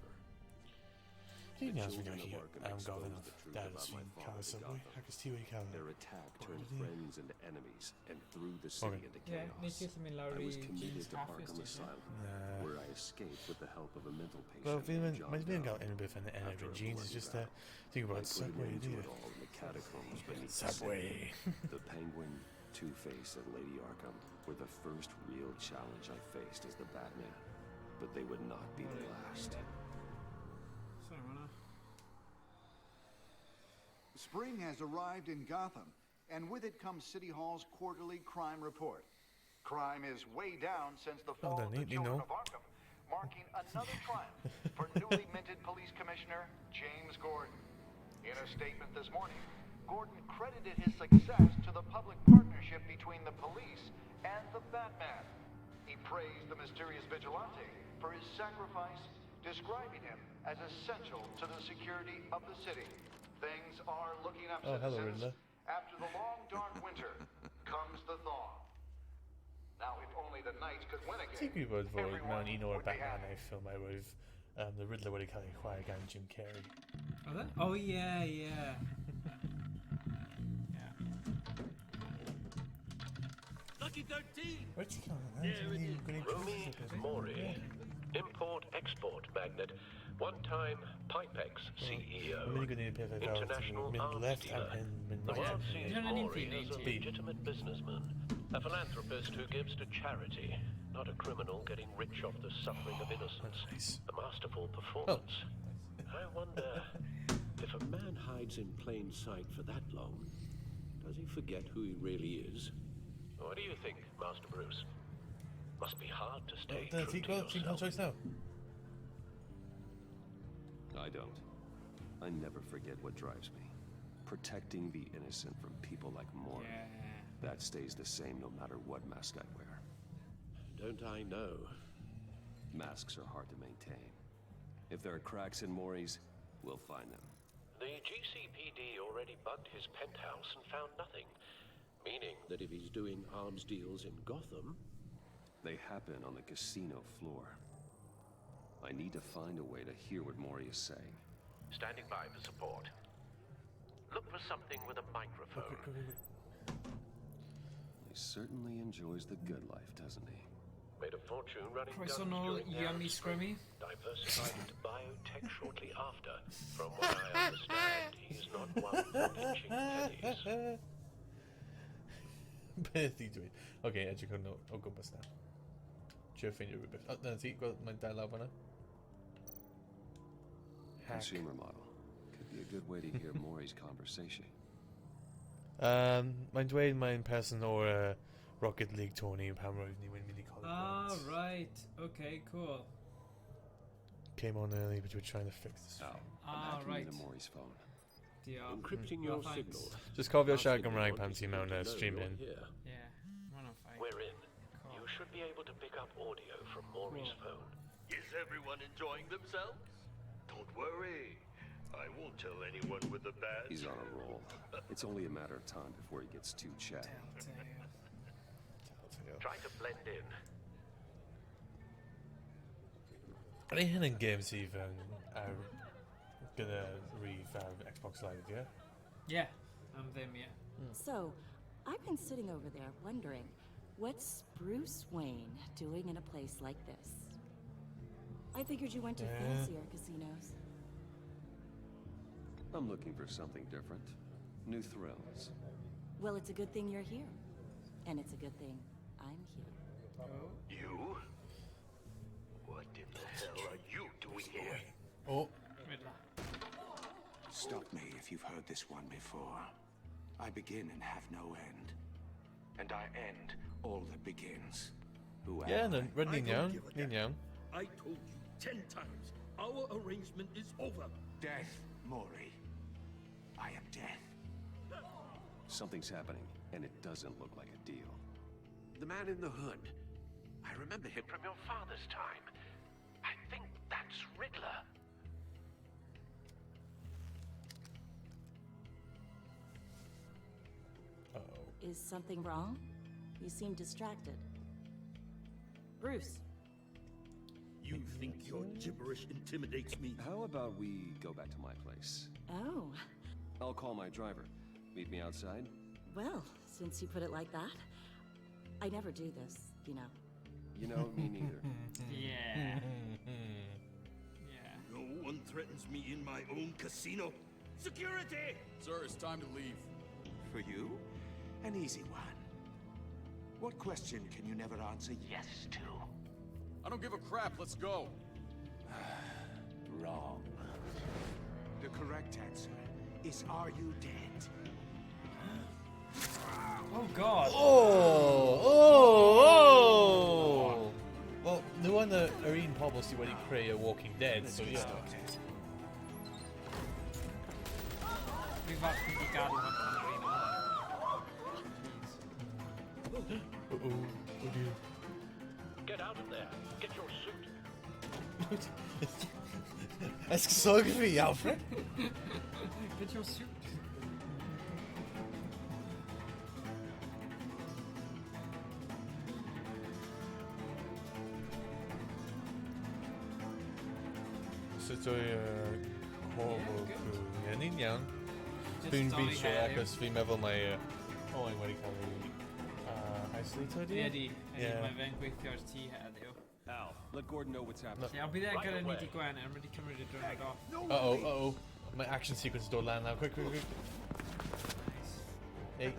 Dwi'n iawn sy'n gallu gofyn o'r dad os fi'n cael y sylwi, ac os ti wedi cael Their attack turned friends into enemies and threw the city into Ie, nes chaos. i wrth mynd lawr I i was committed Jeans to Cafes, Arkham ti isie? Asylum, where I escaped with the help of a mental Wel, patient. mae ddim yn gael unrhyw beth yn erbyn jeans, it's just think about Subway, do you? Catacombs beneath Subway. The Penguin, Two-Face, and Lady Arkham were the first real challenge I faced as the Batman, but they would not be the last. Sorry, hwnna. Spring has arrived in Gotham, and with it comes City Hall's quarterly crime report. Crime is way down since the fall of the Children of Arkham, marking another triumph for newly minted Police Commissioner James Gordon. In a statement this morning, Gordon credited his success to the public partnership between the police and the Batman. He praised the mysterious vigilante for his sacrifice, describing him as essential to the security of the city. Things are looking up, hello, citizens. Riddler. After the long, dark winter comes the thaw. Now, if only the Knights could win again, Ti'n gwybod fod everyone mewn un o'r would be Batman happy. neu ffilmau roedd the Riddler wedi cael ei chwarae gan Jim Carrey. Oedd e? Oh, yeah, yeah. Yeah. Lucky 13! Where'd you come from? Romy Mori, import-export magnate, one-time Pipex CEO, Mae'n mynd i gwneud pethau fel international mynd arms left dealer. and mynd The right world and sees Dyna ni'n Mori ffili as a ti. legitimate businessman, A philanthropist who gives to charity, not a criminal getting rich off the suffering of innocence. Nice. A masterful performance. I wonder, if a man hides in plain sight for that long, does he forget who he really is? What do you think, Master Bruce? Must be hard to stay true to yourself. choice now. I don't. I never forget what drives me. Protecting the innocent from people like Mori. That stays the same no matter what mask I wear. Don't I know? Masks are hard to maintain. If there are cracks in Mori's, we'll find them. The GCPD already bugged his penthouse and found nothing. Meaning that if he's doing arms deals in Gotham... They happen on the casino floor. I need to find a way to hear what Mori is saying. Standing by for support. Look for something with a microphone. He certainly enjoys the good life, doesn't he? Made a fortune running guns Croissant during the yummy Arab Spring. scrummy. Diversified into biotech shortly after. From what I understand, he's not one for pinching pennies. Beth i dweud. Ok, edrych hwn o gwmpas na. Trio ffeindio rhywbeth. O, dyna ti, gweld mae'n dal lawr fan'na. Consumer model. Could be a good way to hear Mori's conversation. Mae'n dweud mae'n person o'r Rocket League tourney pan roedd ni wedi cael Ah, right. Okay, cool. Came on early, but we were trying to fix this. Oh, Ah, I'm hacking right. into Mori's phone. Diolch. Encrypting Well, your thanks. signal. Just cofio siarad Asking Gymraeg you pan what ti you mewn need to know stream you're in. here. Yeah, run on fine. We're in. Cool. You should be able to pick up audio from Maury's phone. Is everyone enjoying themselves? Don't worry. I won't tell anyone with a badge. He's on a roll. It's only a matter of time before he gets too chatty. Try to blend in. Are hyn yn games sydd gyda rif Xbox Live, yeah? Yeah, I'm them, yeah. So, I've been sitting over there wondering, what's Bruce Wayne doing in a place like this? I figured you went to fancier casinos. I'm looking for something different. New thrills. Well, it's a good thing you're here. And it's a good thing I'm here. You? What in the hell are you doing here? Oh. Stop me if you've heard this one before. I begin and have no end. And I end all that begins. Who am Yeah, I? no, rydyn ni'n iawn. give a Ni'n iawn. I told you 10 times. Our arrangement is over. Death, Mori. I am death. Something's happening, and it doesn't look like a deal. The man in the hood. I remember him from your father's time. I think that's Riddler. Is something wrong? You seem distracted. Bruce. You think your gibberish intimidates me? How about we go back to my place? Oh. I'll call my driver. Meet me outside? Well, since you put it like that, I never do this, you know. You know, me neither. Yeah. No one threatens me in my own casino. Security! Sir, it's time to leave. For you? An easy one. What question can you never answer yes to? I don't give a crap. Let's go. Wrong. The correct answer is, are you dead? Oh god. Oh! Well, nhw yn yr un pobl sydd wedi creu y Walking Dead, so yeah. Fi'n falch chi wedi gadw hwn pan yr un o'n. Oh dear. Get out of there. Get your suit. Esgusog fi, Alfred. Get your suit. Sut o'i pobl cw? Ie, ni'n iawn. Just Dwi'n Donny beitio heddiw. ac fi'n meddwl mae Owen wedi cael ei isolato, di? Ie, mae fe'n gweithio ar ti heddiw. Al, let Gordon know what's happening. Ie, ond bydd e gyda ni di Gwen, yn wedi cymryd y drwyd off. Uh-oh. Mae action sequence dod lan now. Quick. Hey.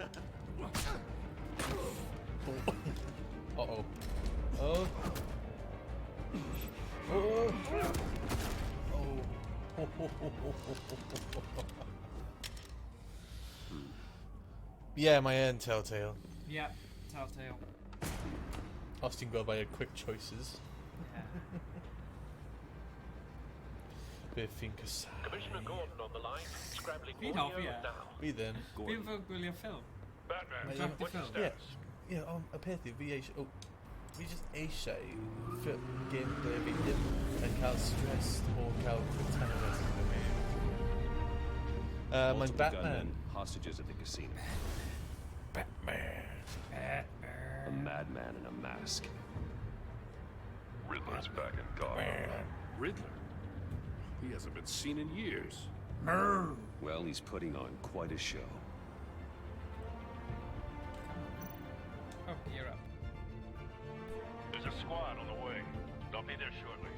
Uh-oh. Oh. Oh. Oh. Yeah, my end, Telltale. Yeah, Telltale. Austin got by your quick choices. Yeah. Beth think aside. Commissioner Gordon on the line, scrabbling Fi'n audio hoffi, ie. now. Fi ddim. Fi'n fawr gwylio ffilm. Batman, Contracted what's your film. Yeah, status? yeah, y peth yw, fi eisiau... Fi just eisiau ffilm gameplay fi ddim yn cael stress o cael pretenders yn y mi. Mae'n Multiple Batman. gunmen, hostages at the casino. Batman. A madman in a mask. Riddler's back in Gotham. Riddler? He hasn't been seen in years. Well, he's putting on quite a show. Oh, you're up. There's a squad on the way. They'll be there shortly.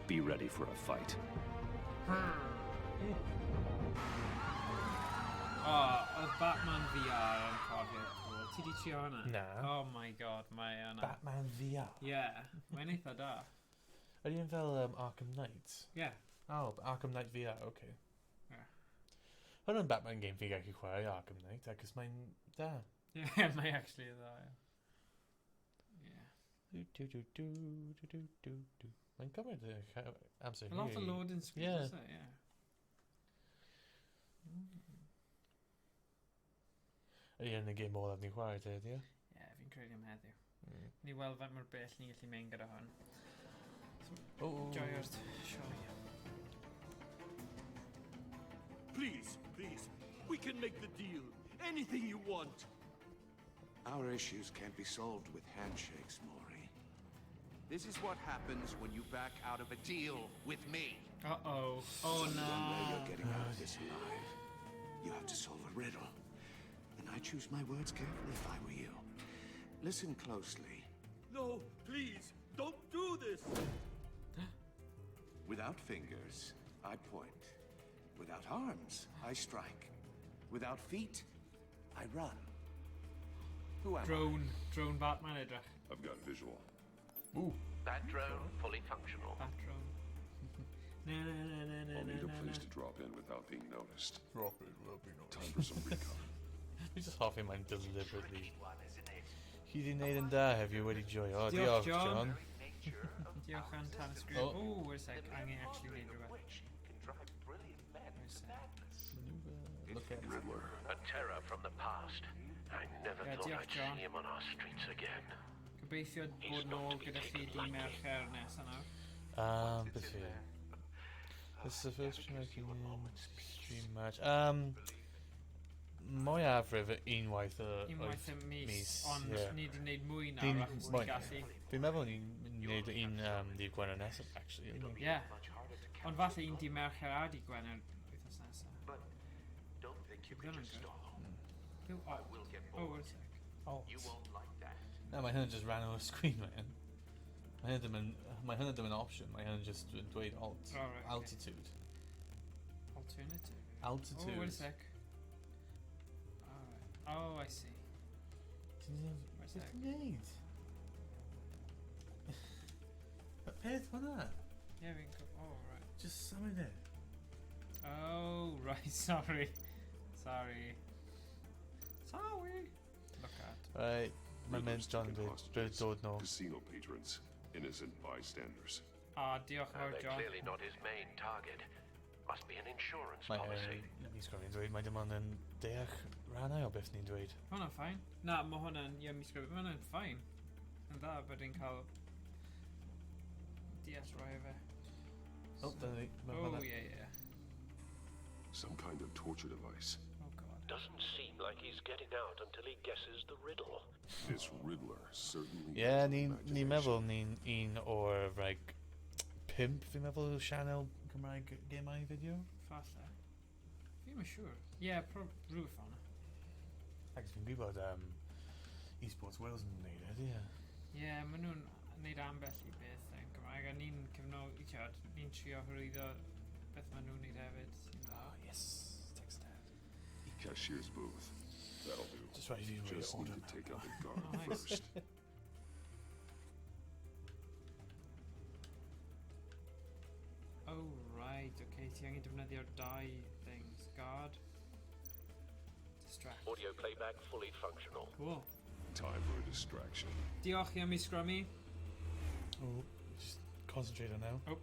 Be ready for a fight. Oedd Batman VR yn cofio. Ti di trio hwnna? Na. Oh my god, mae yna. Batman VR? Yeah, mae'n eitha da. Ydy yn fel Arkham Knight? Yeah. Oh, Arkham Knight VR, okay. Yeah. Hwna'n Batman game fi gallu chwarae Arkham Knight, ac mae'n da. Yeah, mae actually dda, yeah. Mae'n cymryd amser A lot of loading screens, yeah. is it? Yeah. Ydy yn y game olaf ni chwarae te, ydy? Yeah, fi'n credu am heddiw. Ni weld faint mor bell ni'n gallu mynd gyda hwn. Joio'r sioe. Please, please, we can make the deal. Anything you want. Our issues can't be solved with handshakes, Maury. This is what happens when you back out of a deal with me. Uh-oh. Oh, no. One way you're getting out of this alive. You have to solve a riddle. And I choose my words carefully if I were you. Listen closely. No, please, don't do this. Without fingers, I point. Without arms, I strike. Without feet, I run. Who am Drone Batman edrych. I've got visual. Ooh. That drone fully functional. Bat drone. I'll need a place to drop in without being noticed. Drop in without being noticed. Time for some recon. Fi just hoffi mae'n deliberately. Chi di wneud yn da heddiw wedi joio. Diolch, Diolch, John. Diolch am tan sgrif. Oh. Wait a sec, angen actually neud rhywbeth. Look at Riddler. A terror from the past. I never Yeah, thought diolch, I'd John. see him on our streets again. Gobeithio bod nôl gyda chi di Mercher nesaf nawr. Beth fi? This is the first American stream match. Mwyafrif unwaith Unwaith y mis, ond ni di wneud mwy nawr Fi'n achos ni gallu. Fi'n meddwl ni'n wneud un dydd Gwener nesaf, actually. Yeah. Ond falle un di Mercher a di Gwener wythnos nesaf. Dyna'n good. Oh, wait a sec. Oh. No, mae hynny just ran o'r screen, man. Mae hynny ddim yn option, mae hynny just dweud alt. Oh, right, okay. Altitude. Alternative? Altitude. Oh, wait a sec. Alright. Oh, I see. Wait a sec. Neud. Y peth hwnna. Yeah, fi'n go... Oh, right. Just symud e. Oh, right, sorry. Sorry. Look at. Right. Mae'n mynd John dod nôl. Casino patrons, innocent bystanders. Diolch fawr, They're John. clearly not his main target. Must be an insurance Mae policy. ni'n sgrifennu'n dweud, mae dim ond yn deall rhannau o beth ni'n dweud. Mae hwnna'n ffain. Na, mae hwnna'n... Ie, mi sgrifennu. Mae hwnna'n ffain. Yn dda, bod ni'n cael... DS roi fe. Oh, dyna ni. Oh, yeah. Some kind of torture device. Doesn't seem like he's getting out until he guesses the riddle. This Riddler certainly. Yeah, ni'n meddwl ni'n un o'r like 5 fi'n meddwl sianel Cymraeg gemau fideo. Falle. Fi'n mynd siŵr. Ie, rhywbeth fanna. Ac fi'n gwybod eSports Wales yn gwneud e, ie. Ie, maen nhw'n gwneud ambell i beth yn Gymraeg, a ni'n ni'n trio hyrwyddo beth maen nhw'n gwneud hefyd. Oh, yes. Cashier's booth. That'll do. Just ready to Just need to take out the guard Nice. first. Oh right, okay, ti angen defnyddio'r dau things. Guard. Distract. Audio playback fully functional. Cool. Time for a distraction. Diolch i am i Scrummy. Oh, just concentrate on now. Oh.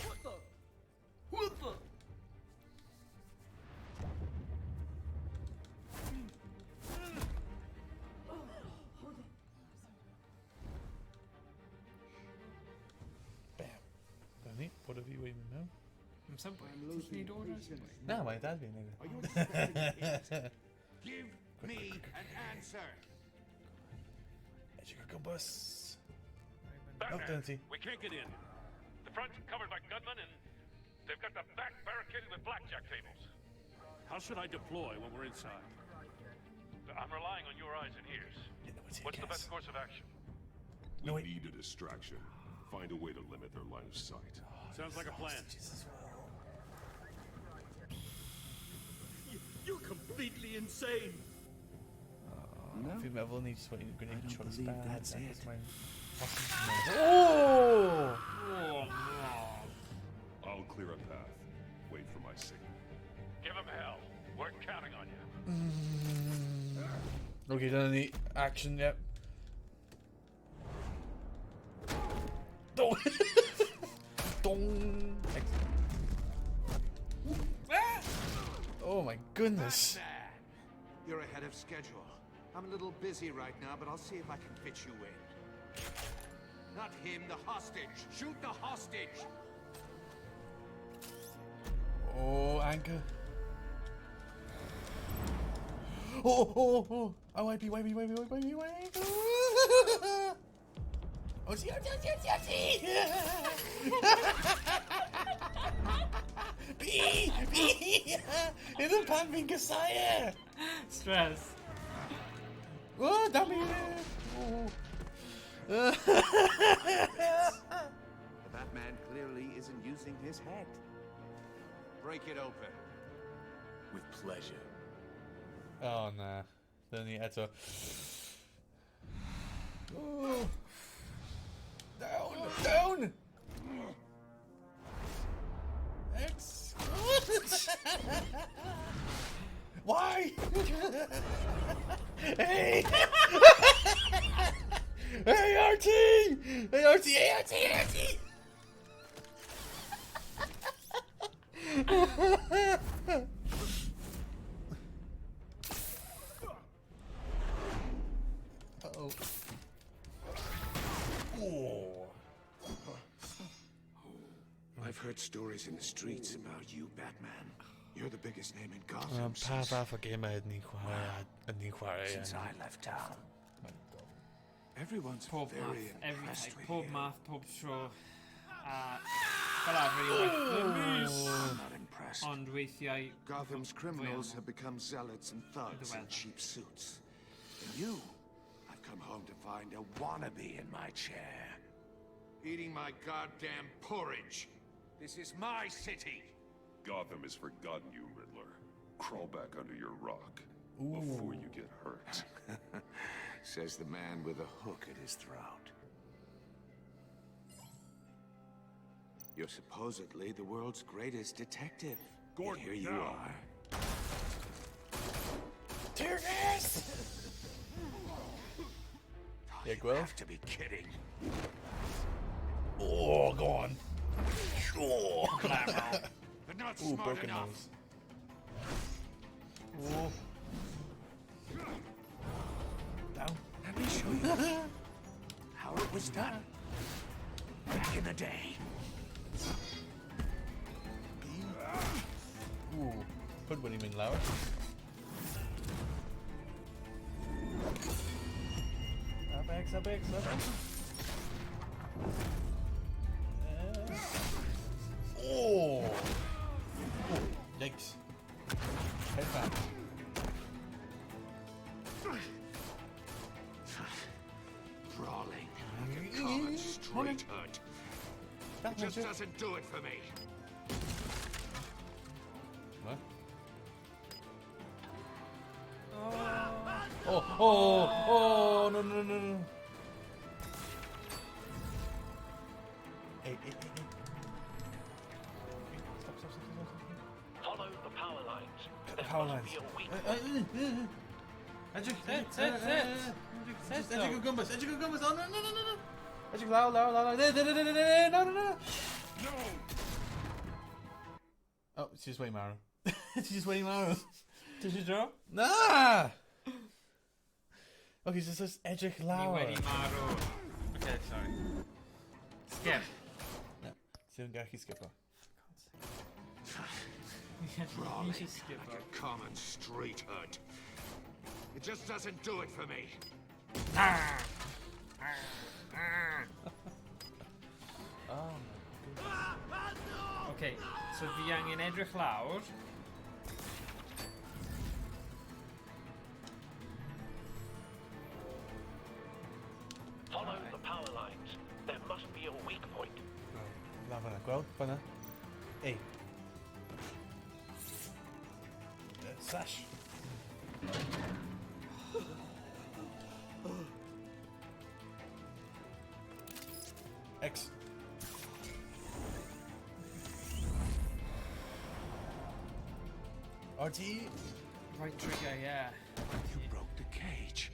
What the? What the? Bam. Danny, what have you even know? I'm Subway. Does he need orders? No, my dad's been in Are you it. expecting it? Give me an answer. Bus. Batman, Dempsey. we can't get in. The front's covered by gunmen, and they've got the back barricaded with blackjack tables. How should I deploy when we're inside? I'm relying on your eyes and ears. What's the best course of action? We need a distraction. Find a way to limit their line of sight. Sounds like a plan. You're completely insane. No. Fi'n meddwl ni jyst wedi gwneud choice bad. that's it. Oh! I'll clear a path. Wait for my signal. Give him hell. We're counting on you. Okay, done any action yet? Dong! Dong! Oh my goodness. You're ahead of schedule. I'm a little busy right now, but I'll see if I can fit you in. Not him, the hostage. Shoot the hostage. Oh, anchor. Oh. Oh, wipey. Oh, see. Pee! Ito pan fi'n kasaya! Stress. Oh, dami! The Batman clearly isn't using his head. Break it open. With pleasure. Oh, nah. Then he had to... Oh. Down! X. Why? Hey! Hey, RT! Hey, RT! Uh-oh. Oh. I've heard stories in the streets about you, Batman. You're the biggest name in Gotham Pa game I had ni chwarae. since I left town. Everyone's Pob very math, impressed with pob you. math, pob tro. Fel arfer i waith I'm not impressed. Ond weithiau... Gotham's criminals have become zealots and thugs in cheap suits. And you, I've come home to find a wannabe in my chair. Eating my goddamn porridge. This is my city. Gotham has forgotten you, Riddler. Crawl back under your rock before you get hurt. Says the man with a hook at his throat. You're supposedly the world's greatest detective. Gordon, and here you now. are. Tear gas! Yeah, You Quill? have to be kidding. Oh, go on. Oh. But not Ooh, smart broken enough. nose. Oh. Down. Let me show you how it was done back in the day. Ooh. Put what him in lower. Up X. Oh! Yikes. Head back. Brawling like a common street hood. It just doesn't do it for me. What? Oh, Oh, no. Hey. Stop. Follow the power lines. The power lines. Edric Gumbus. Oh, no. Edric, loud. No. Oh, she's just waiting, Mara. Did you draw? Nah! Okay, so this is Edric Lauer. Okay, sorry. Skip. No, soon Gaki skipper. Brawling like a common street hood. It just doesn't do it for me. Oh my goodness. Okay, so fi angen edrych lawr. Follow the power lines. There must be a weak point. Law fanna, gweld? Fanna. Ei. Slash. X. RT. Right trigger, yeah. You broke the cage.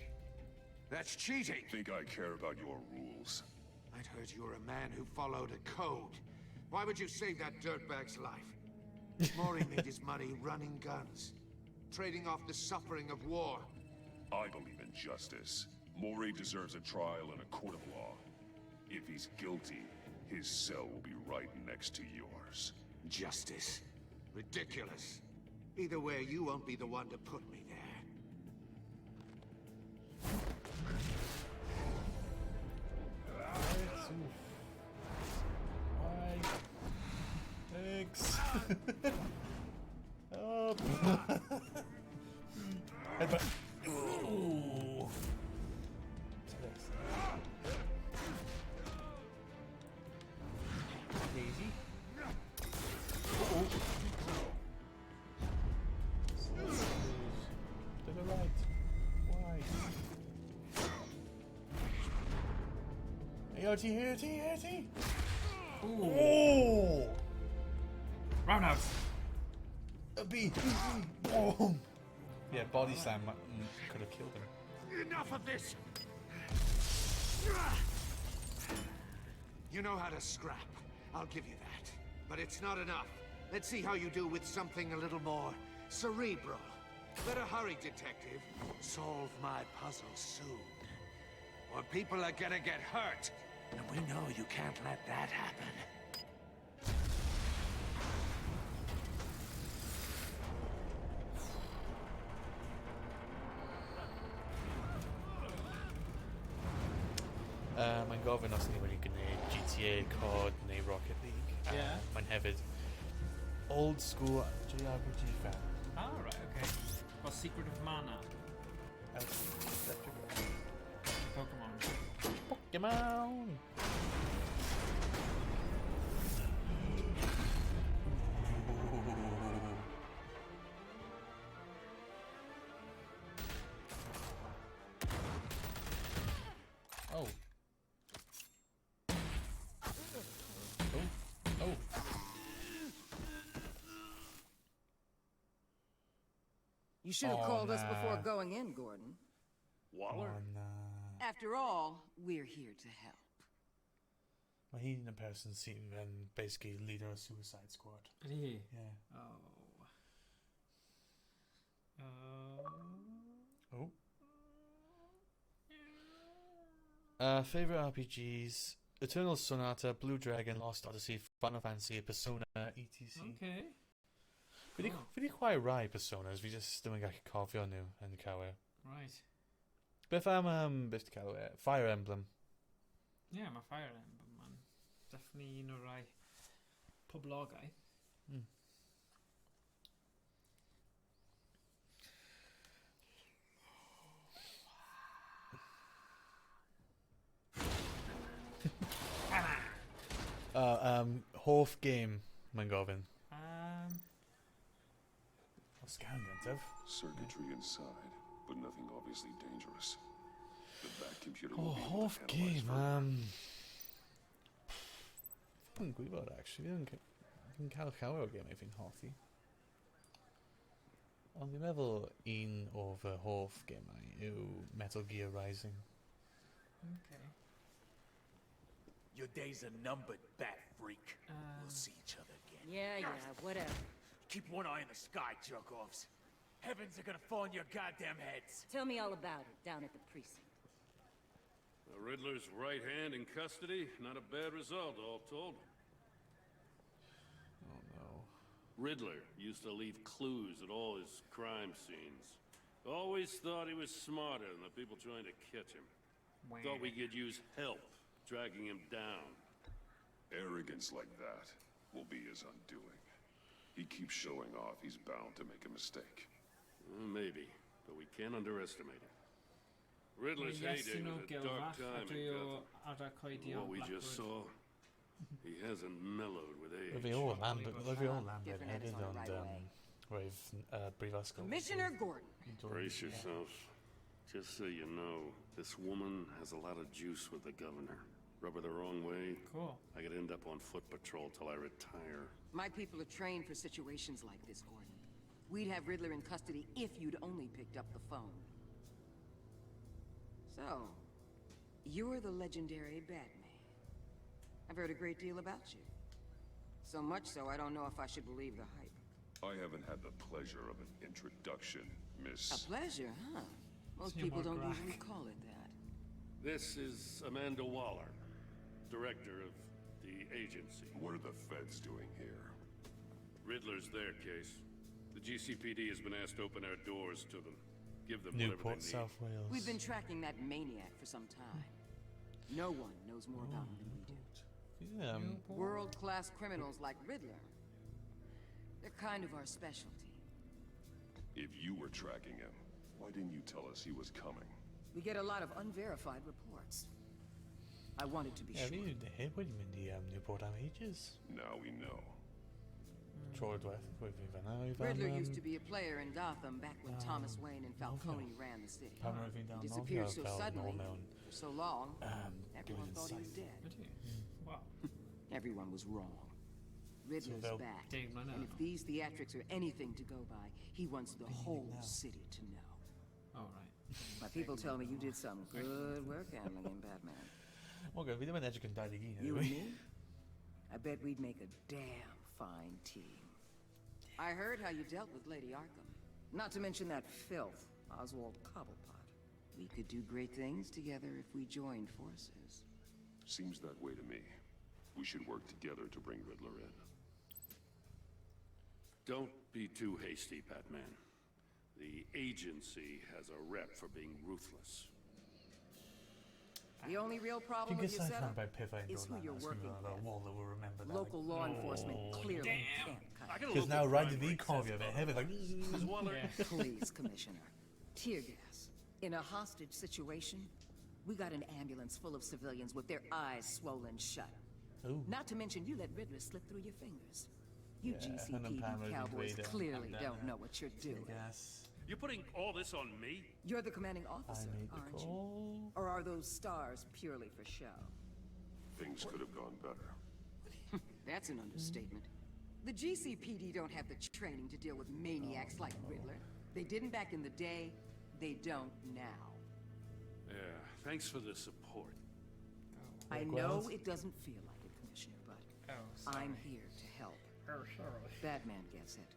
That's cheating. Think I care about your rules? I'd heard you were a man who followed a code. Why would you save that dirtbag's life? Mori made his money running guns, trading off the suffering of war. I believe in justice. Mori deserves a trial in a court of law. If he's guilty, his cell will be right next to yours. Justice? Ridiculous. Either way, you won't be the one to put me there. X. Up. Headbutt. Ooh. Daisy. To the right. Why? Hey, RT. Ooh. Oh! Roundhouse. A B. Oh. Yeah, body slam could have killed him. Enough of this! You know how to scrap. I'll give you that. But it's not enough. Let's see how you do with something a little more cerebral. Better hurry, detective. Solve my puzzle soon. Or people are gonna get hurt. And we know you can't let that happen. Mae'n gofyn os ni wedi gwneud GTA, COD neu Rocket League. Yeah. Mae'n hefyd old school JRPG fan. Ah, right, okay. Well, Secret of Mana. Pokemon! Oh. Oh. You should have called us before going in, Gordon. Waller? After all, we're here to help. Mae hi'n y person sy'n basically leader of Suicide Squad. Ydy hi? Yeah. Favorite RPGs: Eternal Sonata, Blue Dragon, Lost Odyssey, Final Fantasy, Persona, etc. Okay. Fi di chwarae rai Personas, fi just ddim yn gallu cofio nhw yn cywir. Right. Beth am beth di cael Fire Emblem. Yeah, mae Fire Emblem, man. Definitely un o'r rai poblogau. Hoff game, mae'n gofyn. Scan gyntaf. Circuitry inside. but nothing obviously dangerous. The back computer O, will be able hoff to analyze game, further. Fi'n gwybod, actually. Fi'n cael llawer o gemau fi'n hoffi. Ond fi'n meddwl un o fy hoff gemau yw Metal Gear Rising. Okay. Your days are numbered, bat freak. We'll see each other again. Yeah, whatever. Keep one eye in the sky, jerk-offs. Heavens are gonna fall on your goddamn heads. Tell me all about it down at the precinct. The Riddler's right hand in custody. Not a bad result, all told. Oh no. Riddler used to leave clues at all his crime scenes. Always thought he was smarter than the people trying to catch him. Thought we could use help dragging him down. Arrogance like that will be his undoing. He keeps showing off, he's bound to make a mistake. Maybe, but we can't underestimate him. Riddler's heyday was a dark time in Gotham. What we just saw, he hasn't mellowed with age. Fi o Lambert hefyd, ond roedd brifysgol. Commissioner Gordon. Brace yourself. Just so you know, this woman has a lot of juice with the governor. Rub her the wrong way, cool. I could end up on foot patrol till I retire. My people are trained for situations like this, Gordon. We'd have Riddler in custody if you'd only picked up the phone. So, you're the legendary Batman. I've heard a great deal about you. So much so, I don't know if I should believe the hype. I haven't had the pleasure of an introduction, Miss... A pleasure, huh? Most people don't usually call it that. This is Amanda Waller, director of the agency. What are the feds doing here? Riddler's their case. The GCPD has been asked to open our doors to them. Give them whatever Newport, they need. South Wales. We've been tracking that maniac for some time. No one knows more about him than we do. Yeah. World-class criminals like Riddler. They're kind of our specialty. If you were tracking him, why didn't you tell us he was coming? We get a lot of unverified reports. I wanted to be sure. Fi wedi mynd I Newport am ages. Now we know. Tro'r diwethaf, roedd fi fan'na, Riddler used to be a player in Gotham back when Thomas Wayne and Falcone ran the city. He disappeared so suddenly, for so long, everyone thought he was dead. Wow. Everyone was wrong. Riddler's back, and if these theatrics are anything to go by, he wants the whole city to know. All right. My people tell me you did some good work handling him, Batman. Okay, fi ddim yn edrych yn 21 You and me? I bet we'd make a damn fine team. I heard how you dealt with Lady Arkham. Not to mention that filth, Oswald Cobblepot. We could do great things together if we joined forces. Seems that way to me. We should work together to bring Riddler in. Don't be too hasty, Batman. The agency has a rep for being ruthless. The only real problem with your setup is who you're working with. Local law enforcement clearly can't cut it. Because now right the cofio fe hefyd, like... Please, Commissioner. Tear gas. In a hostage situation, we got an ambulance full of civilians with their eyes swollen shut. Ooh. Not to mention you let Riddler slip through your fingers. You GCPD cowboys clearly don't know what you're doing. You're putting all this on me? You're the commanding officer, aren't you? Or are those stars purely for show? Things could have gone better. That's an understatement. The GCPD don't have the training to deal with maniacs like Riddler. They didn't back in the day, they don't now. Yeah, thanks for the support. I know it doesn't feel like it, Commissioner, but I'm here to help. Batman gets it.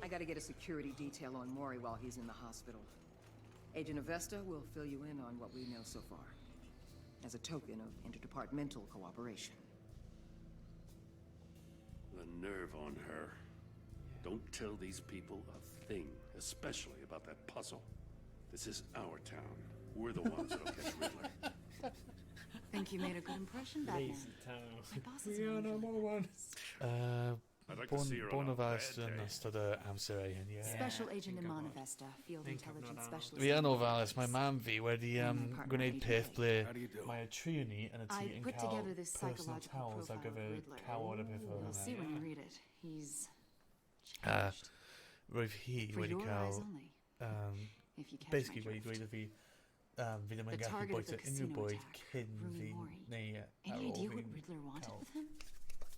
I gotta get a security detail on Mori while he's in the hospital. Agent Avesta will fill you in on what we know so far, as a token of interdepartmental cooperation. The nerve on her. Don't tell these people a thing, especially about that puzzle. This is our town. We're the ones that'll catch Riddler. Think you made a good impression, Batman? My boss is Born of us yn ystod y amser ei hyn, Special Agent Iman Avesta, Field Intelligence Specialist. Fi yn ofalus, mae mam fi wedi gwneud peth ble mae y tri o ni yn y tŷ yn cael personal towels ar gyfer cawod y peth fel You'll see when you read it. He's changed. roedd hi For wedi your cael eyes only, if you catch basically my wedi dweud drift. i fi fi ddim The yn gallu target of bwyta the unrhyw casino bwyd attack, cyn Rooney fi Mori. neu ar Any ôl idea what fi'n Riddler wanted cael with him?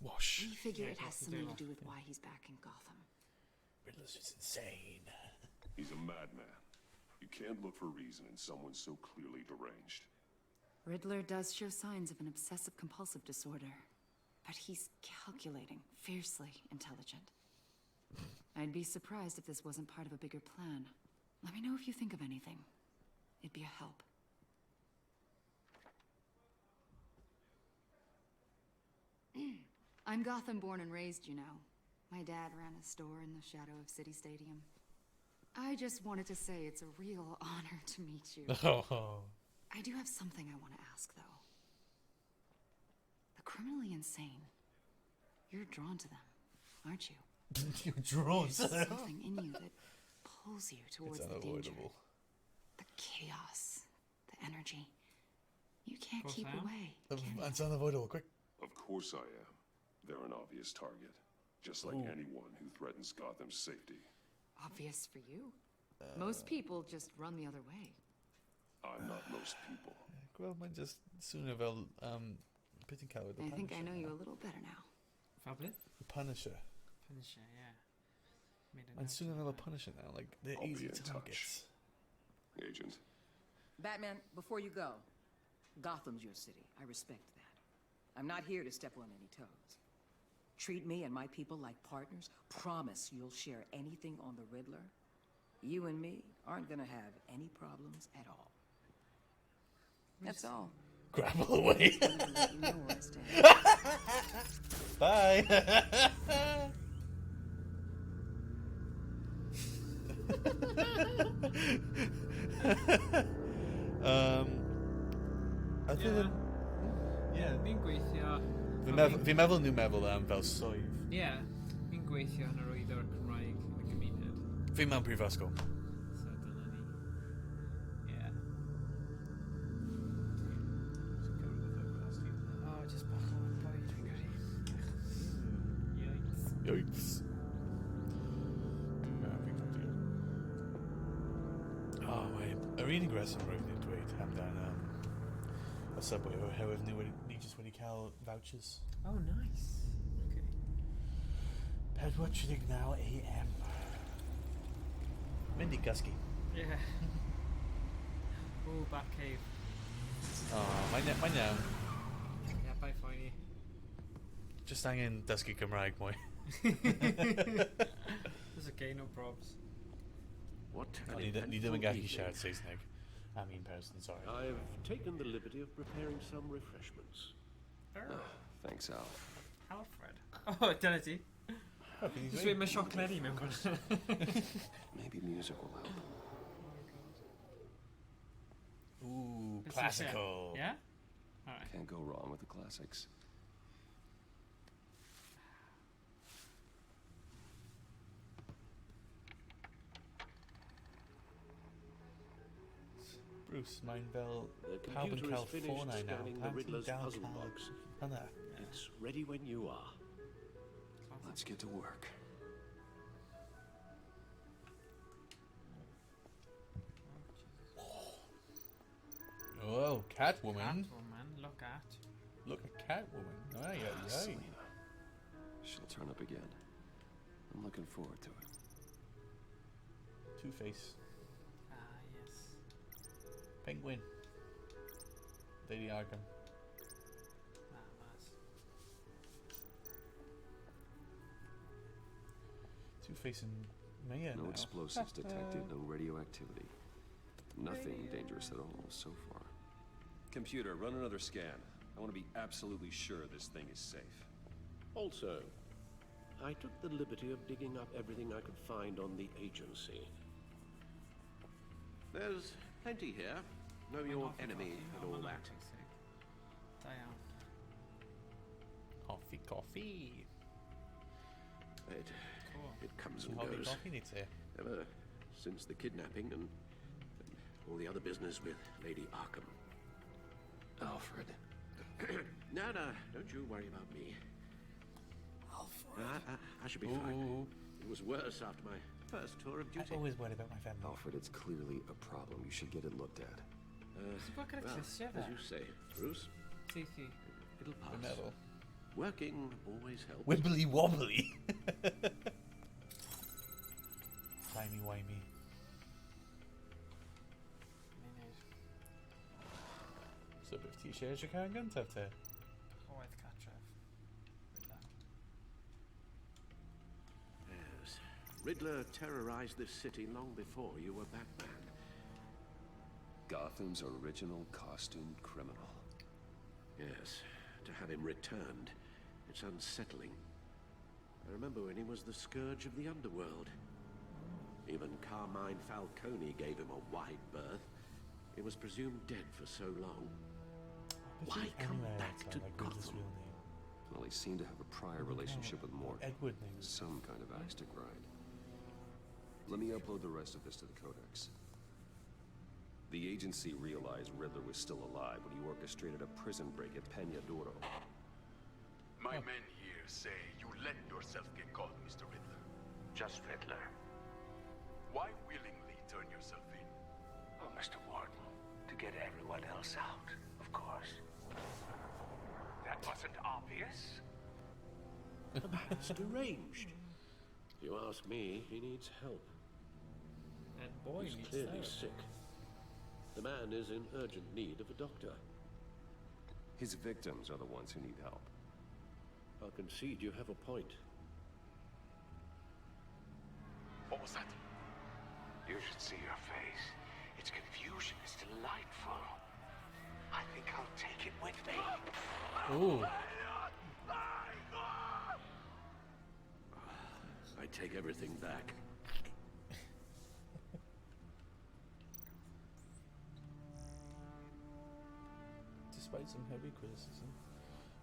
wash. We figure Yeah, it has what's the something deal? to do with why he's back in Gotham. Riddler's just insane. He's a madman. You can't look for reason in someone so clearly deranged. Riddler does show signs of an obsessive-compulsive disorder, but he's calculating, fiercely intelligent. I'd be surprised if this wasn't part of a bigger plan. Let me know if you think of anything. It'd be a help. I'm Gotham born and raised, you know. My dad ran a store in the shadow of City Stadium. I just wanted to say it's a real honor to meet you. Oh. I do have something I want to ask, though. The criminally insane. You're drawn to them, aren't you? You're drawn to There's them? something in you that pulls you towards It's the danger. unavoidable. The chaos, the energy. You can't Course keep I am. away, can you? It's unavoidable. Quick. Of course I am. They're an obvious target. Just like Ooh. anyone who threatens Gotham's safety. Obvious for you. Most people just run the other way. I'm not most people. Wel, mae'n just swnio fel beth yn cael with the I Punisher. think I know you a little better now. Fabulous. The Punisher. Punisher, yeah. Made a Mae'n note swnio of fel a that. Punisher now, like they're I'll be easy in touch. targets. Agent. Batman, before you go, Gotham's your city. I respect that. I'm not here to step on any toes. Treat me and my people like partners. Promise you'll share anything on the Riddler. You and me aren't gonna have any problems at all. That's all. Grapple away. Just wanted to let you know where I Bye. Fi'n gweithio... Fi'n meddwl nhw'n meddwl fel swydd. Ie, fi'n gweithio yn yr wyddor Cymraeg yn y gymuned. Fi'n mewn prifysgol. So dyna ni. Ie. Oh, just bach o bwyd fi'n gyrru. Yikes. Yikes. Oh, yr unig reswm roedd ni'n dweud amdan y Subway oherwydd ni jyst wedi cael vouchers. Oh, nice. Okay. 4:39 AM. Mynd i gysgu. Yeah. Ooh, Batcave. Oh, mae'n iawn. Yeah, bye Foyni. Just angen dysgu Cymraeg mwy. That's okay, no probs. What Ni ddim yn gallu siarad Saesneg. I mean person, sorry. I've taken the liberty of preparing some refreshments. Thanks, Al. Alfred. Oh, dyna ti. Just dweud mae siocled i mewn gwrs. Maybe music will help. Ooh, This is classical. it. Yeah? Alright. Can't go wrong with the classics. Bruce, mae'n fel The pawb yn computer cael is finished ffôn nawr. scanning the Pawb yn Riddler's dal puzzle cael box. hynna. It's ready when you are. Let's get to work. Oh, Catwoman. Catwoman, look at. Look at Catwoman. Ay, ay, ay. Selena. She'll turn up again. I'm looking forward to it. Two-Face. Ah, yes. Penguin. Lady Arkham. Ah, mas. Two-Face and Maya No now. explosives detected, no radioactivity. Nothing dangerous at all so far. Computer, run another scan. I want to be absolutely sure this thing is safe. Also, I took the liberty of digging up everything I could find on the agency. There's plenty here. Know your enemy and all that. Da iawn. Coffee. It comes and Coffee, goes. coffee needs here. Ever since the kidnapping and all the other business with Lady Arkham. Alfred. No, don't you worry about me. Alfred. I should be fine. It was worse after my first tour of duty. I always worry about my family. Alfred, it's clearly a problem. You should get it looked at. As you say, Bruce. It'll pass. Working always helps. Wibbly wobbly. Timey wimey. So bydd ti eisiau edrych ar gyntaf te? Chwaith Catref. Yes. Riddler terrorized this city long before you were Batman. Gotham's original costumed criminal. Yes. To have him returned, it's unsettling. I remember when he was the scourge of the underworld. Even Carmine Falcone gave him a wide berth. He was presumed dead for so long. Why come back to Gotham? Well, he seemed to have a prior relationship with Morgan. Edward Some kind of axe to grind. Let me upload the rest of this to the Codex. The agency realized Riddler was still alive when he orchestrated a prison break at Peña Duro. My men here say you let yourself get caught, Mr. Riddler. Just Riddler. Why willingly turn yourself in? Oh, Mr. Warden, to get everyone else out, of course. That wasn't obvious. The man's deranged. If you ask me, he needs help. That boy He's needs clearly therapy. sick. The man is in urgent need of a doctor. His victims are the ones who need help. I'll concede you have a point. What was that? You should see your face. Its confusion is delightful. I think I'll take it with me. Ooh. I take everything back. Despite some heavy criticism,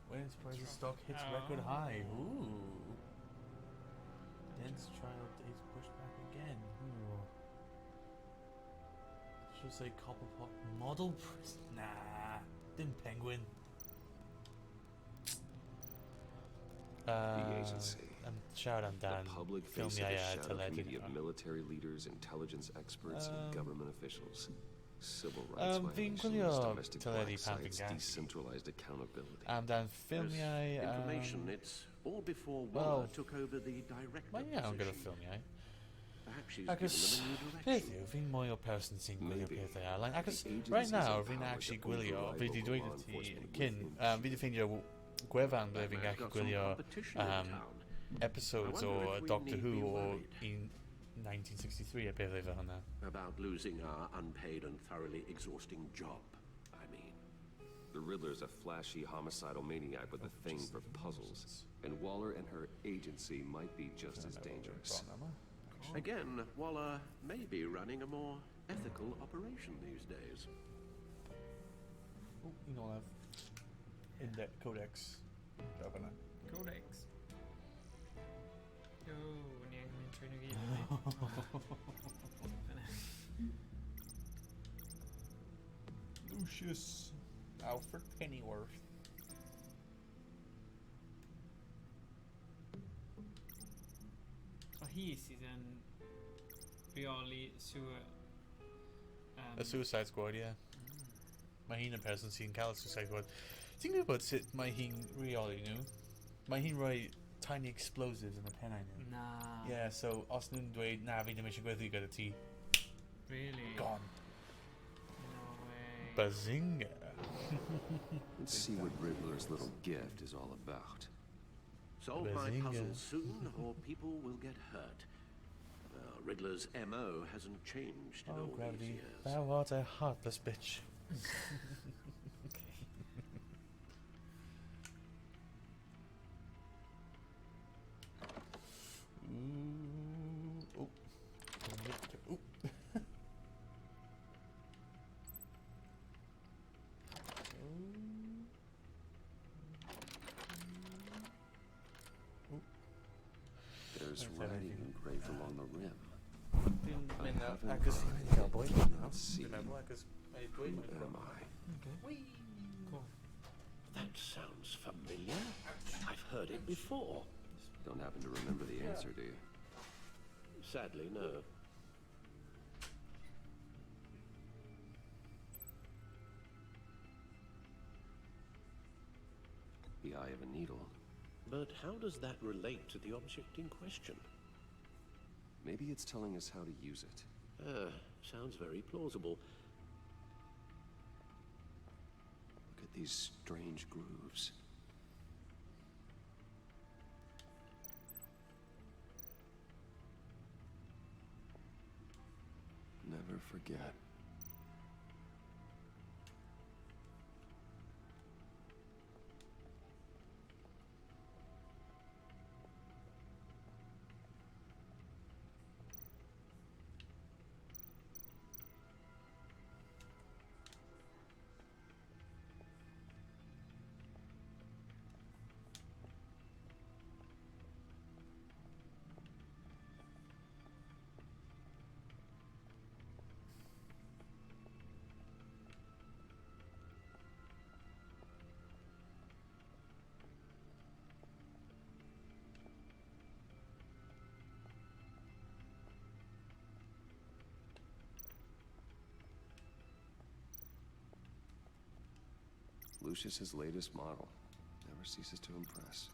when Enterprise's stock hits record high. Ooh. Dense trial dates pushed back again. Ooh. Should say Cobblepot model prison. Nah, dim Penguin. The agency. Shout out Dan. The public Film face of a yeah, shadow till I committee did. of military leaders, intelligence experts, and government officials. Civil rights fi'n violations, gwylio domestic teledu black pan fi'n sites, gallu. decentralized accountability. Dan ffilmiau... Information, it's all before well, Waller took over the director Mae'n iawn gyda position. ffilmiau. Perhaps she's Acos, given them a new beth direction. yw, fi'n mwy o person sy'n gwylio pethau ar. Like, acos, The agency's right now, fi'n empowered actually to gwylio, override fi di local dweud law i ti enforcement cyn, within fi di ffindio gwefan ble fi'n gallu Batman's got some gwylio competition in town. episodes I wonder o if we Doctor need Who be o worried 1963 a bethau fel hwnna. About losing our unpaid and thoroughly exhausting job, I mean. The Riddler's a flashy, homicidal maniac with a thing for puzzles, and Waller and her agency might be just as dangerous. Again, Waller may be running a more ethical operation these days. Oh, un olaf. Index, Codex. Daw fanna. Codex. Oh, ni angen mynd trwy nhw gyd. Lucius Alfred Pennyworth. O hi sydd yn reoli A Suicide Squad, yeah. Mae hi'n y person sy'n cael y Suicide Squad. Ti'n gwybod sut mae hi'n reoli nhw? Mae hi'n rhoi tiny explosives yn y pennau nhw. Na. Yeah, so os nhw'n dweud, na, fi ddim eisiau gweithio gyda ti. Really? Gone. No way. Bazinga. Let's see what Riddler's little gift is all about. Solve my Bazinga. puzzle soon, or people will get hurt. Riddler's MO hasn't changed in Oh, all these Gravity, years. thou art a heartless bitch. Ooh. Oh. Ooh. There's writing engraved along the rim. I Mynd haven't agos i cried, gael bwyd. I cannot see. Dwi'n meddwl agos mae Who dweud mewn am I? Okay. Cool. That sounds familiar. I've heard it before. Don't happen to remember the answer, do you? Sadly, no. The eye of a needle. But how does that relate to the object in question? Maybe it's telling us how to use it. Sounds very plausible. Look at these strange grooves. Never forget. Lucius's latest model. Never ceases to impress.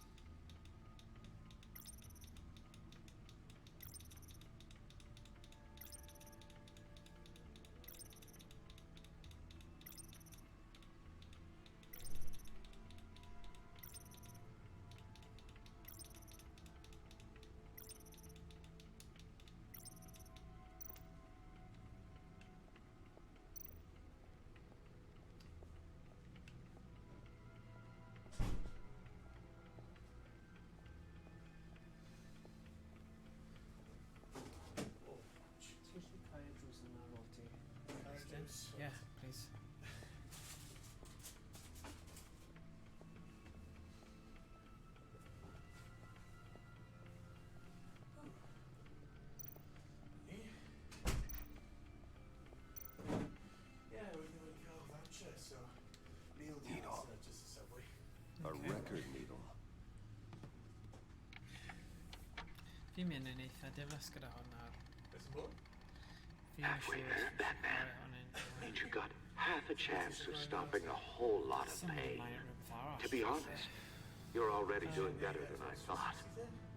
Yeah, please. Yeah, we're doing Cal Voucher, so meal deals, not just a Subway. A record needle. Fi'n mynd yn eitha diflas gyda hwn nawr. Beth yn bod? Fi'n siŵr Batman means you got half a chance of stopping a whole lot of pain. To be honest, you're already doing better than I thought.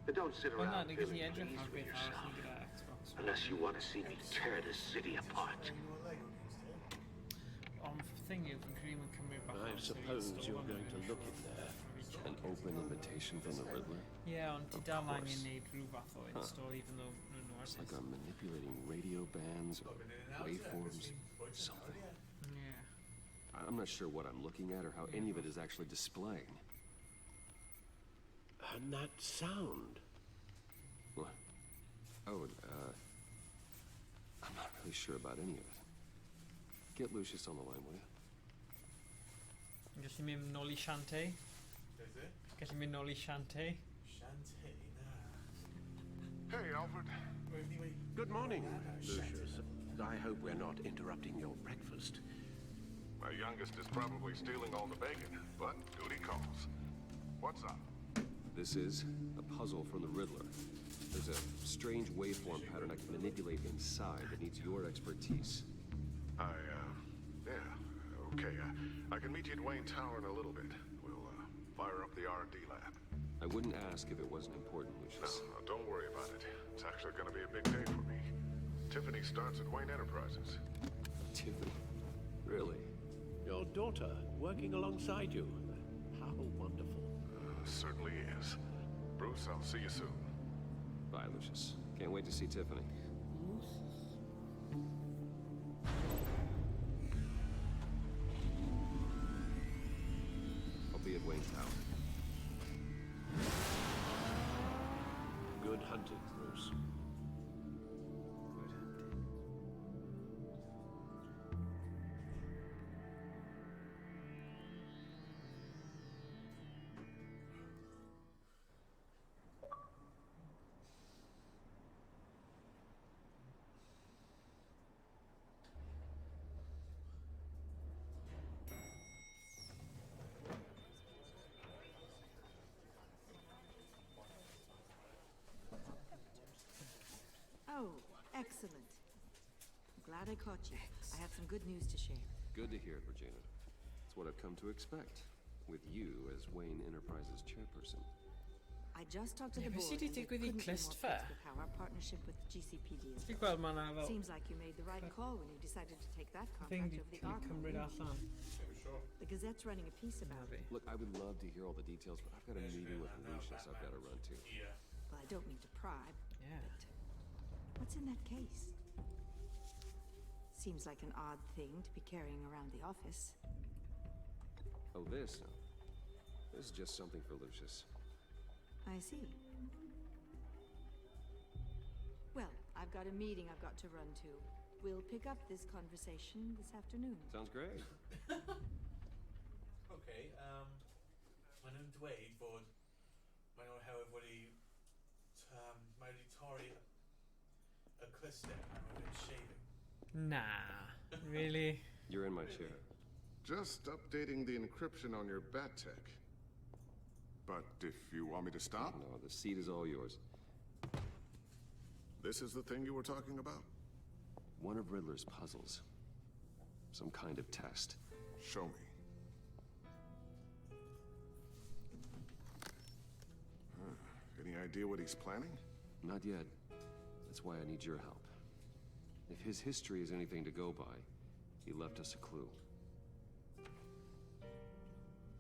But don't sit around feeling pleased with yourself. Unless you want to see me tear this city apart. I suppose you're going to look in there. An open invitation from the Riddler? Yeah, ond ti dal angen neud rhyw fath o install even though no It's like I'm manipulating radio bands or waveforms, something. Yeah. I'm not sure what I'm looking at or how any of it is actually displaying. And that sound? What? Oh, I'm not really sure about any of it. Get Lucius on the line, will you? Gallu mynd nôl I Shantae? Gallu mynd nôl I Shantae? Shantae, Hey, Alfred. Good morning, Lucius. I hope we're not interrupting your breakfast. My youngest is probably stealing all the bacon, but duty calls. What's up? This is a puzzle from the Riddler. There's a strange waveform pattern I can manipulate inside that needs your expertise. Yeah, okay. I can meet you at Wayne Tower in a little bit. We'll, fire up the R&D lab. I wouldn't ask if it wasn't important, Lucius. No, don't worry about it. It's actually gonna be a big day for me. Tiffany starts at Wayne Enterprises. Tiffany? Really? Your daughter working alongside you. How wonderful. Certainly is. Bruce, I'll see you soon. Bye, Lucius. Can't wait to see Tiffany. I'll be at Wayne Tower. Good hunting, Bruce. Excellent. I'm glad I caught you. I have some good news to share. Good to hear it, Regina. It's what I've come to expect, with you as Wayne Enterprises chairperson. I just talked to the board. Beth sydd wedi digwydd I Clustfa? How our partnership with GCPD is Dwi'n gweld ma' 'na fel Seems like you made the right call when you decided to take that thing contract over the Arkham. cymryd allan. The Gazette's running a piece about it. Look, I would love to hear all the details, but I've got a meeting with Lucius I've got to run to. Well, I don't mean to pry, Yeah. but what's in that case? Seems like an odd thing to be carrying around the office. Oh, this? No. This is just something for Lucius. I see. Well, I've got a meeting I've got to run to. We'll pick up this conversation this afternoon. Sounds great. Okay, maen nhw'n dweud fod maen nhw'n hawdd wedi mae wedi torri y cluster am a bit shaving. Nah, really? You're in my chair. Just updating the encryption on your Bat-Tech. But if you want me to stop? No, the seat is all yours. This is the thing you were talking about? One of Riddler's puzzles. Some kind of test. Show me. Any idea what he's planning? Not yet. That's why I need your help. If his history is anything to go by, he left us a clue.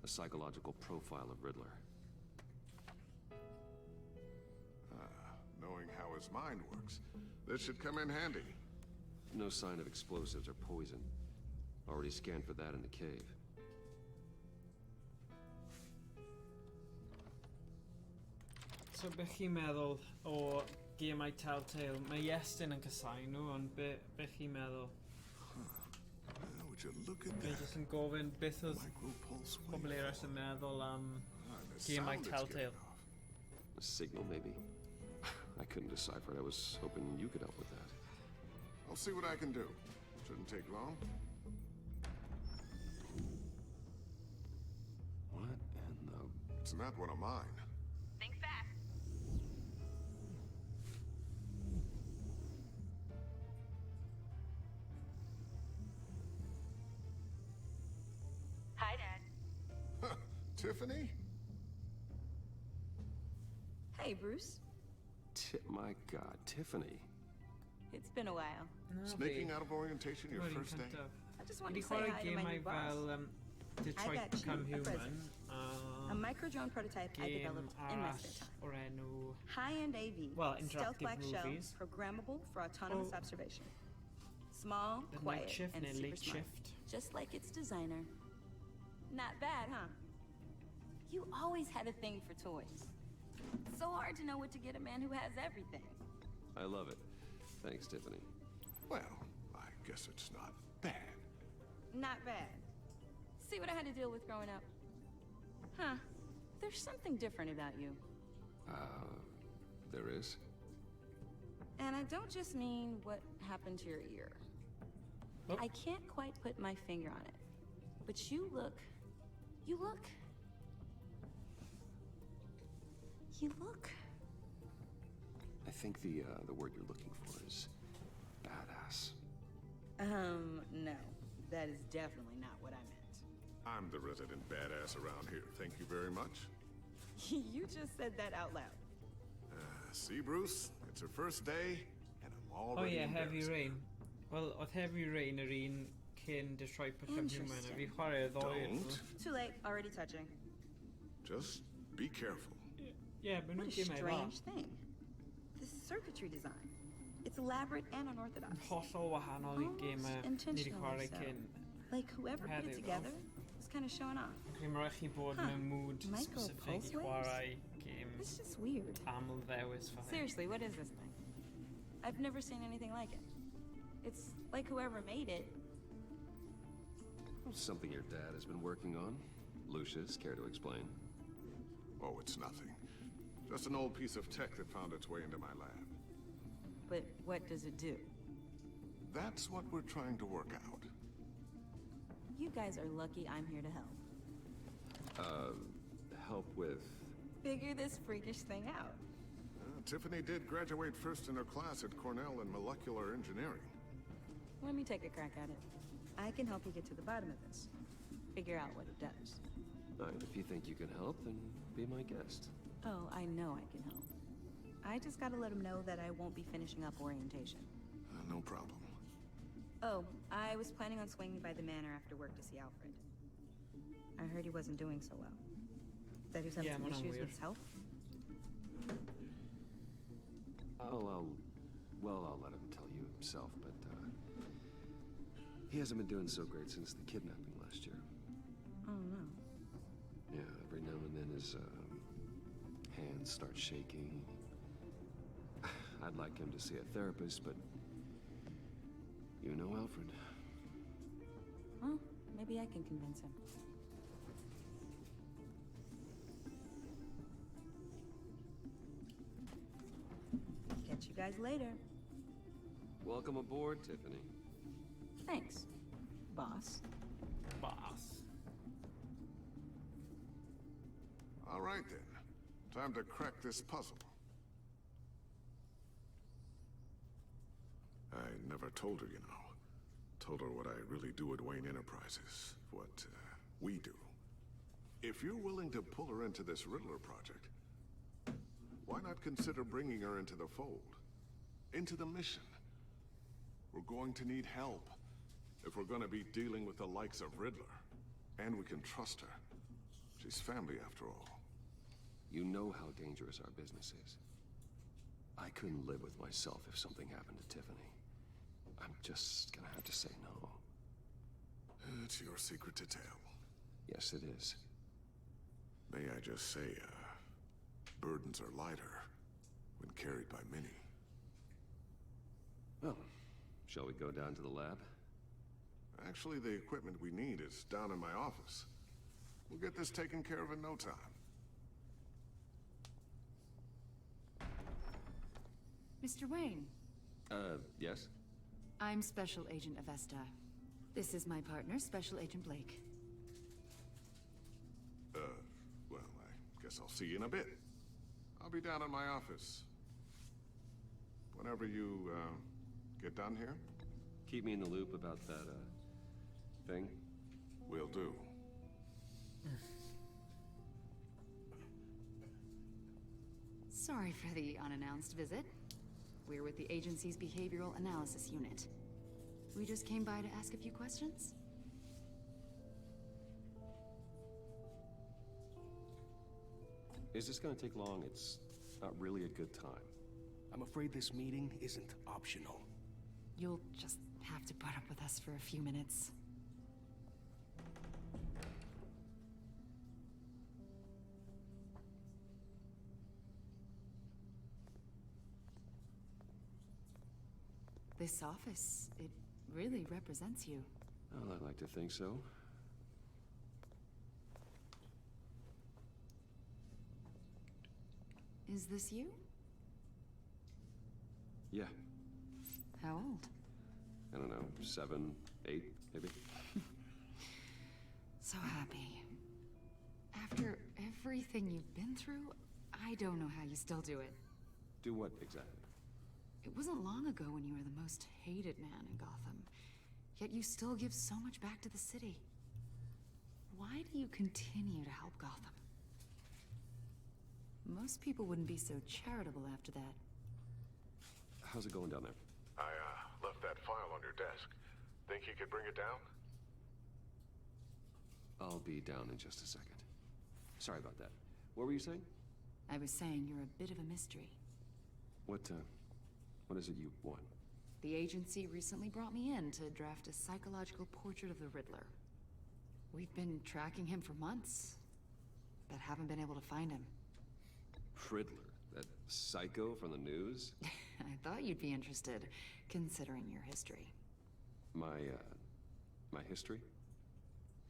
A psychological profile of Riddler. Knowing how his mind works, this should come in handy. No sign of explosives or poison. Already scanned for that in the cave. So bych chi'n meddwl o gemau Telltale? Mae Iestyn yn casau nhw, ond bych chi'n meddwl? Would you look at Mae that? jyst yn gofyn beth oedd pobl eraill yn meddwl am gemau Telltale. A signal, maybe? I couldn't decipher it. I was hoping you could help with that. I'll see what I can do. Shouldn't take long. What in the... It's not one of mine. Think fast. Hi, Dad. Tiffany? Hey, Bruce. My God, Tiffany. It's been a while. Sneaking out of orientation your first day? I just wanted to say hi to my new boss. Detroit I got Become you a Human. present. A micro-drone prototype I developed in my spare time. O'r enw... High-end AV, Well, stealth interactive black shell, movies. programmable for autonomous Oh. observation. Small, The quiet, night shift and neu super late smart. shift. Just like its designer. Not bad, huh? You always had a thing for toys. So hard to know what to get a man who has everything. I love it. Thanks, Tiffany. Well, I guess it's not bad. Not bad. See what I had to deal with growing up? Huh. There's something different about you. There is? And I don't just mean what happened to your ear. Oh. I can't quite put my finger on it. But you look... I think the word you're looking for is badass. No. That is definitely not what I meant. I'm the resident badass around here. Thank you very much. You just said that out loud. See, Bruce? It's her first day, and I'm Oh already yeah, Heavy embarrassed. Rain. Well, oedd Heavy Rain yr un cyn Detroit Become Human. A fi chwarae ddoe. Don't. Too late, already touching. Just be careful. Yeah, but What nhw'n a gemau strange thing. The circuitry design. It's elaborate and unorthodox. Hollol wahanol I gemau ni wedi Intentionally chwarae so. cyn. Like whoever put it Heddiw, together was kind of showing off. Dwi'n rhaid chi bod Huh. mewn mood Micro specific pulse I chwarae gêm It's just weird. aml ddewis fel hyn. Seriously, what is this thing? I've never seen anything like it. It's like whoever made it. Something your dad has been working on. Lucius, care to explain? Oh, it's nothing. Just an old piece of tech that found its way into my lab. But what does it do? That's what we're trying to work out. You guys are lucky I'm here to help. Help with... Figure this freakish thing out. Tiffany did graduate first in her class at Cornell in molecular engineering. Let me take a crack at it. I can help you get to the bottom of this. Figure out what it does. If you think you can help, then be my guest. Oh, I know I can help. I just gotta let him know that I won't be finishing up orientation. No problem. Oh, I was planning on swinging by the manor after work to see Alfred. I heard he wasn't doing so well. That he was having some issues with his health. I'll let him tell you himself, but, he hasn't been doing so great since the kidnapping last year. Oh, no. Yeah, every now and then his, hands start shaking. I'd like him to see a therapist, but you know Alfred. Well, maybe I can convince him. Catch you guys later. Welcome aboard, Tiffany. Thanks, boss. Boss. All right, then. Time to crack this puzzle. I never told her, you know. Told her what I really do at Wayne Enterprises. What, we do. If you're willing to pull her into this Riddler project, why not consider bringing her into the fold? Into the mission? We're going to need help if we're gonna be dealing with the likes of Riddler. And we can trust her. She's family, after all. You know how dangerous our business is. I couldn't live with myself if something happened to Tiffany. I'm just gonna have to say no. It's your secret to tell. Yes, it is. May I just say, burdens are lighter when carried by many. Well, shall we go down to the lab? Actually, the equipment we need is down in my office. We'll get this taken care of in no time. Mr. Wayne. Yes? I'm Special Agent Avesta. This is my partner, Special Agent Blake. Well, I guess I'll see you in a bit. I'll be down in my office. Whenever you, get done here? Keep me in the loop about that, thing? Will do. Sorry for the unannounced visit. We're with the agency's Behavioral Analysis Unit. We just came by to ask a few questions. Is this gonna take long? It's not really a good time. I'm afraid this meeting isn't optional. You'll just have to put up with us for a few minutes. This office, it really represents you. Well, I like to think so. Is this you? Yeah. How old? I don't know, 7, 8, maybe? So happy. After everything you've been through, I don't know how you still do it. Do what exactly? It wasn't long ago when you were the most hated man in Gotham. Yet you still give so much back to the city. Why do you continue to help Gotham? Most people wouldn't be so charitable after that. How's it going down there? I, left that file on your desk. Think you could bring it down? I'll be down in just a second. Sorry about that. What were you saying? I was saying you're a bit of a mystery. What is it you want? The agency recently brought me in to draft a psychological portrait of the Riddler. We've been tracking him for months, but haven't been able to find him. Riddler? That psycho from the news? I thought you'd be interested, considering your history. My history?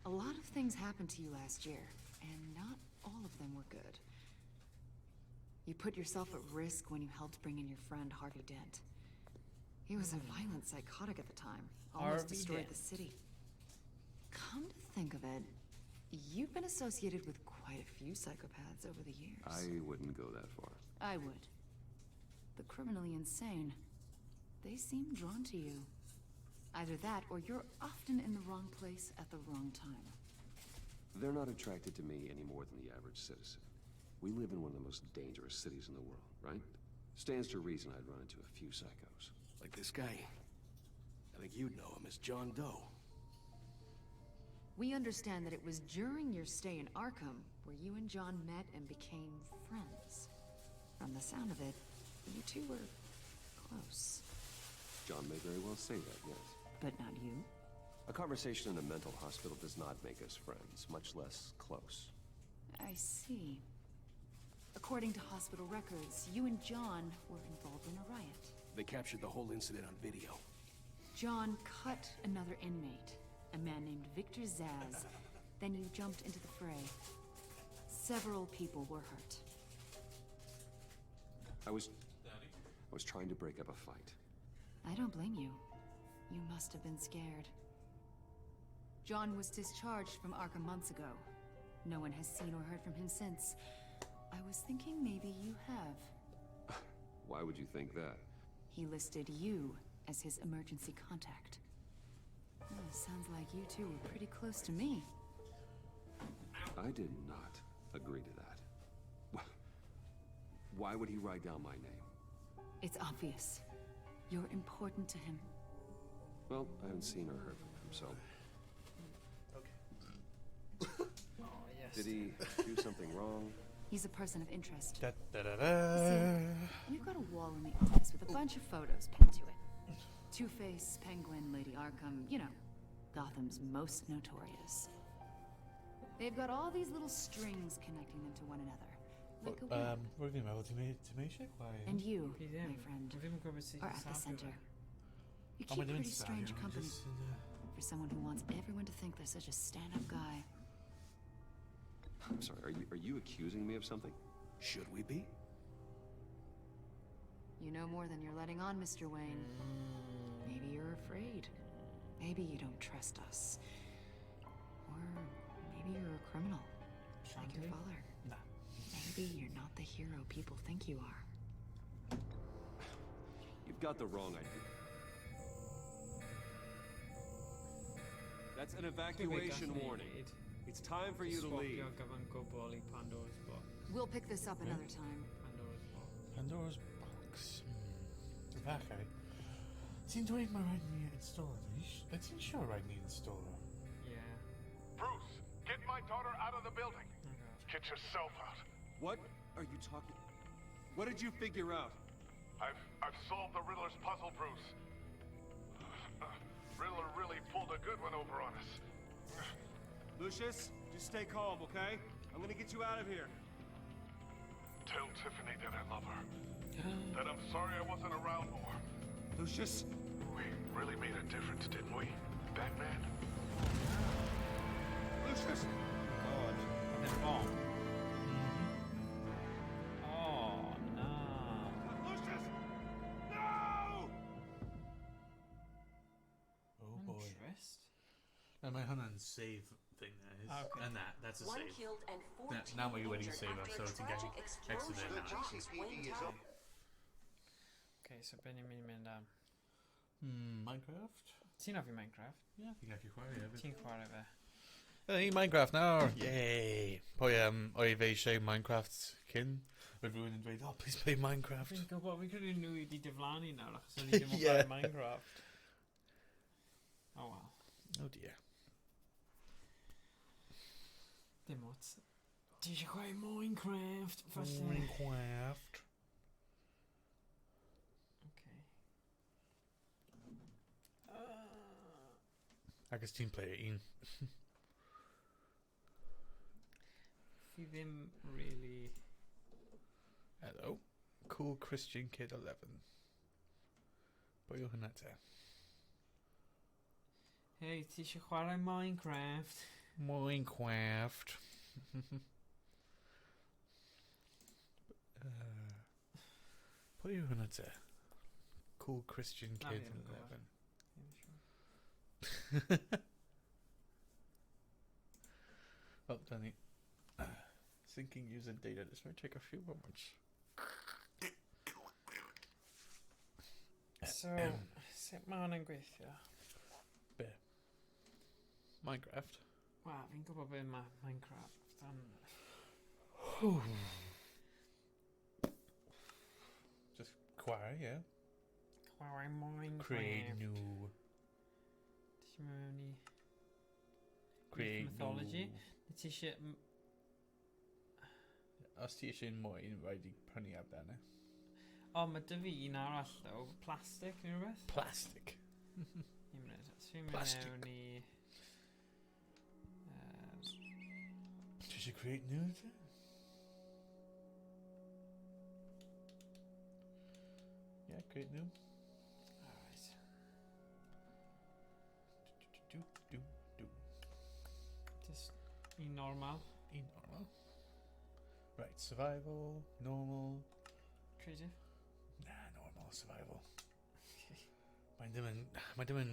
A lot of things happened to you last year, and not all of them were good. You put yourself at risk when you helped bring in your friend Harvey Dent. He was a violent psychotic at the time, almost destroyed the city. Come to think of it, you've been associated with quite a few psychopaths over the years. I wouldn't go that far. I would. the criminally insane. They seem drawn to you. Either that, or you're often in the wrong place at the wrong time. They're not attracted to me any more than the average citizen. We live in one of the most dangerous cities in the world, right? Stands to reason I'd run into a few psychos. Like this guy. I think you'd know him as John Doe. We understand that it was during your stay in Arkham where you and John met and became friends. From the sound of it, you two were close. John may very well say that, yes. But not you? A conversation in a mental hospital does not make us friends, much less close. I see. According to hospital records, you and John were involved in a riot. They captured the whole incident on video. John cut another inmate, a man named Victor Zsasz. Then you jumped into the fray. Several people were hurt. I was trying to break up a fight. I don't blame you. You must have been scared. John was discharged from Arkham months ago. No one has seen or heard from him since. I was thinking maybe you have. Why would you think that? He listed you as his emergency contact. Oh, sounds like you two were pretty close to me. I did not agree to that. Why would he write down my name? It's obvious. You're important to him. Well, I haven't seen or heard from him, so... Oh, yes. Did he do something wrong? He's a person of interest. Da, da, da, da. See, we've got a wall in the office with a bunch of photos pinned to it. Two-Face, Penguin, Lady Arkham, you know, Gotham's most notorious. They've got all these little strings connecting them to one another. Like a web. And you, my friend, are at the center. You keep pretty strange company for someone who wants everyone to think they're such a stand-up guy. I'm sorry, are you accusing me of something? Should we be? You know more than you're letting on, Mr. Wayne. Maybe you're afraid. Maybe you don't trust us. Or maybe you're a criminal, like your father. Nah. Maybe you're not the hero people think you are. You've got the wrong idea. That's an evacuation warning. It's time for you to leave. We'll pick this up another time. Pandora's box. Okay. Seems to my right knee installer. It's sure right knee installer. Yeah. Bruce, get my daughter out of the building. Get yourself out. What are you talking? What did you figure out? I've solved the Riddler's puzzle, Bruce. Riddler really pulled a good one over on us. Lucius, just stay calm, okay? I'm gonna get you out of here. Tell Tiffany that I love her. That I'm sorry I wasn't around more. Lucius? We really made a difference, didn't we, Batman? Lucius! God, they're wrong. Oh, no. Lucius! No! Oh boy. Interest? And my Hanan save thing there is. Okay. And that's a One save. killed and 14 Now we're ready to injured save her, after so a it's a tragic gang explosion accident now. across Wayne Town. Okay, så Benjamin menar... Minecraft? Ti'n hoffi Minecraft? Ie, fi'n gallu chwarae hefyd. Ti'n chwarae fe? Hey, Minecraft nawr! Yay! Pwy o'i fe eisiau Minecraft cyn? Roedd rhywun yn dweud, oh, please play Minecraft. Fi'n gwybod, fi'n credu nhw wedi diflannu nawr, achos o'n i ddim yn chwarae Minecraft. Oh, well. Oh dear. Dim ots. Ti eisiau chwarae Minecraft? Falle. Minecraft. Okay. Agus ti'n play un. Fi ddim really... Hello. Cool Christian Kid 11. Pwy yw hynna te? Hei, ti eisiau chwarae Minecraft? Minecraft. Pwy yw hynna te? Cool Christian Na, Kid fi ddim yn 11. Oh, Danny. Syncing using data. This might take a few moments. So, sut mae hwn yn gweithio? Be? Minecraft? Wel, fi'n gwybod be mae Minecraft yn... Just chwarae, yeah. Chwarae Minecraft. Create new... Ti'n mewn i... Create mythology. new... Ti eisiau... Os ti eisiau mwy, rhaid i prynu ar ben, O, mae dy fi un arall ddo, plastic neu rhywbeth? Plastic. Un munud, so fi'n mynd Plastic. mewn i... Ti eisiau create new, ti? Yeah, create new. Alright. Do. Just un normal. Un normal. Right, survival, normal. Creative. Nah, normal, survival. Mae'n dim yn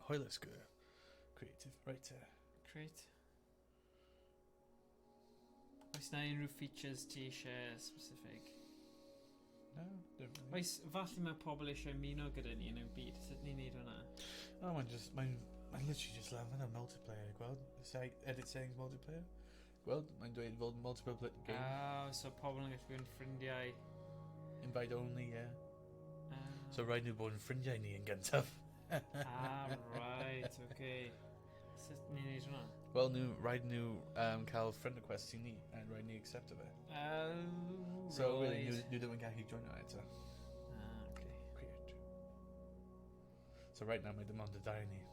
hwylus gyda. Creative, right there. Create. Oes na unrhyw features ti eisiau specific? No, dim really. Oes, falle mae pobl eisiau ymuno gyda ni yn y byd, sut ni'n neud hwnna? Oh, mae'n literally just lafyn am multiplayer, gweld? Edit settings multiplayer. Gweld, mae'n dweud fod multiple game. Oh, so pobl yn gallu bod yn ffrindiau. Invite only, yeah. So rhaid nhw bod yn ffrindiau ni yn gyntaf. Right, okay. Sut ni'n neud hwnna? Wel, rhaid nhw cael friend request i ni, a rhaid ni accepto fe. So, really, nhw ddim yn gallu joino eto. Okay. Create. So, right now, mae dim ond y dau ni.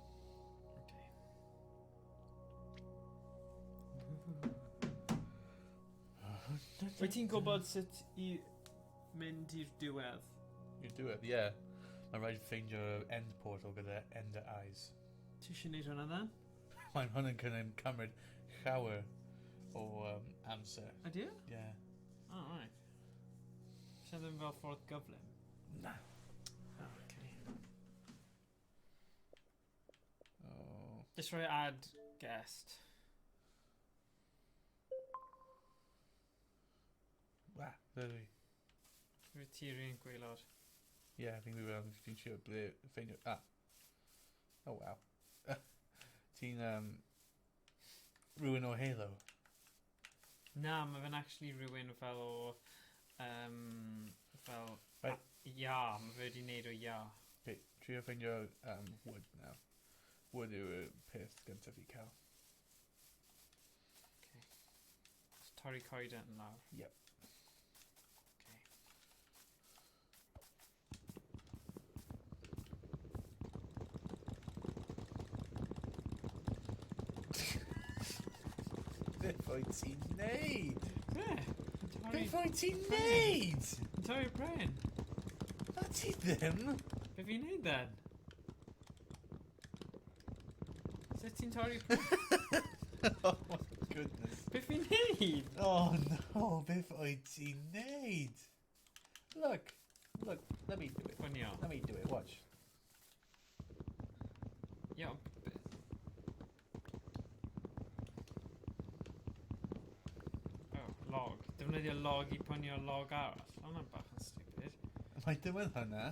Wyt ti'n gwybod sut i mynd i'r diwedd? I'r diwedd, yeah. Mae'n rhaid ffeindio end portal gyda Ender Eyes. Ti eisiau neud hwnna then? Mae'n hwn yn cymryd llawer o amser. Ydy? Yeah. Oh, right. Eisiau ddim fel ffordd gyflym? Na. Okay. Oh. Just rhoi add guest. Wa, there we. Rwy ti rhywun gwaelod. Yeah, fi'n gwybod, fi'n siŵr ble ffeindio... Oh, wow. Ti'n rhywun o Halo? Na, mae fe'n actually rhywun fel o... fel... Right. Ia, mae fe wedi neud o ia. Okay, trio ffeindio wood now. Wood yw'r peth gyntaf i cael. Okay. Torri coeden yn lawr. Yep. Beth oed ti'n neud? Beth oed ti'n neud? Yn torri bren. Na ti ddim. Be fi'n neud then? Sut ti'n torri bren? Oh my goodness. Be fi'n neud? Oh no, beth oed ti'n neud? Look, let me do it. Let me do it, watch. Ia, log. Defnyddio log i pwynio log arall. Hwna'n bach yn stupid. Mae dim yn hynna.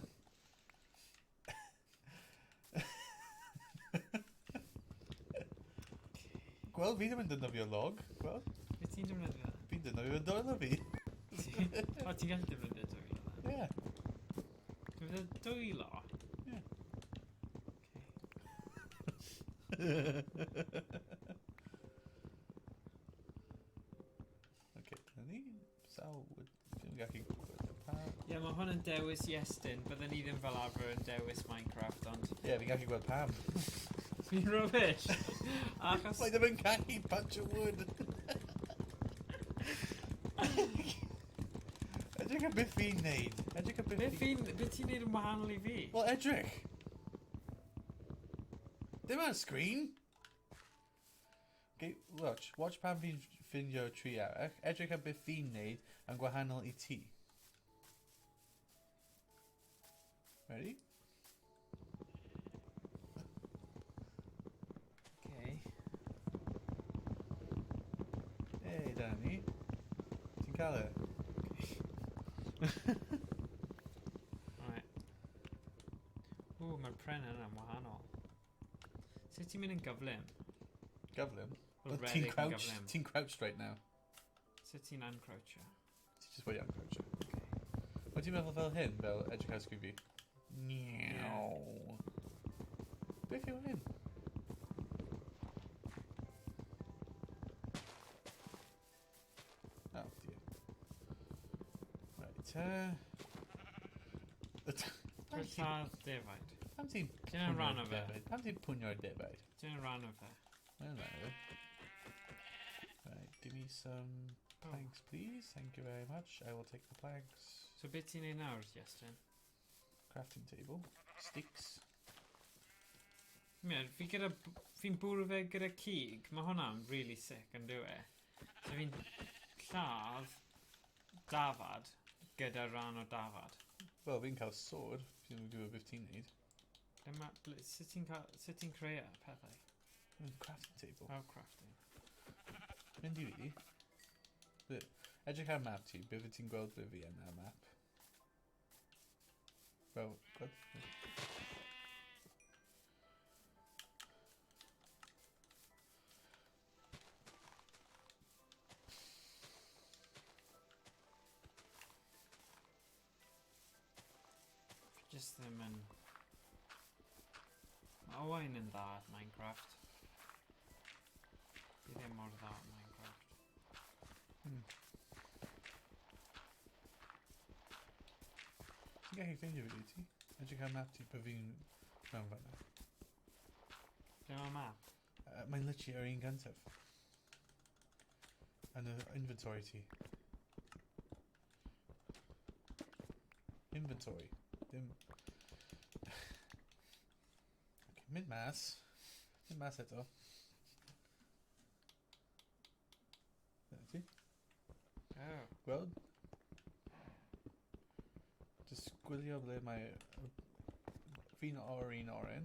Gweld, fi ddim yn defnyddio log. Gweld? Be ti'n defnyddio? Fi'n defnyddio dwylo fi. O, ti'n gallu defnyddio dwylo? Ie. Defnyddio dwylo? Ie. Okay, na ni sawl fi'n gallu gweld Ie, mae hwn yn dewis Iestyn. Bydden ni ddim fel arfer yn dewis Minecraft, ond... Ie, fi'n gallu gweld pam. Fi'n rubbish. Achos... Mae ddim yn gallu punch o wood. Edrych am beth fi'n neud. Edrych am beth fi'n... Beth ti'n neud yn wahanol i fi? Wel, edrych. Dim ar sgrin. Okay, watch pan fi'n ffindio tri arall. Edrych am beth fi'n neud yn gwahanol i ti. Ready? Okay. Hey, Danny. Ti'n cael e? Right. Mae'n yna'n wahanol. Sut ti'n mynd yn gyflym? Gyflym? Wel, Well, redeg yn gyflym. Ti'n crouched right now. Sut ti'n uncroucho? Ti'n just wedi uncroucho. Wyt ti'n meddwl fel hyn, fel edrych ar sgrifi? Niaw. Beth yw hyn? Oh, dear. Right, Dwi'n lladd defaid. Pam ti'n Ti'n rhan o fe? Pam ti'n pwnio'r defaid? Ti'n rhan o fe? Right, give me some planks, please. Thank you very much. I will take the planks. So beth ti'n ei nawr, Iestyn? Crafting table. Sticks. Fi'n bwrw fe gyda cig. Mae hwnna'n really sick yn dyw e. So fi'n lladd dafad gyda rhan o dafad. Wel, fi'n cael sword. Fi'n gwybod beth ti'n neud. Sut ti'n creu pethau? Crafting table. Oh, crafting. Mynd I fi. Edrych ar map ti, beth wyt ti'n gweld beth fi yn y map? Wel, gweld? Just ddim yn... Mae Owain yn dda at Minecraft. Fi ddim mor dda at Minecraft. Ti'n gallu ffeindio fi ti? Edrych ar map ti pe fi'n mewn fanna. Dim o map? Mae'n literally ar un gyntaf. Yn y inventory ti. Inventory. Dim... Okay, mynd mas. Mynd mas eto. Dyna ti? Oh. Gweld? Just gwylio ble mae fi'n o'r un oren.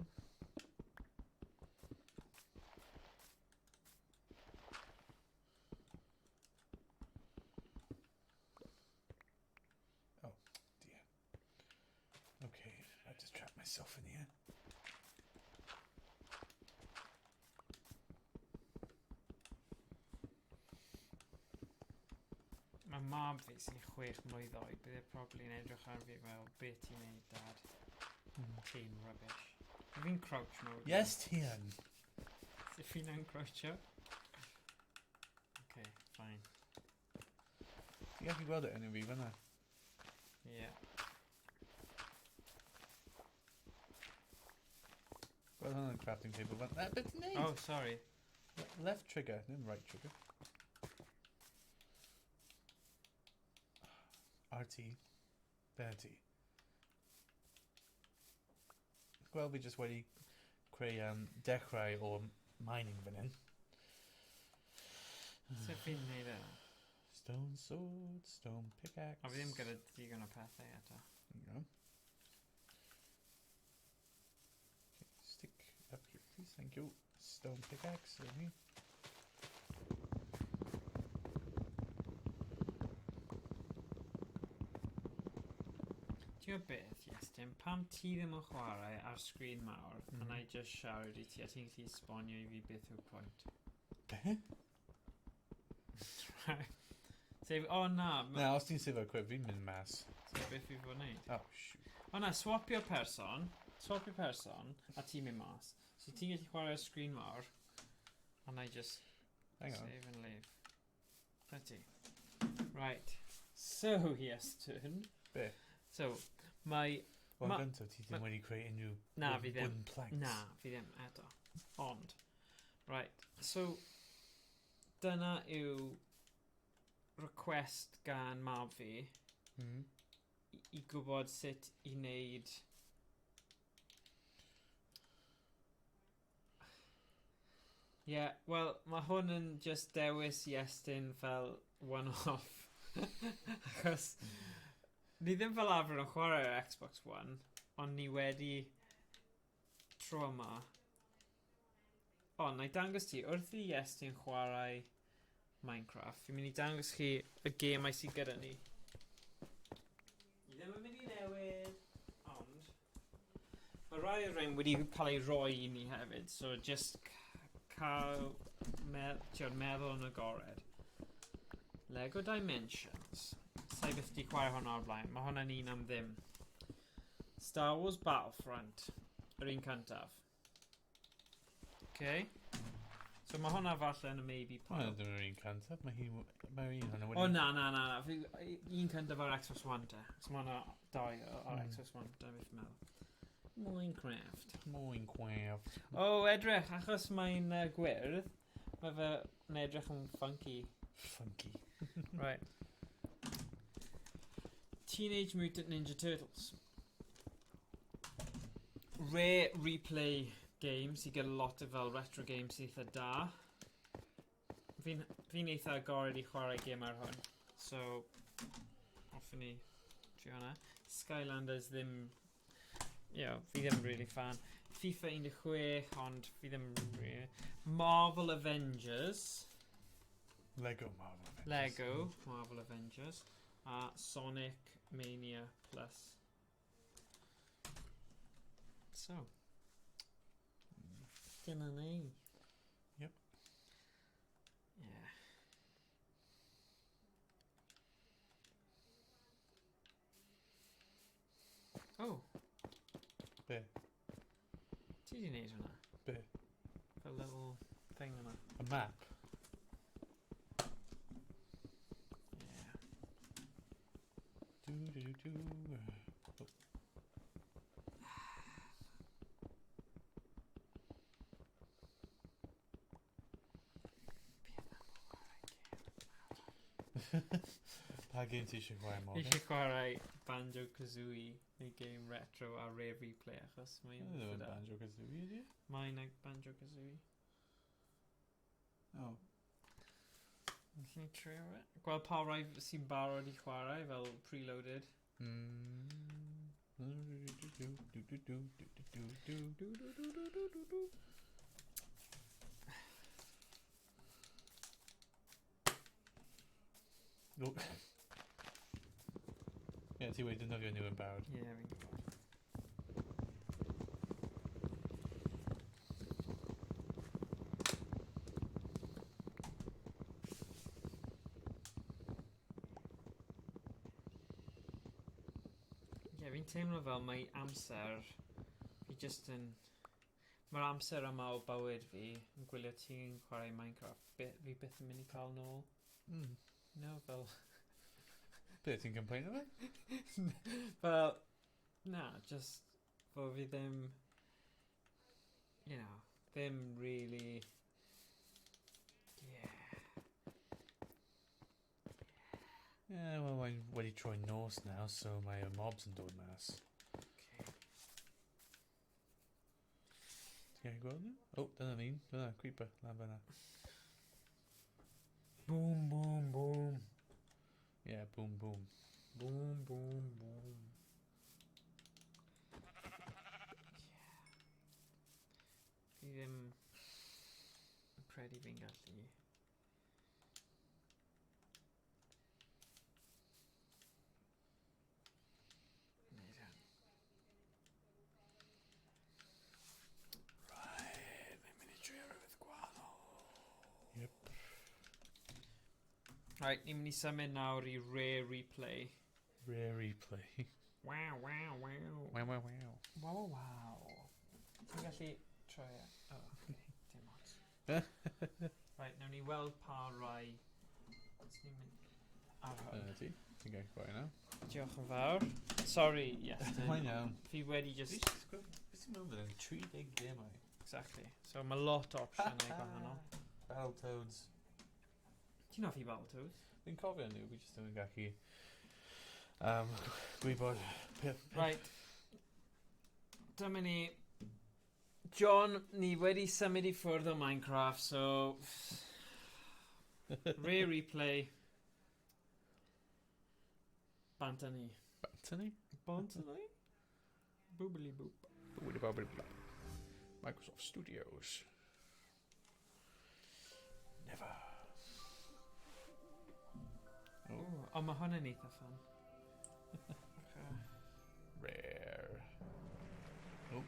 Oh, dear. Okay, I just trapped myself in here. Mae mab fi sy'n 6 mlwydd oed. Bydd e probably yn edrych ar fi fel, beth ti'n neud, dad? Ti'n rubbish. Fi'n crouch mode. Yes, ti yn. So fi'n uncroucho? Okay, fine. Ti'n gallu gweld it yn fi fanna? Yeah. Gweld hwnna'n crafting table fanna. Beth ti'n neud? Oh, sorry. Left trigger, ddim right trigger. RT. There ti. Wel, fi just wedi creu dechrau o mining fan hyn. Sut fi'n neud e? Stone sword, stone pickaxe. A fi ddim gyda digon o pethau eto. There you go. Okay, stick up here, please. Thank you. Stone pickaxe, there we go. Ti'n gwybod beth, Iestyn, pam ti ddim yn chwarae ar sgrin mawr, and I just siarad I ti, a ti'n gallu esbonio I fi beth yw'r pwynt? Be? Sef, o na... Na, os ti'n sefo cweb, fi'n mynd mas. So beth fi fod wneud? Oh, shoot. O na, swapio person, a ti'n mynd mas. So ti'n gallu chwarae ar sgrin mawr, and I just Hang on. save and leave. Na ti. Right. So, Iestyn... Be? So, mae... Wel, gyntaf, ti ddim wedi creu unrhyw wooden planks. Na, fi ddim eto. Ond. Right, so, dyna yw request gan mab fi I gwybod sut I wneud... Yeah, wel, mae hwn yn just dewis Iestyn fel one-off. Achos... Ni ddim fel arfer yn chwarae ar Xbox One, ond ni wedi tro yma. O, na I dangos ti, wrth I Iestyn chwarae Minecraft, fi'n mynd I dangos chi y gemau sydd gyda ni. Ni ddim yn mynd I newid, ond Mae rai o'r rhain wedi cael ei roi I ni hefyd, so just cael meddwl yn agored. Lego Dimensions. Sa'i byth di chwarae hwnna o'r blaen. Mae hwnna'n un am ddim. Star Wars Battlefront. Yr un cyntaf. Okay. So mae hwnna falle yn y maybe part. Wel, dyna'r un cyntaf. Mae un hwnna wedi... O na. Un cyntaf ar Xbox One te. So mae hwnna dau ar Xbox One. Da beth meddwl. Minecraft. O, edrych. Achos mae'n gwyrdd. Mae fe yn edrych yn funky. Right. Teenage Mutant Ninja Turtles. Rare replay games. You get a lot of fel retro games eitha da. Fi'n eitha agored I chwarae game ar hwn. So, hoffwn I trio hwnna. Skylanders ddim... fi ddim really fan. FIFA 16, ond fi ddim really... Marvel Avengers. Lego Marvel Avengers. A Sonic Mania Plus. So. Dyna ni. Yep. Yeah. Oh. Be? Ti di neud hwnna? Be? The little thing yna. A map? Pa game ti eisiau chwarae mor? Fi eisiau chwarae Banjo-Kazooie neu game retro a rare replay achos mae'n... Banjo-Kazooie ydi? Mae'n Banjo-Kazooie. O. Felly ni trio fe. Gweld pa rai sy'n barod I chwarae fel preloaded. Ti wedi defnyddio nhw yn barod. Fi'n gwybod. Fi'n teimlo fel mae amser fi just yn... Mae'r amser yma o bywyd fi yn gwylio ti'n chwarae Minecraft. Fi byth yn mynd I cael nôl. No, fel... Be, ti'n complain o fe? Fel... Na, just... Fel fi ddim... Ddim really... Wel, mae'n wedi troi'n nos nawr, so mae y mobs yn dod mas. Ti'n gallu gweld nhw? O, dyna ni'n. Dyna, creeper, lan fyna. Boom, boom, boom. Boom, boom. Boom, boom, boom. Fi ddim... yn credu fi'n gallu... Right, ni'n mynd I symud nawr I rare replay. Rare replay. Wow. Ti'n gallu troi e? O, dim ots. Right, nawn ni weld pa rai. Ni'n mynd ar hwn. Ti'n gallu gweld nawr. Diolch yn fawr. Sorry, yes. Mae'n iawn. Fi wedi just... Beth ti'n meddwl yn 30 gemau? Exactly. So mae lot o opsiynau gwahanol. Battletoads. Ti'n hoffi Battletoads? Fi'n cofio nhw, fi jyst ddim yn gallu gwybod... Right. Dyma ni... John, ni wedi symud I ffwrdd o Minecraft, so... Rare replay. Bantani. Bantani? Boobily boop. Boobily boobily blop. Microsoft Studios. Never. O, mae hwn yn eitha ffan. Rare. Oh,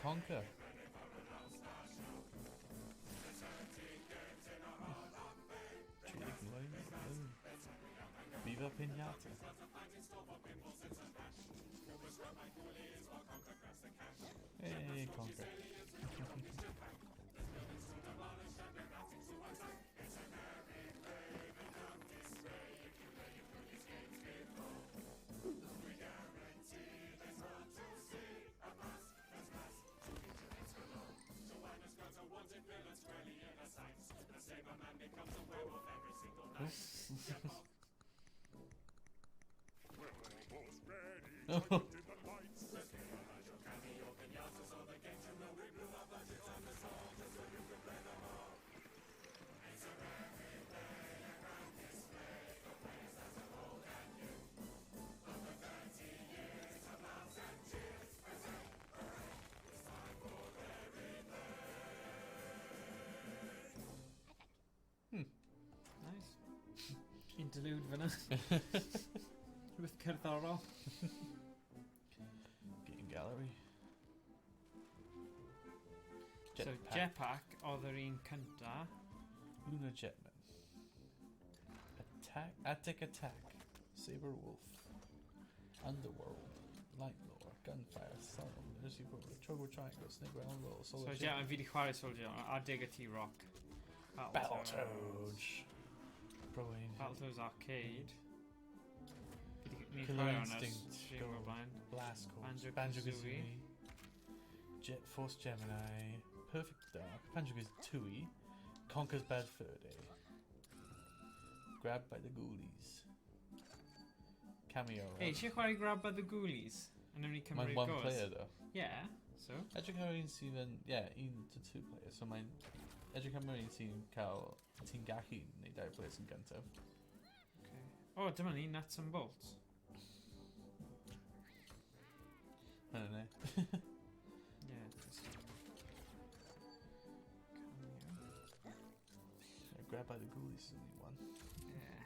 Conquer. Viva Pinata. Hey, Conquer. Oh. Nice. Interlude fyna. Rhywbeth cerddorol. Game gallery. So Jetpack oedd yr un cynta. Lunar Jetman. Attack. Attic Attack. Saber Wolf. Underworld. Light Lore. Gunfire. Sun. Mercy Road. Chogo Triangle. Snake Round Roll. So Jetman fi di chwarae Soldier a Dig-A-Tee Rock. Battletoads. Battletoads Arcade. Killer Instinct. Blast Corps. Banjo-Kazooie. Jet Force Gemini. Perfect Dark. Banjo-Kazooie. Conker's Bad Fur Day. Grabbed by the Ghoulies. Cameo. Hey, ti chwarae Grabbed by the Ghoulies? And only Cymru Mae'n one player though. Yeah, so? Edrych ar un sydd yn, 1 to 2 players. So mae'n edrych ar un sy'n cael, ti'n gallu neu 2 players yn gyntaf. Okay. Oh, dyma ni, Nuts and Bolts. I don't know. Yeah, just... Grabbed by the Ghoulies is only one. Yeah.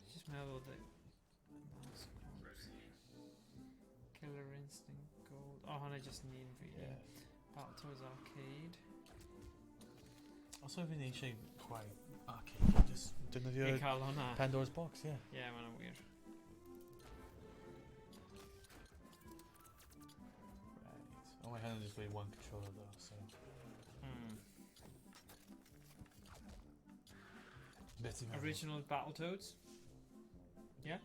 Just meddwl that... Killer Instinct Gold. Oh, hwnna just yn un fi. Yeah. Battletoads Arcade. Os oedd fi'n eisiau chwarae arcade, just defnyddio cael hwnna. Pandora's Box, yeah. Yeah, mae'n wir. Right. Oh, my hand just play one controller though, so... Original Battletoads? Yeah?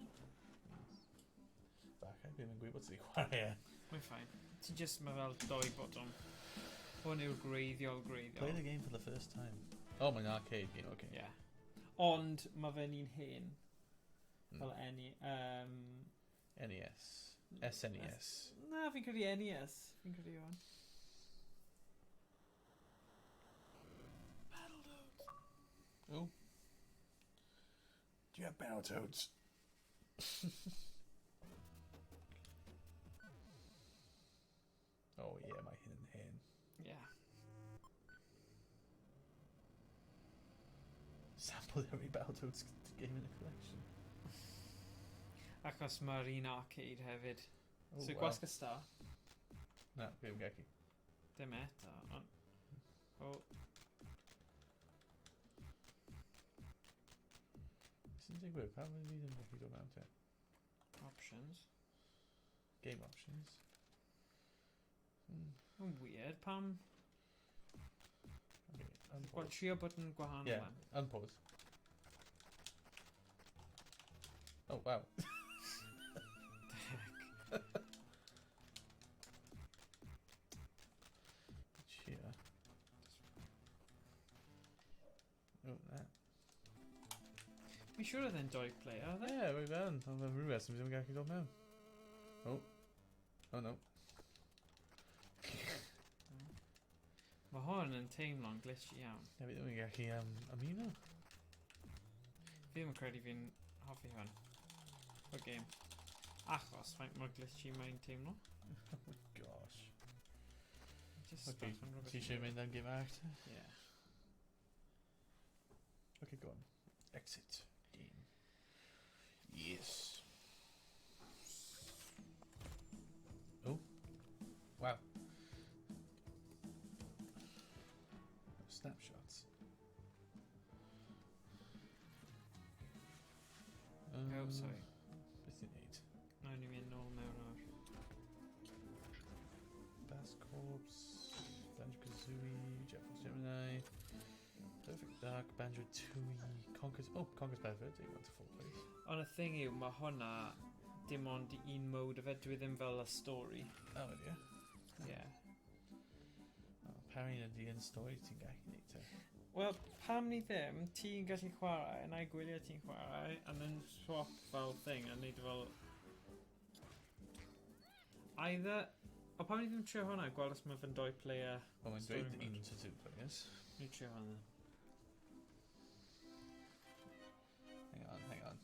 Back, dwi'n mynd gwybod sy'n chwarae. Mae'n ffain. Ti just mae fel 2 botwm. Hwn yw'r greiddiol. Play the game for the first time. Oh, mae'n arcade game, okay. Yeah. Ond mae fe'n un hen. Fel NES. SNES. Na, fi'n credu NES. Fi'n credu o'n. Battletoads. Oh. Do you have Battletoads? Oh yeah, my hidden hand. Yeah. Sample every Battletoads game in the collection. Achos mae'r un arcade hefyd. Oh, So wow. gwasg y star. Na, ddim gallu. Dim eto. Oh. Sy'n digwydd, pam wedi ddim gallu dod mewn te? Options. Game options. Yn weird, pam... Okay, unpause. Wel, trio button gwahanol. Yeah, unpause. Oh, wow. Cheer. Oh, that. Fi'n siŵr oedd e'n 2 player, oedd e? Yeah, we've done. Ond mae'n rhywbeth sy'n ddim gallu dod mewn. Oh. Oh no. Mae hwn yn teimlo'n glitchy iawn. Ie, fi ddim yn gallu ymuno. Fi ddim yn credu fi'n hoffi hwn. O game. Achos, faint mor glitchy mae'n teimlo. Oh my gosh. Just Okay, stuff yn rhywbeth. ti eisiau mynd am game act? Yeah. Okay, go on. Exit. Game. Yes. Oh. Wow. sorry. Beth ti'n neud? Nawr ni'n mynd nôl mewn o'r... Bass Corps, Banjo-Kazooie, Jet Force Gemini, Perfect Dark, Banjo-Tooie, Conker's Bedford, you want to full place. Ond y thing yw, mae hwnna dim ond un mode o fe, dwi ddim fel y stori. Oh, yeah? Yeah. Apparently ydy yn stori ti'n gallu neud te. Wel, pam ni ddim, ti'n gallu chwarae, yna i gwylio ti'n chwarae, and then swap fel thing, a neud fel... Either... O pam ni ddim trio hwnna, gweld os mae fe'n 2 player... Wel, mae'n dweud 1 to 2 players. Ni trio hwnna. Hang on.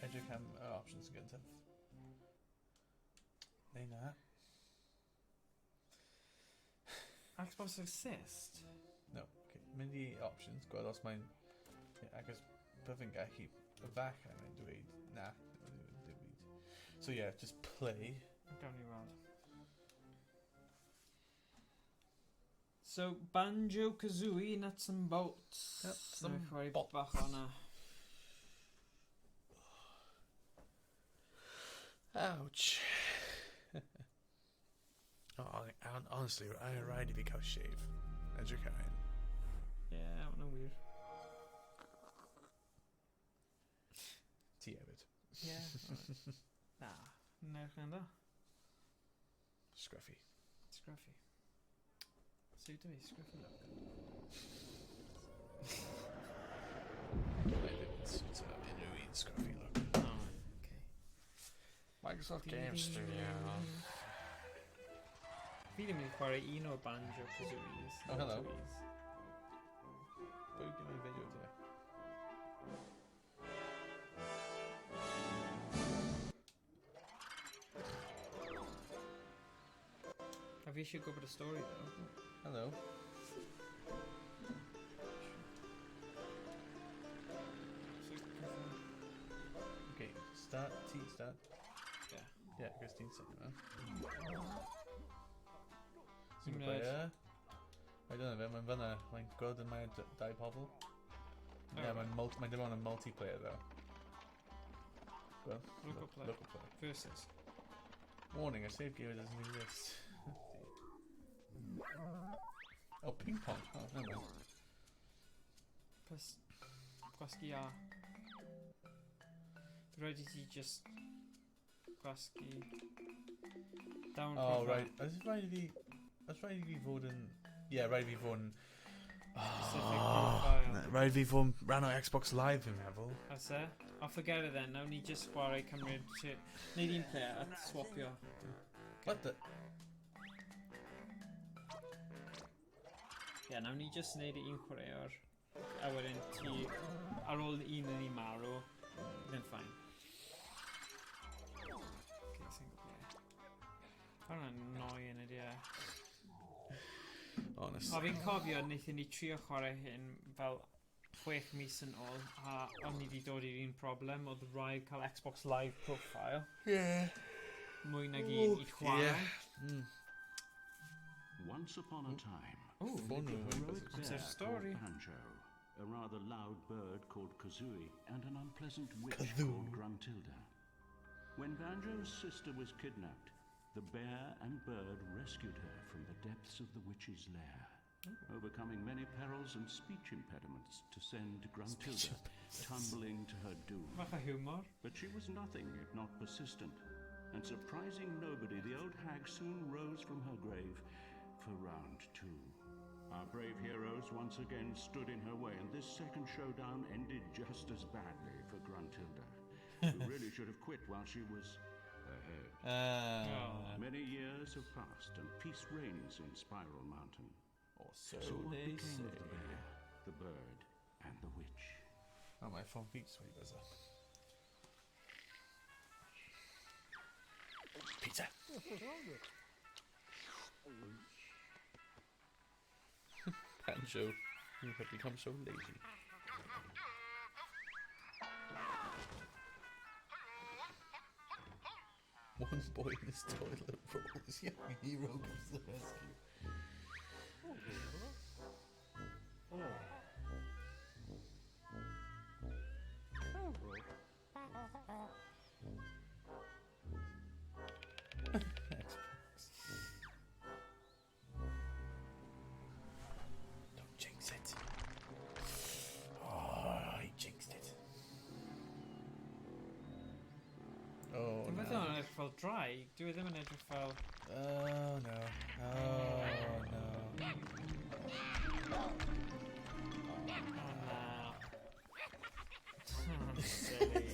Edrych am yr options yn gyntaf. Neu na. Xbox Assist? No, okay. Mynd i options, gweld os mae'n... Ac os byddai'n gallu y fach a mae'n dweud na, dim byd. So yeah, just play. Gawn ni weld. So, Banjo-Kazooie, nuts and bolts. Nuts and bolts. Bach o'na. Ouch. Honestly, I'm right if you go shave. As you're kind. Yeah, I don't know, weird. Ti hefyd. Yeah. Nah, nerch yn da. Scruffy. Scruffy. Suit me, scruffy look. I didn't suit unrhyw un scruffy look. Oh, okay. Microsoft Game Studio. Fi ddim yn chwarae un o'r Banjo-Kazooies. Oh, hello. Pwy gen i fideo te? A fi eisiau gwybod y stori, though. Hello. Okay, start. Yeah. Yeah, I guess ti'n second man. Single player. I don't know, mae'n fyna. Mae'n gweld yn mae dau pobl. Yeah, mae'n dim ond yn multiplayer though. Well, local player. Versus. Warning, a save gear doesn't exist. Oh, ping pong. Oh, never mind. Plus, gwasgu a. Ready to just gwasgu down Oh, profile. right. That's right if you fod yn... Yeah, right if you fod yn... Specific profile. Right if you fod yn rhan o Xbox Live fi'n meddwl. That's it. I'll forget it then. Nawn ni just chwarae cymryd... Neud un player a swapio. What the... Yeah, nawn ni just neud un chwaraewr. A wedyn ti... Ar ôl un yn ni marw, then fine. Okay, single player. Hwna'n annoying ydi e. Honestly. A fi'n cofio, wnaethon ni trio chwarae hyn fel 6 mis yn ôl, a o'n ni wedi dod i'r un problem, oedd rhaid cael Xbox Live profile. Yeah. Mwy nag un i chwarae. Yeah. Once upon a time, funny. a heroic It's bear a story. called Banjo, a rather loud bird called Kazooie, and an unpleasant witch called Gruntilda. When Banjo's sister was kidnapped, the bear and bird rescued her from the depths of the witch's lair, overcoming many perils and speech impediments to send Gruntilda tumbling to her doom. But she was nothing if not persistent, and surprising nobody, the old hag soon rose from her grave for round 2. Our brave heroes once again stood in her way, and this second showdown ended just as badly for Gruntilda, who really should have quit while she was ahead. Many years have passed, and peace reigns in Spiral Mountain. Or so what they became say. of the bear, the bird, and the witch? Oh, my phone beats way buzzer. Pizza. Banjo, you have become so lazy. One boy in his toilet rolls, young hero comes to the rescue. edrych fel draig. Dwi ddim yn edrych fel... Oh no. Oh no. Silly.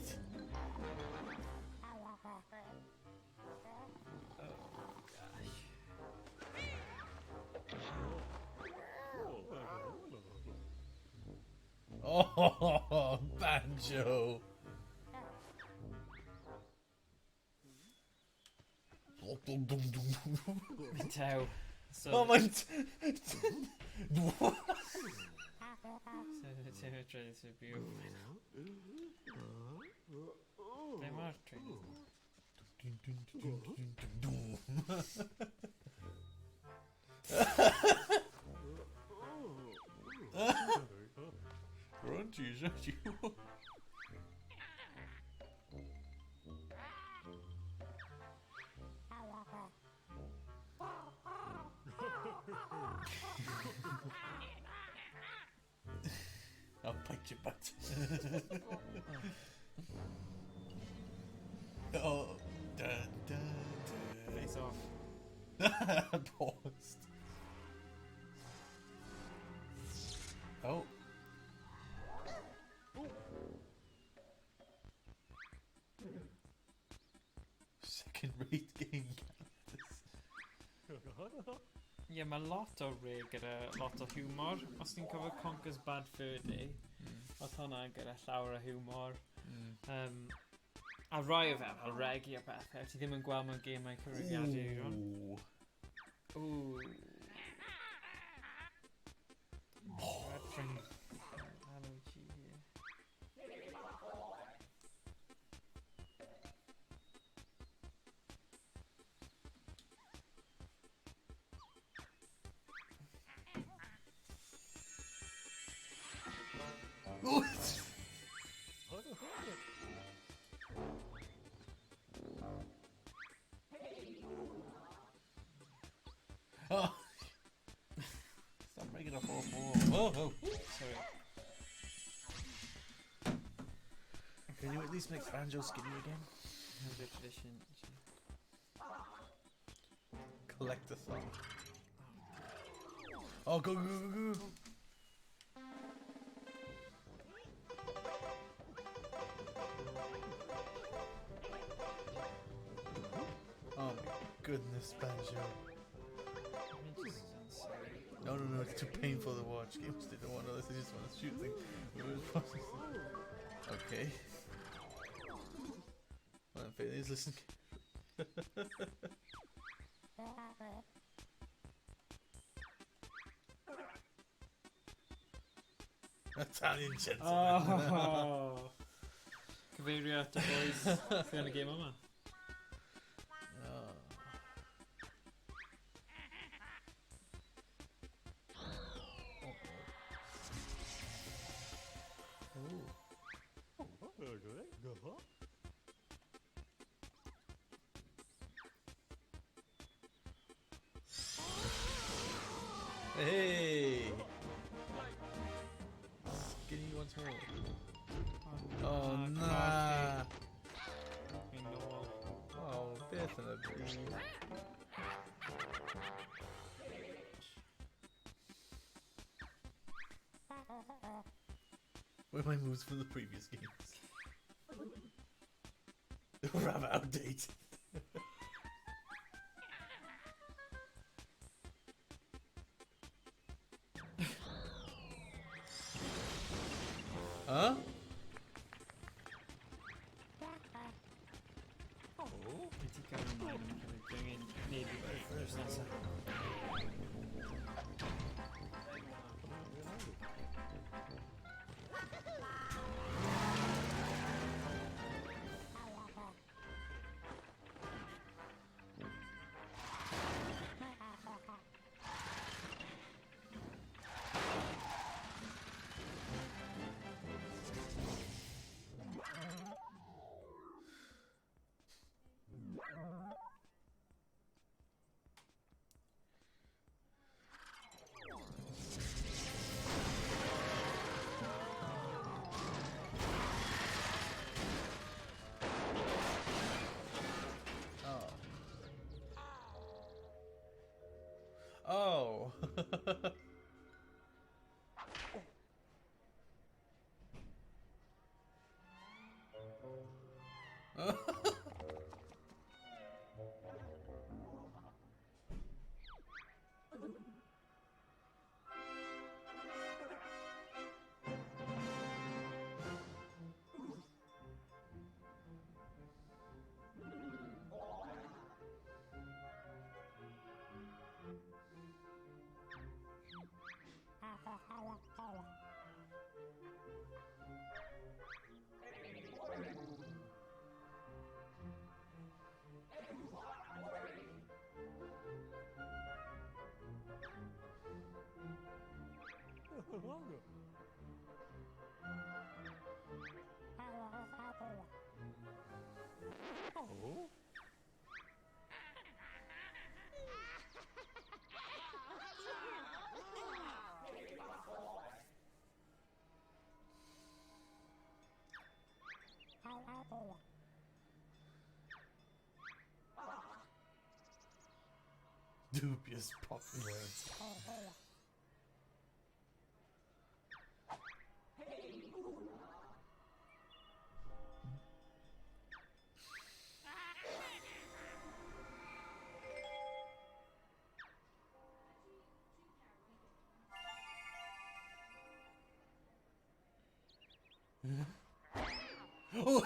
Oh, Banjo. Tew. So... Oh, mae'n... Trainers are beautiful. They are trainers. Crunchy, shut you. I'll bite your butt. Oh, dun, dun, dun. Face off. Paused. Oh. Second-rate game characters. Ie, mae lot o rig gyda lot o humor. Os ti'n cofio Conker's Bad Fur Day, oedd hwnna gyda llawer o humor. A rai o fe, fel regi a bethau, ti ddim yn gweld mewn gemau cyfrifiadu. Ooh. Oh. Stop breaking up all four. Oh. Sorry. Can you at least make Banjo skinny again? No tradition. Collect the song. Oh, go. Oh my goodness, Banjo. No, it's too painful to watch. Games they don't want to, they just want to shoot things. Okay. Well, please listen. Italian gentleman. Oh. Cyfeirio at y boys sydd yn y gêm yma. Hey! Skinny once more. Oh, nah. Oh, definitely. Where are my moves from the previous games? Rather outdated. Huh? Oh. Dubious popping words. Oh.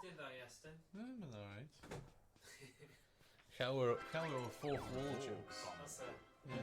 Did I, Aston? Alright. Shower of fourth wall jokes. That's it. Yeah.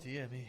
Dear me.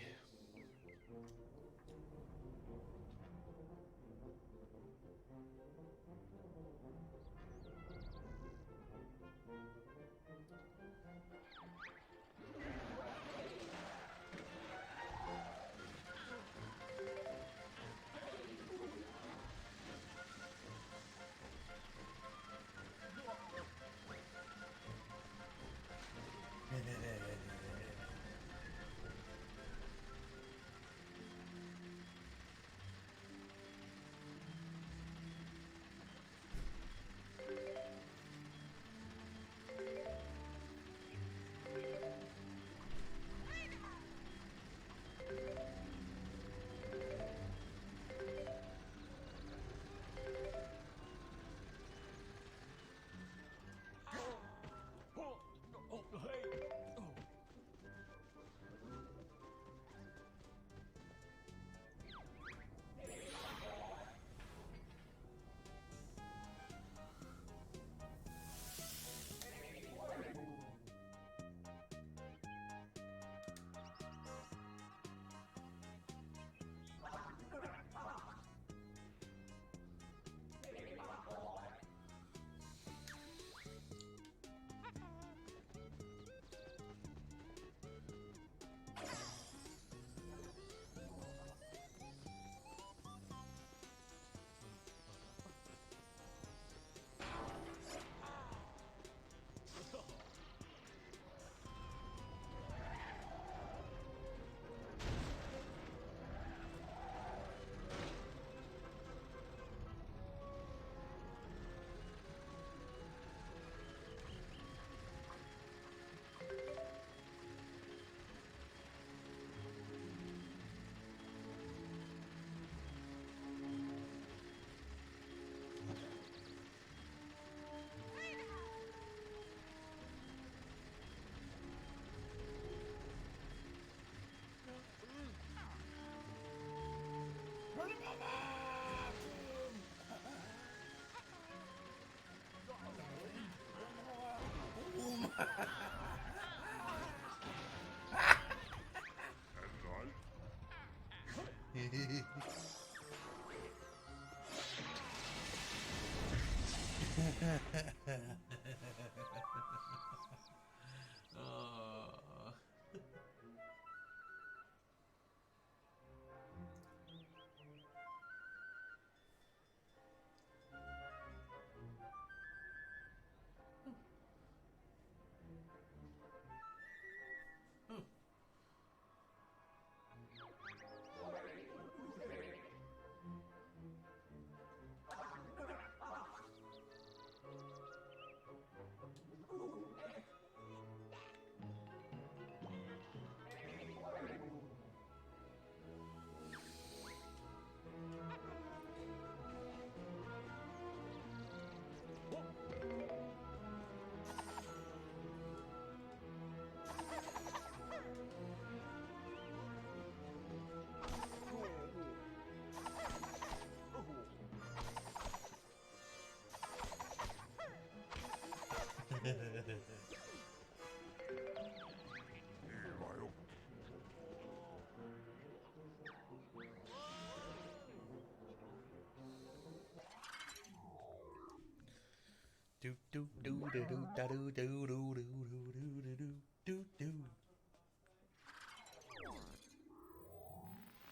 Do do do do do da do do do do do do do do do.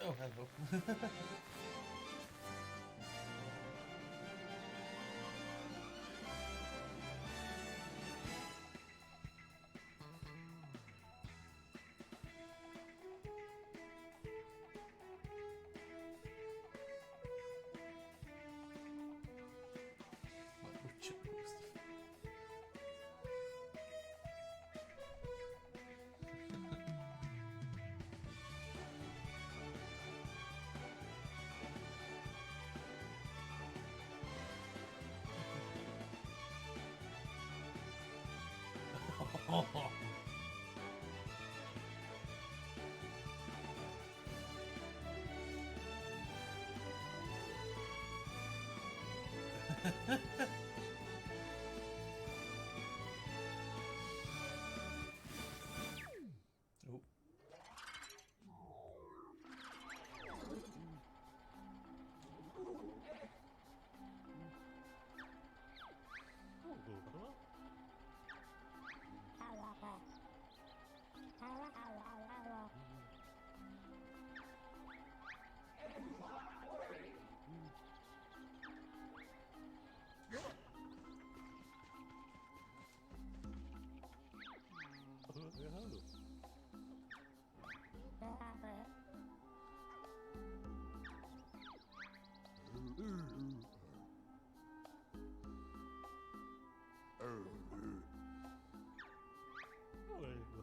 Oh, hello.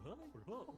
Uh-oh.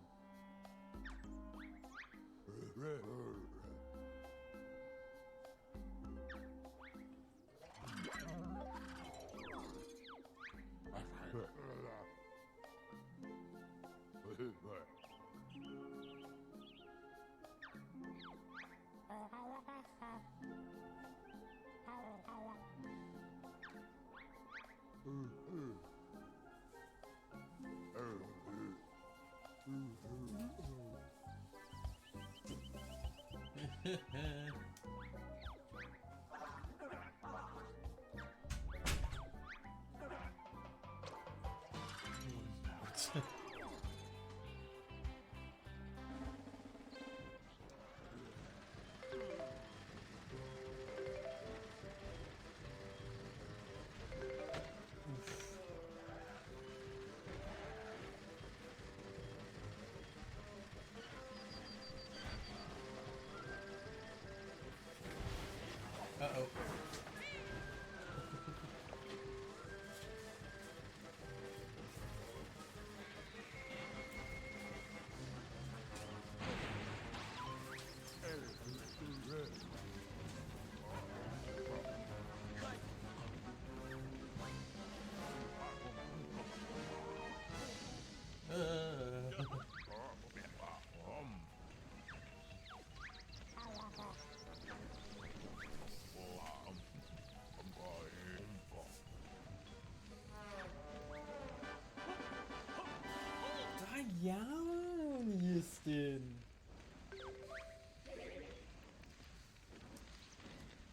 Da iawn, Iestyn.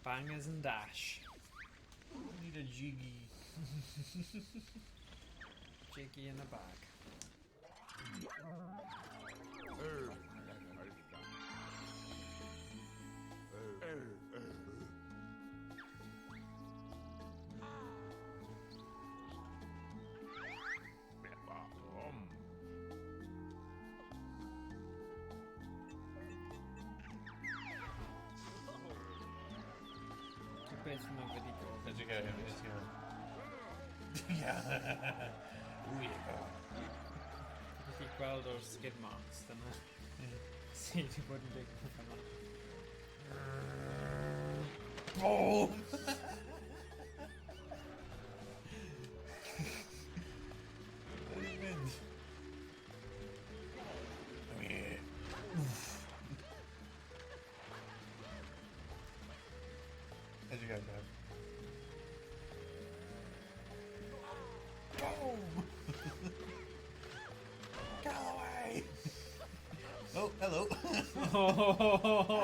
Bangers and dash. Need a jiggy. Jiggy in a bag. Beth yma wedi dod. Did you go? Yes, yeah. Yeah. Ydych chi gweld o'r skid marks dyna? Sy'n wedi bod yn digwydd yma. Boom! Mynd. How'd you go, Dad? Boom! Galloway! Oh, hello. Oh,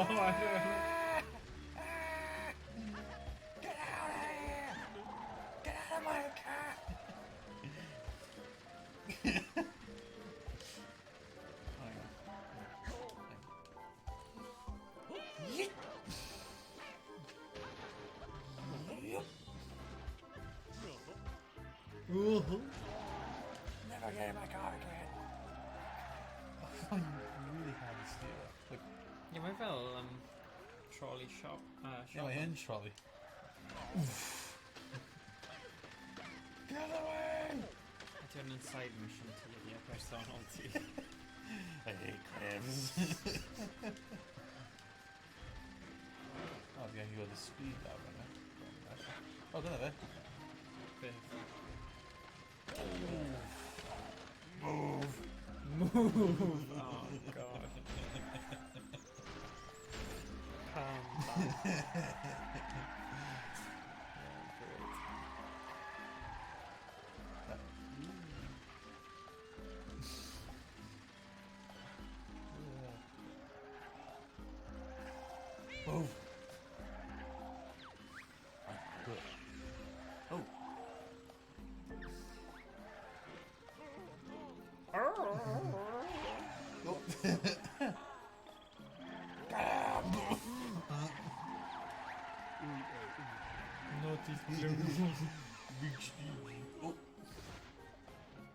I don't know. Get out of here! Get out of my car! Yeet! Never get in my car again. Oh, you really had to steal it. Like, Ie, mae fel trolley shop. yeah, my hand trolley. Get away! Ydy o'n yn side mission ti, ie, personol ti. I hate crabs. Oh, yeah, you got the speed that one, eh? Oh, dyna fe. Beth? Move! Move! Oh, God. Calm down. Move! Oh! Naughty Big Steve. Oh!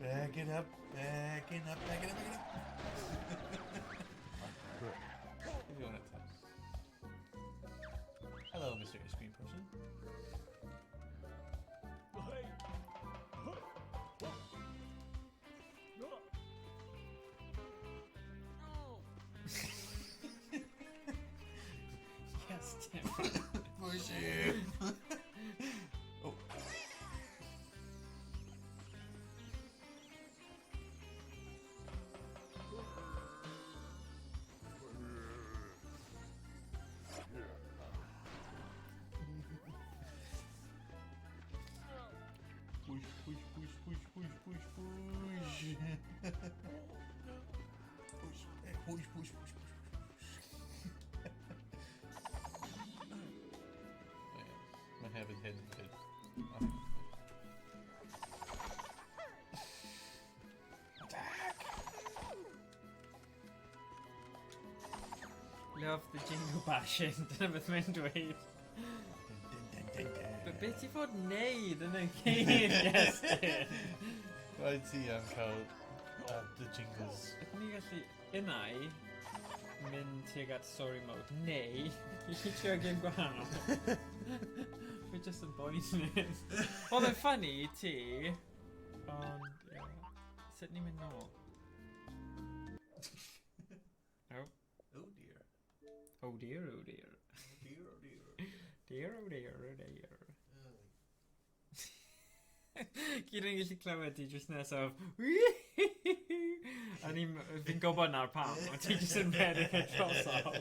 Back it up, back it up, back it up, back it up. Give you one at time. Hello, Mr. Ice Cream Person. Yes, Tim. Push him. Oh. Push, push, push, push, push, push, push. Push, push, push, push, push. I haven't hit it. Love the jingle bashing. Dyna beth mae'n dweud. Beth ti fod neud yn y gyd, Iestyn? Rhaid ti am cael the jingles. Ydyn ni gallu unau mynd tuag at story mode, neu i chi trio gêm gwahanol. We're just yn boenus. Oedd yn ffynnu i ti, ond ie. Sut ni'n mynd nôl? Oh. Oh dear. Oh dear, oh dear. Dear, oh dear. Dear, oh dear, oh dear. Gyd yn gallu clywed ti jyst nesaf. A fi'n gwybod nawr pam, ond ti jyst yn meddyg y drosodd.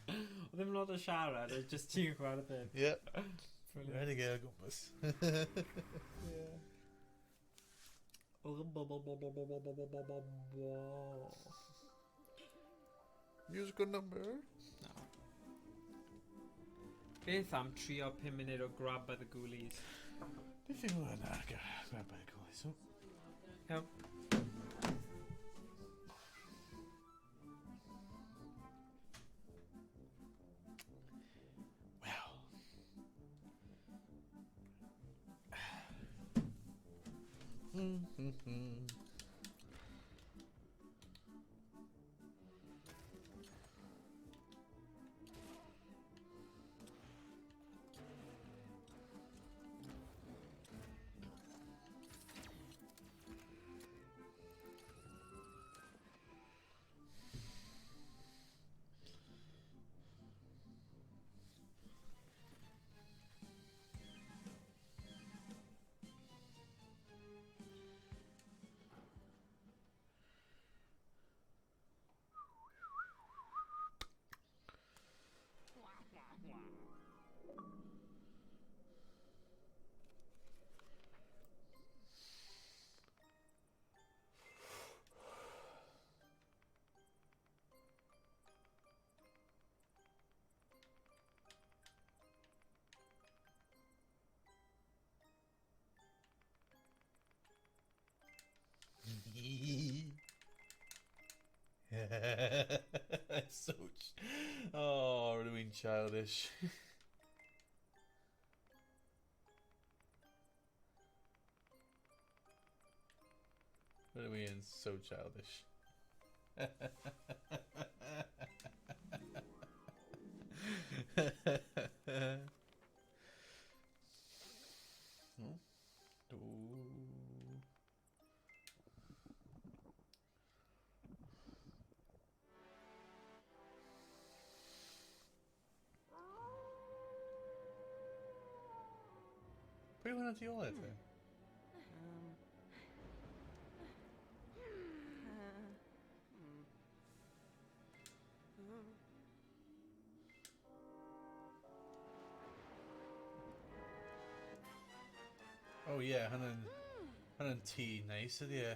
Oedd ddim lot o siarad, oedd jyst ti'n chwarae beth. Yep. Ready to go, gwmpas. Musical number? No. Beth am trio 5 munud o Grab by the Ghoulies? Beth yw'n hwnna? Grab by the Ghoulies. Iawn. So, oh, really childish. What are we in? So childish. Pwy yw hwnna ti ole ti? Oh yeah, hwnna'n tŷ neis ydi e?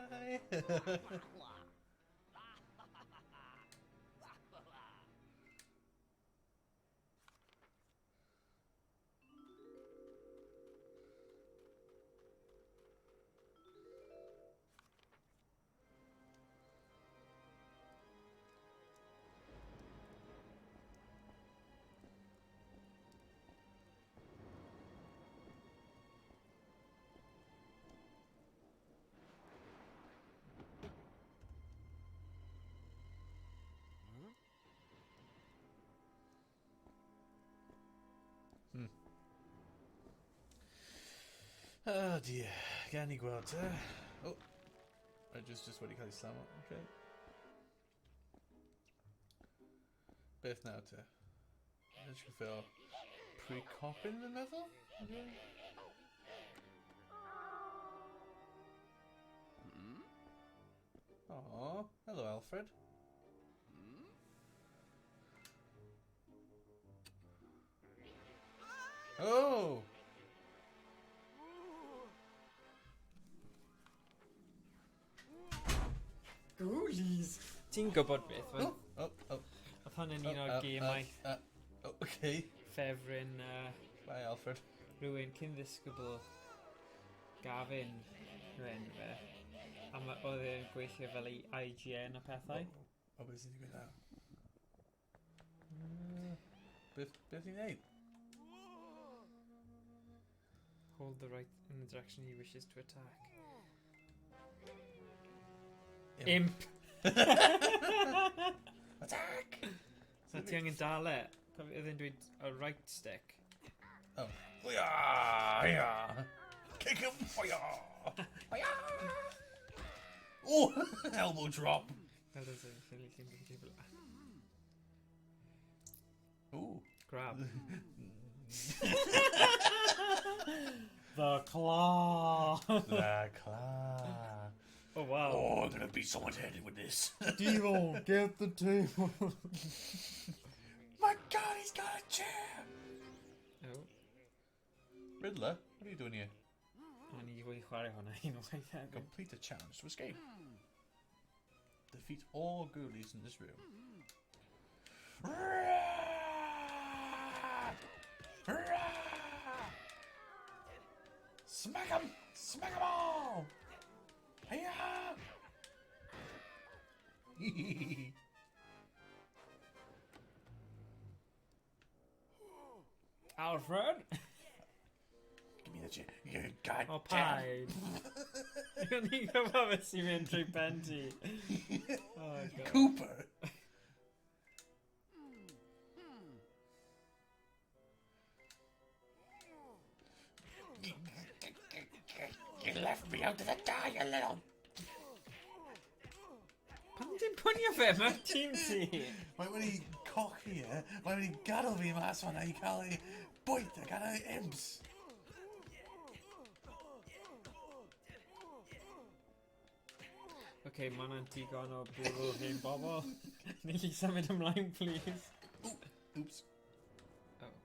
Bye. Oh dear, gan I gweld te. Oh, just wedi cael ei slam o, okay. Beth nawr te? Ydych chi'n fel pre-copping yn meddwl? Okay. Oh, hello Alfred. Oh! Ghoulies! Ti'n gwybod beth? Oedd hwn yn un o'r gemau. Okay. Ffefryn... Bye, Alfred. Rhywun cyn ddisgybl Gavin rhywun fe. A oedd e'n gweithio fel i IGN a pethau. O, beth sy'n digwydd nawr? Beth i'n neud? Hold the right in the direction he wishes to attack. Imp! Attack! So ti angen dal e? Oedd e'n dweud a right stick. Oh. Hiya! Kick him! Hiya! Hiya! Oh! Elbow drop! Ooh. Grab. The claw! The claw. Oh wow. Oh, I'm gonna beat someone's head in with this. Devil, get the table. My god, he's got a chair! Oh. Riddler, what are you doing here? O'n i wedi chwarae hwnna un o weithiau. Complete a challenge to escape. Defeat all ghoulies in this room. Smack him! Smack them all! Hiya! Alfred? Give me the chair. You goddamn. O paid. O'n i'n gwybod beth sy'n mynd trwy pen ti. Oh, God. Cooper! You left me out of the die, you little... Pan ti'n pwnio fe, mae'r tîm ti? Mae wedi cochi e, mae wedi gadw fi mas fan'na I cael ei bwyta gan ei imps. Okay, mae yna'n digon o bwrw hen bobl. Ni'n lli symud ymlaen, please. Oops. Oh.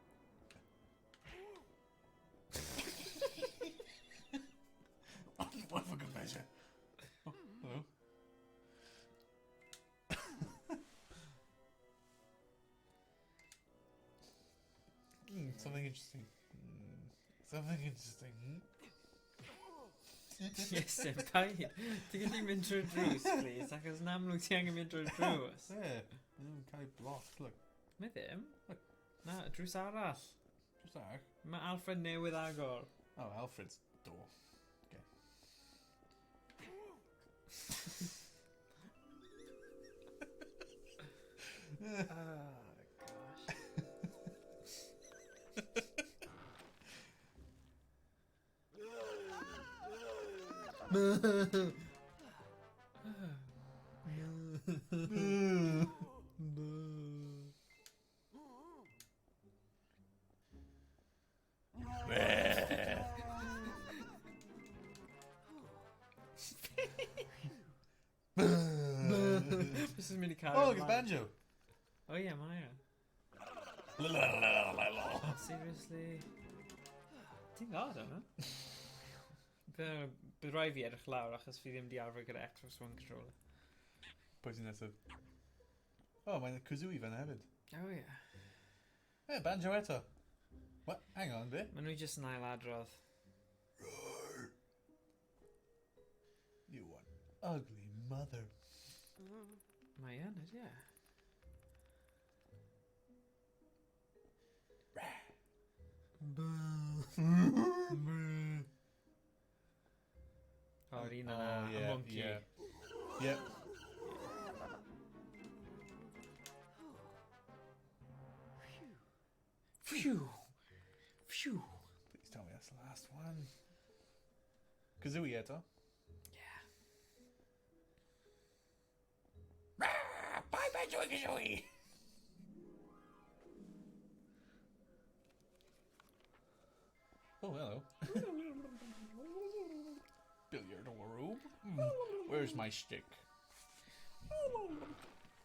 One for good measure. Oh, hello. Something interesting. Something interesting. Yes, paid. Ti'n gallu mynd drwy'r drws, please? Ac yn amlwg ti angen mynd drwy'r drws. Mae'n cael ei blocked, look. Mae ddim. Na, drws arall. Drws arall? Mae Alfred newydd agor. Oh, Alfred's door. Okay. This is mynd I cael... Oh, look, it's Banjo. Oh yeah, mae e. Seriously? Ti'n gad hwnna? Fe Bydd rhaid fi edrych lawr achos fi ddim di arfer gyda Xbox One controller. Pwy sy'n nesaf? O, mae'n Kazooie fan hefyd. Oh, yeah. Banjo eto. What? Hang on, bit. Maen nhw jyst yn ailadrodd. You one ugly mother. Mae yn, ydy e? O'r un yna, y monkey. Yeah. Phew. Phew. Please tell me that's the last one. Kazooie eto. Bye, Banjo and Kazooie. Oh, hello. Billiard room. Where's my stick?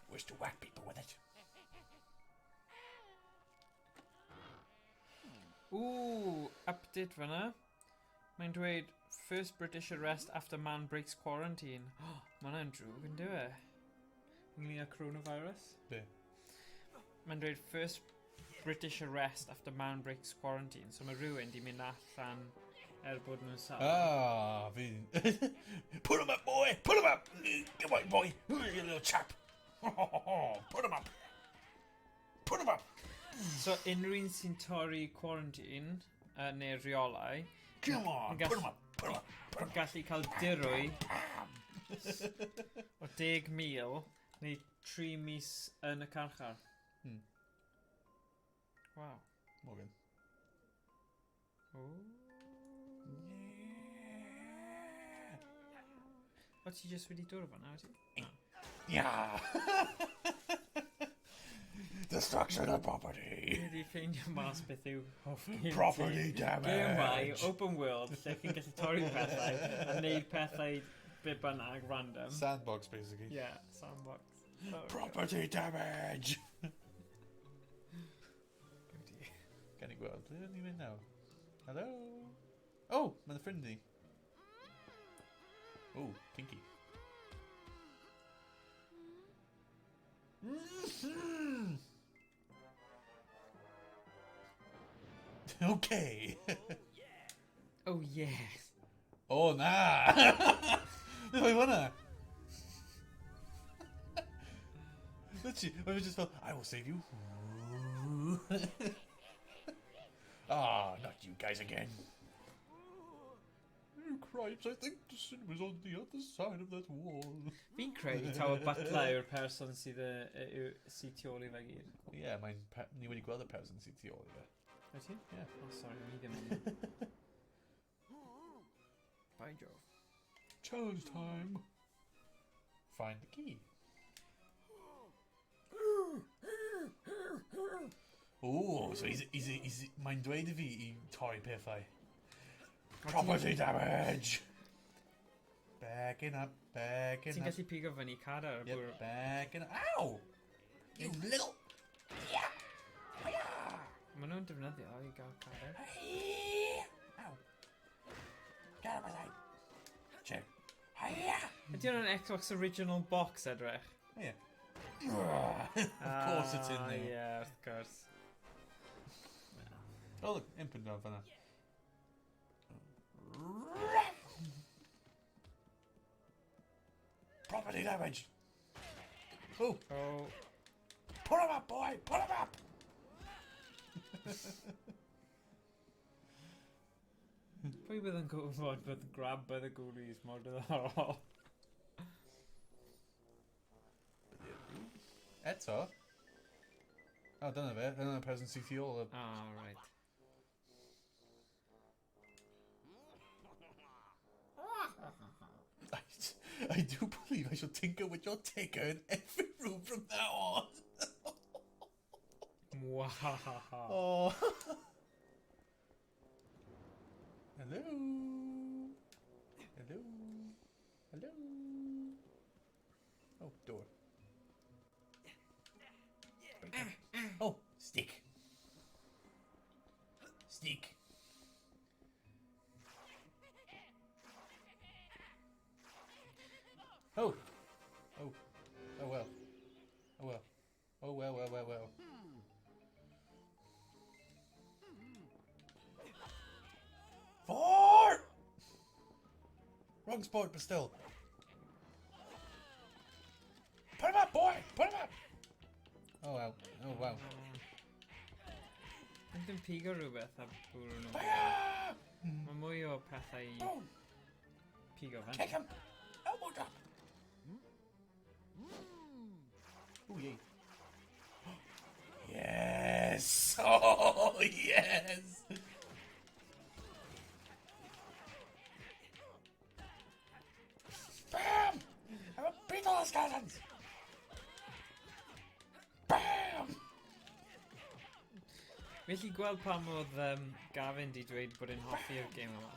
Where's to whack people with it? Ooh, update fanna. Mae'n dweud, first British arrest after man breaks quarantine. Mae hwnna'n drwg yn dyw e. Ynglyn â coronavirus. Be? Mae'n dweud, first British arrest after man breaks quarantine. So mae rhywun di mynd allan bod nhw'n sal. Ah, fi... Put him up, boy! Put him up! Come on, boy! You little chap! Put him up! Put him up! So, unrhyw un sy'n torri quarantine, neu rheolau... Come on, put him up! Put him up! Yn gallu cael dirwy o 10,000 neu 3 mis yn y carchar. Wow. Morgan. O, ti jyst wedi dod o fanna, wyt ti? Yeah! Destruction of property! Wedi ffeindio mas beth yw hoff-game. Property damage! Game open world, lle chi'n gallu torri pethau a wneud pethau be bynnag random. Sandbox, basically. Yeah, sandbox. Property damage! Can I gweld? Ble ydyn ni mynd nawr? Hello? Oh, mae'n ffrind ni. Oh, Pinky. Okay. Oh, yes. Oh, na! Beth oedd hwnna? Literally, I just felt, I will save you. Ah, not you guys again. You cripes, I think the sin was on the other side of that wall. Fi'n credu taw y butler yw'r person sydd sy'n tu ôl i fe gyd. Ie, ni wedi gweld y person sy'n tu ôl i fe. Wyt ti? Ie. Oh, sorry, ni ddim yn. Bye, Joe. Challenge time. Find the key. Oh, so mae'n dweud I fi I torri pethau. Property damage! Backing up, backing up. Ti'n gallu pigo fyny cadar? Yep, backing up. Ow! You little... Maen nhw'n defnyddio I gael cadar. Ow! Get up aside. Check. Ydy hwnna'n Xbox original box edrych? Yeah. Of course it's in there. Yeah, of course. Oh look, imp yn dod fanna. Property damage! Oh! Oh. Put him up, boy! Put him up! Pwy bydd yn gwybod bydd grab by the ghoulies mor diddorol? Eto? Oh, dyna fe. Dyna'r person sy'n tu ôl. Oh, right. I do believe I shall tinker with your ticker in every room from now on. Wow. Oh. Hello. Hello. Hello. Oh, door. Oh, stick. Stick. Oh! Oh. Oh well. Oh well. Oh well. Four! Wrong sport, but still. Put him up, boy! Put him up! Oh wow. Oh wow. Yn dim pigo rhywbeth a bwrw nhw. Mae mwy o pethau i pigo fan. Kick him! Elbow drop! Oh yay. Yes! Oh yes! Bam! I'm a beat all those skeletons! Bam! Felly gweld pam oedd Gavin di dweud bod e'n hoffi'r gêm yma.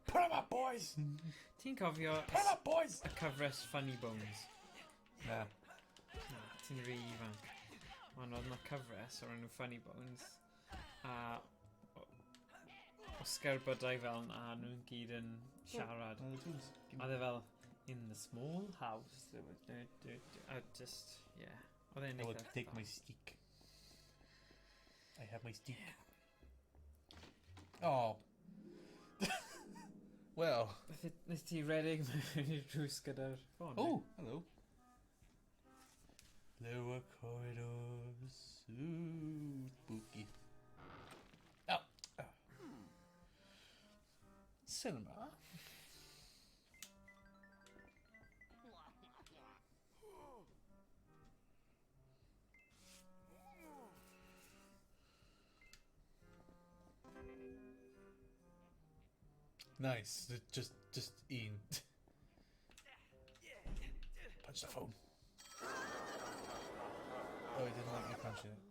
Put him up, boys! Ti'n cofio Put him up, boys! y cyfres Funny Bones? Na. Na, ti'n rhy ifanc. Ond oedd yna cyfres o'r enw Funny Bones. A Oscar bydau fel na, nhw'n gyd yn siarad. A dde fel, in the small house. A just, yeah. Oedd e'n I will eitha take fun. my stick. I have my stick. Oh. Well. Nes ti redeg mewn i'r drws gyda'r ffôn? Oh, hello. Lower corridors. Ooh, spooky. Oh. Cinema. Nice. Just Ian. Punch the phone. Oh, he didn't like me punching it.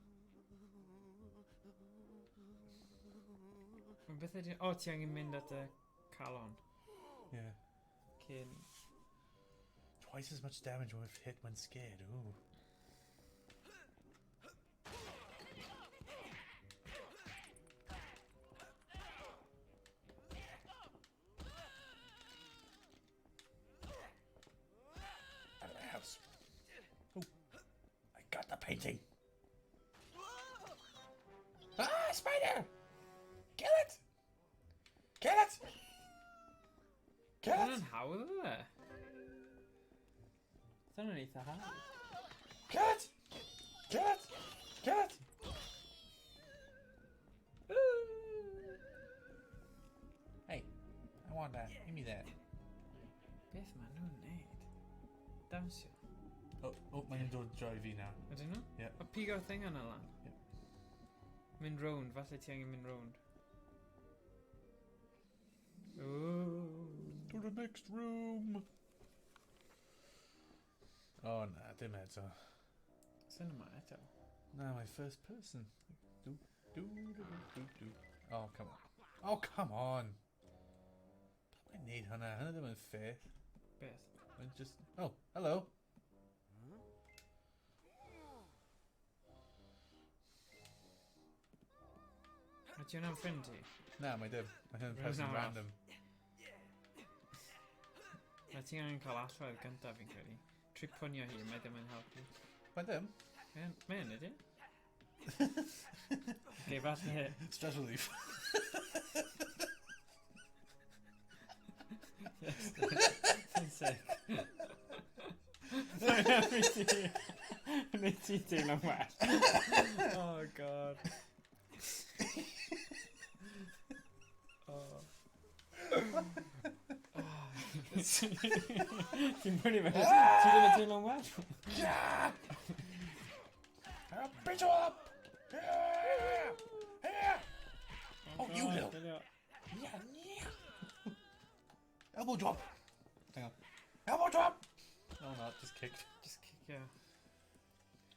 Beth ydi... O, ti angen mynd at y calon. Yeah. Cyn... Twice as much damage when hit when scared. Ooh. Out of the house. Oh, I got the painting. Ah, spider! Kill it! Kill it! Kill it! Dyna'n hawdd o dde? Dyna'n eitha hawdd. Kill it! Kill it! Kill it! Hey, I want that. Give me that. Beth ma nhw'n neud? Dawnsio. Oh, maen nhw'n dod droi fi nawr. Ydyn nhw? Yep. O pigo'r thing yna lan? Yep. Mynd rownd, falle ti angen mynd rownd. Ooh. To the next room! Oh, nah, dim eto. Sy'n yma eto? No, my first person. Do. Oh, come on. Oh, come on! I need hwnna. Hwnna ddim yn fair. Beth? I'm just... Oh, hello! A ti hwnna'n ffrind ti? Na, mae dim. Mae hynny'n person random. A ti angen cael allwedd gyntaf fi'n credu. Trwy pwnio hi, mae ddim yn helpu. Mae dim? Mae yn ydy? Okay, falle... Stress relief. Yes, ti'n sick. Nid ti teimlo'n well. Oh god. Ti'n prynu fe? Ti ddim yn teimlo'n well? I'll beat you up! Oh, you little... Yeah. Elbow drop! Hang on. Elbow drop! No, not just kicked. Just kick, yeah.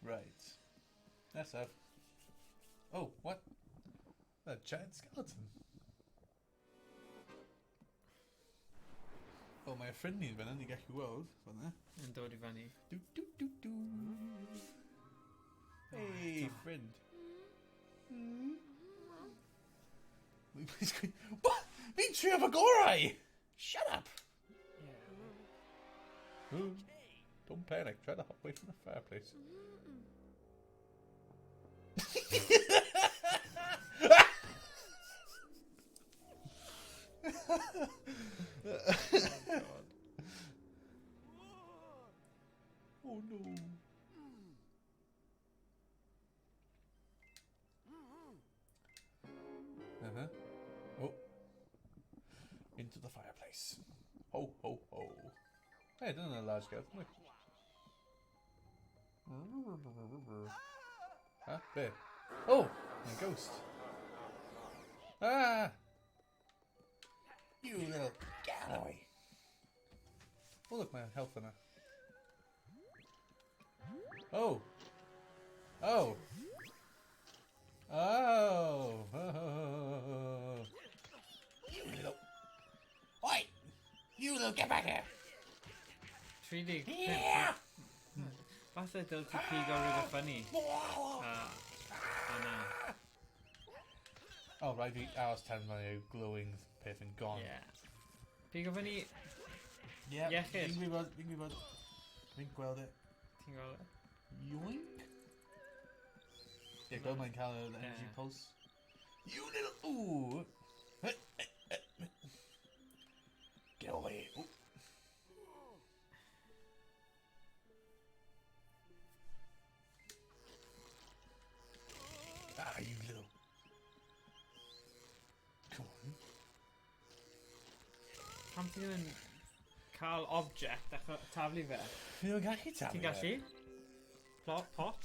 Right. That's up. Oh, what? A giant skeleton. Oh, mae ffrind ni'n fan hyn, i gallu weld fan yna. Yn dod I fyny. Do. Hey, friend. What? Fi'n tree of Agorai! Shut up! Ooh, don't panic. Try to hop away from the fireplace. Oh no. Oh. Into the fireplace. Ho ho ho. Hey, done a large scale. Look. Huh? There. Oh! A ghost. Ah! You little Galloway. Oh, look, my health in it. Oh! Oh! Oh! Oh! You little... Oi! You little get back here! 3D. Yeah! Falle dylti pigo rhywbeth funny. Oh, right, the hours 10 my glowing pith and gone. Yeah. Pigo funny. Yeah, Iechyd. fi'n gwybod. Fi'n gweld it. Ti'n gweld it? Yoink! Yeah, gweld mae'n cael yr energy pulse. You little... Ooh! Get away. Ooh. Ah, you little... Come on. Pam ti ddim yn cael object a taflu fe? Fi ddim yn gallu taflu Ti'n gallu? Pot?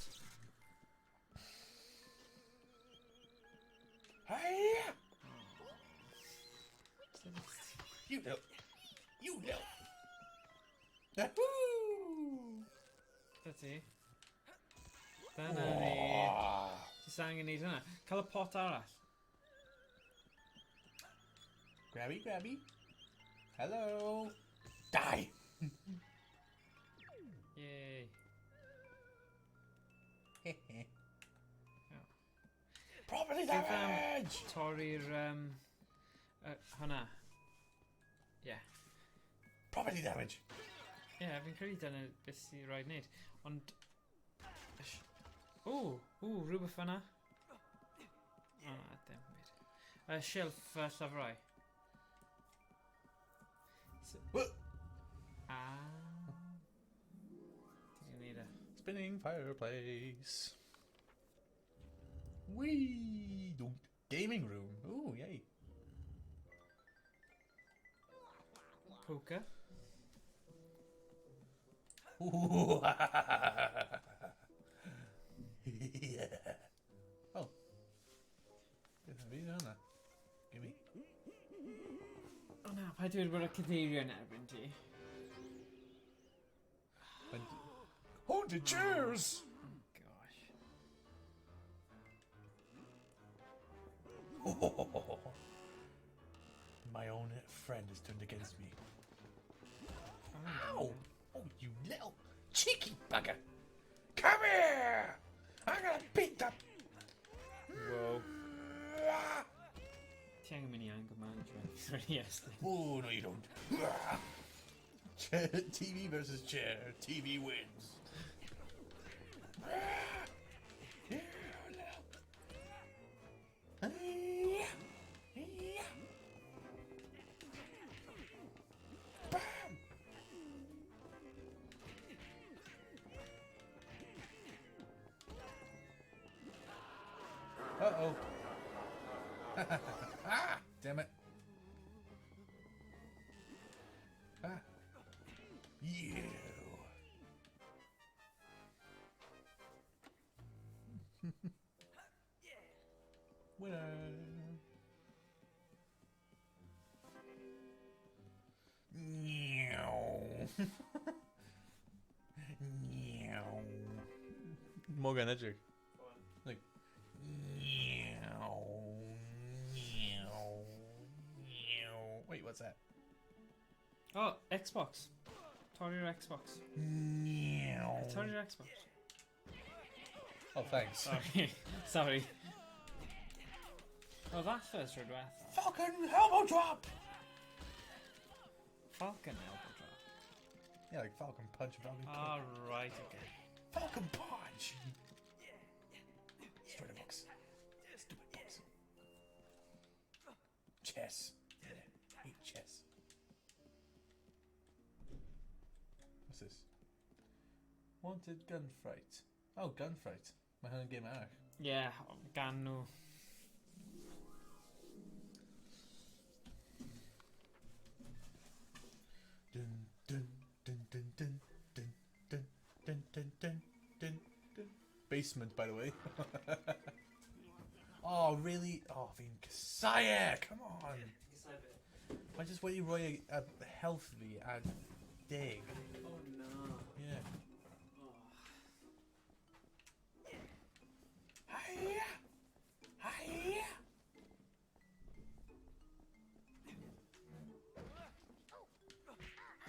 Hey! You little... You little... Woo! Da ti. Dyna ni. Ti'n angen neud hynna. Cael y pot arall. Grabby, grabby. Hello. Die. Yay. Property damage. Torri'r hwnna. Yeah. Property damage. Yeah, fi'n credu dyna beth sy'n rhaid wneud. Ond... rhywbeth fanna. O, dim wir. Shelf llyfrau. Did you need a... Spinning fireplace. Wee! Gaming room. Ooh, yay. Poker. Ooh. Yeah. Oh. Beth have you done that? Gimme. O na, pa dweud bod y cadeirio yn erbyn ti? Hold the chairs! Oh, my own friend is turned against me. Ow! Oh, you little cheeky bugger! Come here! I'm gonna beat the... Whoa. Ti angen mynd I anger management. Yes. Oh, no you don't. TV versus chair. TV wins. Uh-oh. Ah! Damn it. Ah. You. Winner. More energetic. Like. Wait, what's that? Oh, Xbox. Torri'r Xbox. Torri'r Xbox. Oh, thanks. Sorry. Sorry. Oh, that's first rhywbeth. Fucking elbow drop! Falcon elbow drop. Yeah, like Falcon Punch, Falcon Kick. All right, okay. Falcon Punch! Destroy the books. Stupid books. Chess. Yeah, hate chess. What's this? Wanted gunfight. Oh, gunfight. My hand game arc. Yeah, gan nhw. Dun dun dun dun dun dun dun dun dun dun dun dun. Basement, by the way. Oh, really? Oh, fi'n Kasaya! Come on! I just want you roi a health fi a dig. Oh no. Yeah. Hiya! Hiya!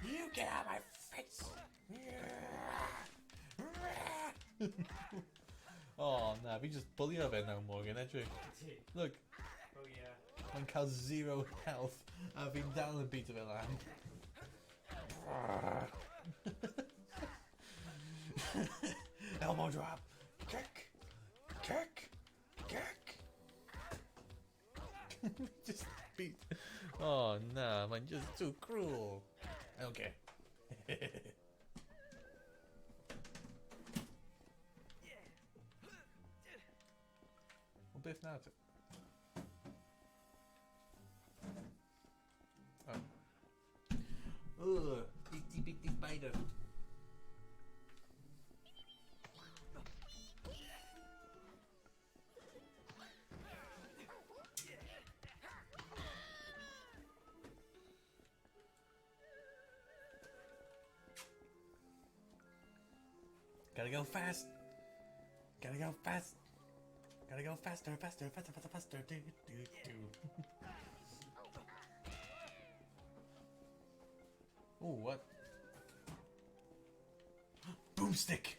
You get out of my face! Oh, nah, we just bully over now, Morgan, edrych. Look. Oh yeah. Mae'n cael 0 health a fi'n dal yn beat o fe lan. Elbow drop. Kick. Kick. Kick. Just beat. Oh, nah, mae'n just too cruel. Okay. Wel, beth na ti? Oh. Ugh, bitty spider. Gotta go fast. Gotta go fast. Gotta go faster, faster, faster, faster, faster. Do, do, do. Oh, what? Boomstick!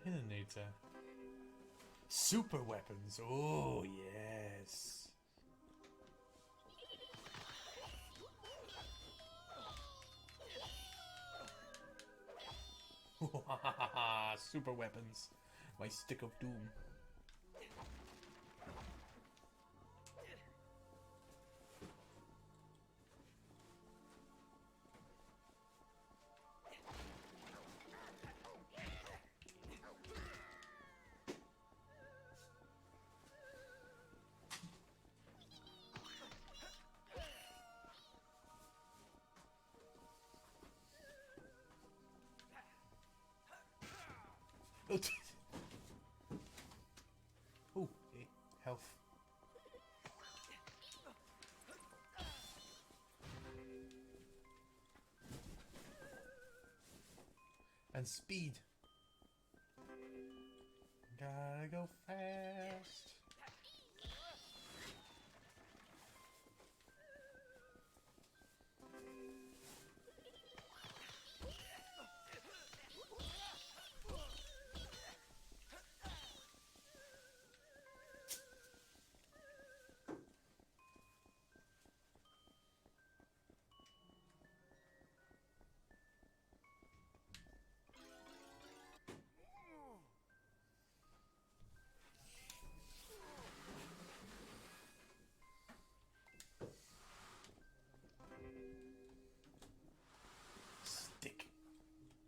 Hidden nature. Super weapons. Oh, yes. Super weapons. My stick of doom. Oh, hey, health. And speed. Gotta go fast.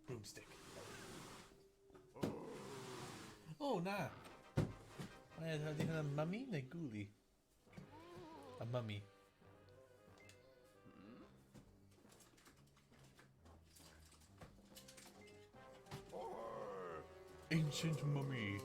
Broomstick. Oh, na. Ydy hwnna'n mummy neu ghoulie? A mummy. Ancient mummy.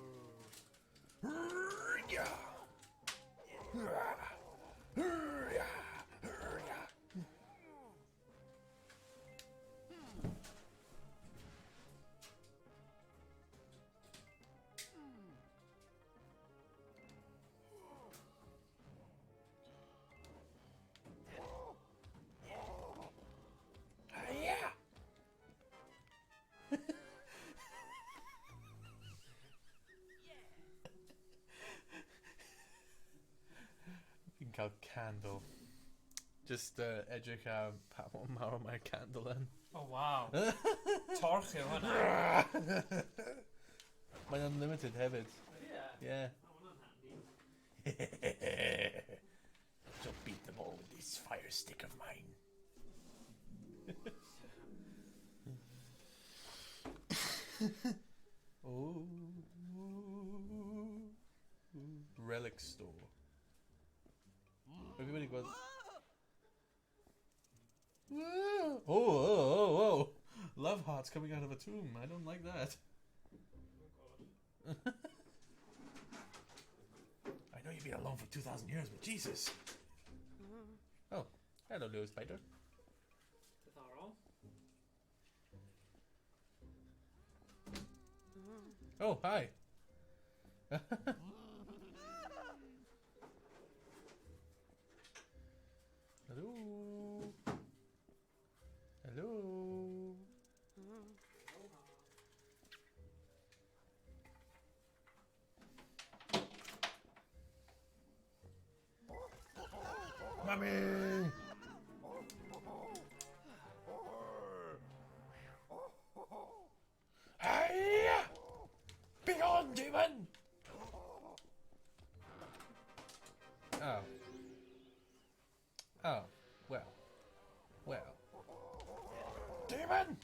cael candle. Just edrych ar pa mor mawr mae'r candle yn. Oh, wow. Torch yw hwnna. Mae'n unlimited hefyd. Yeah. So beat them all with this fire stick of mine. Oh. Relic store. Everybody goes. Oh. Love hearts coming out of a tomb. I don't like that. I know you've been alone for 2,000 years, but Jesus. Oh, hello, little spider. Oh, hi. Hello. Hello. Mummy! Hey! Be gone, demon! Oh. Oh. Well. Demon!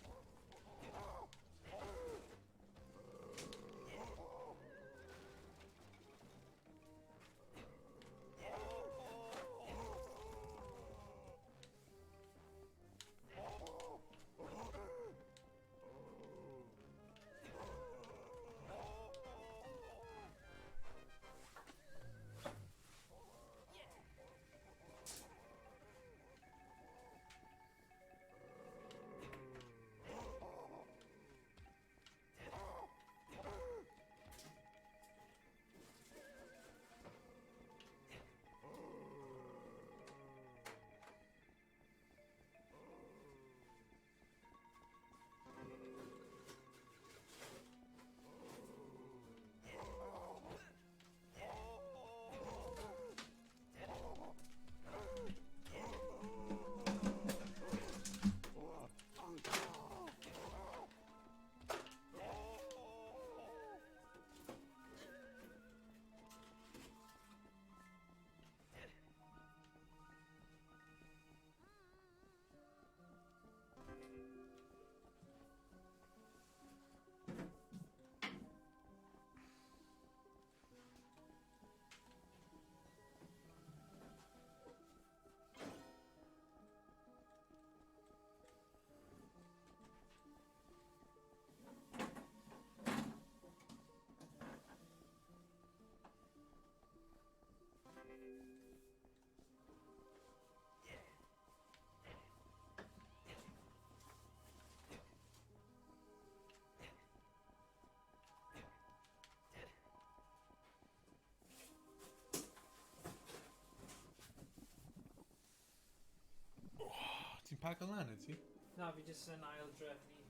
Ti'n pago lan, ydy ti? Na, fi jyst yn ail drefnu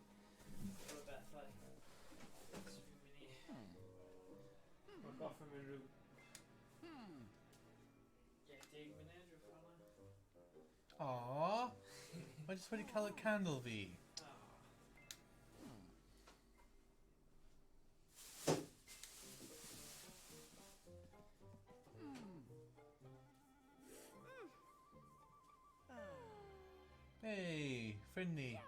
o'r bethau. So fi'n mynd i... Mae'n goffa mewn rhyw... 10 munud, rhyw ffordd. Aww. Mae jyst wedi cael y candle fi. Hey, friend ni.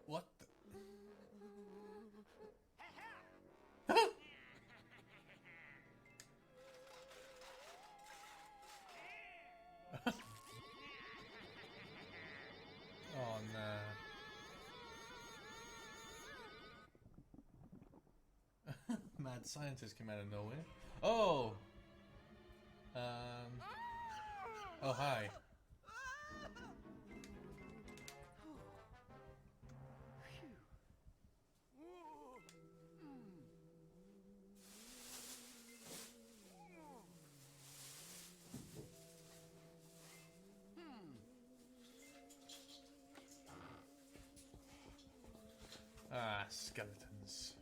What the? Oh no. Mad scientist came out of nowhere. Oh! Oh, hi. skeletons.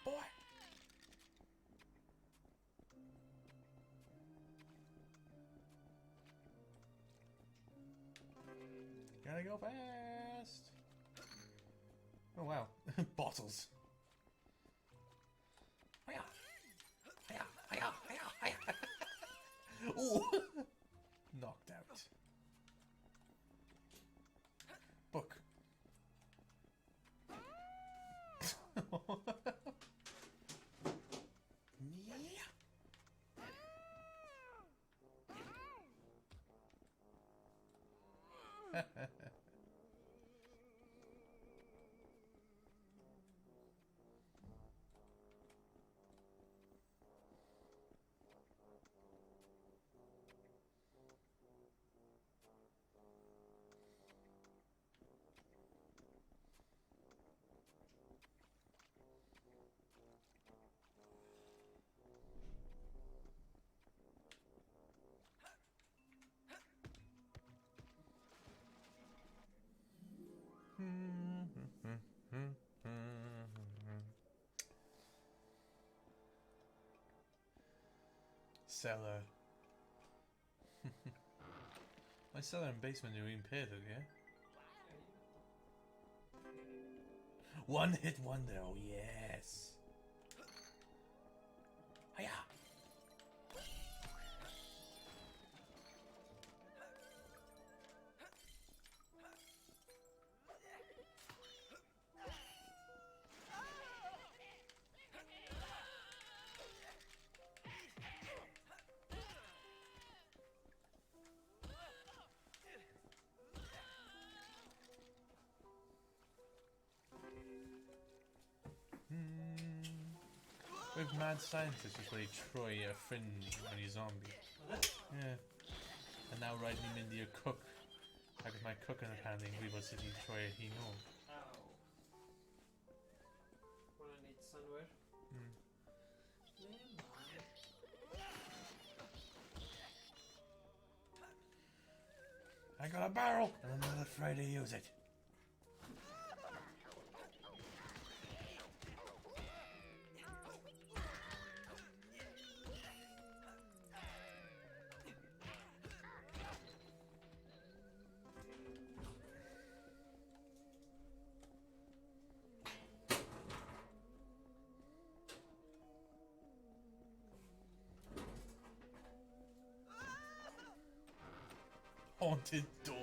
Boy. Gotta go fast. Oh wow, bottles. Ooh, knocked out. Book. Cellar. My cellar and basement are impaired, yeah? One hit wonder, oh yes. Hiya. With mad scientist who played Troy Fringe when he's zombie. Yeah. And now writing him into your cook. I got my cook in the pan in Weevil City, Troy he know. Wanna need somewhere? I got a barrel and I'm not afraid to use it. Haunted door.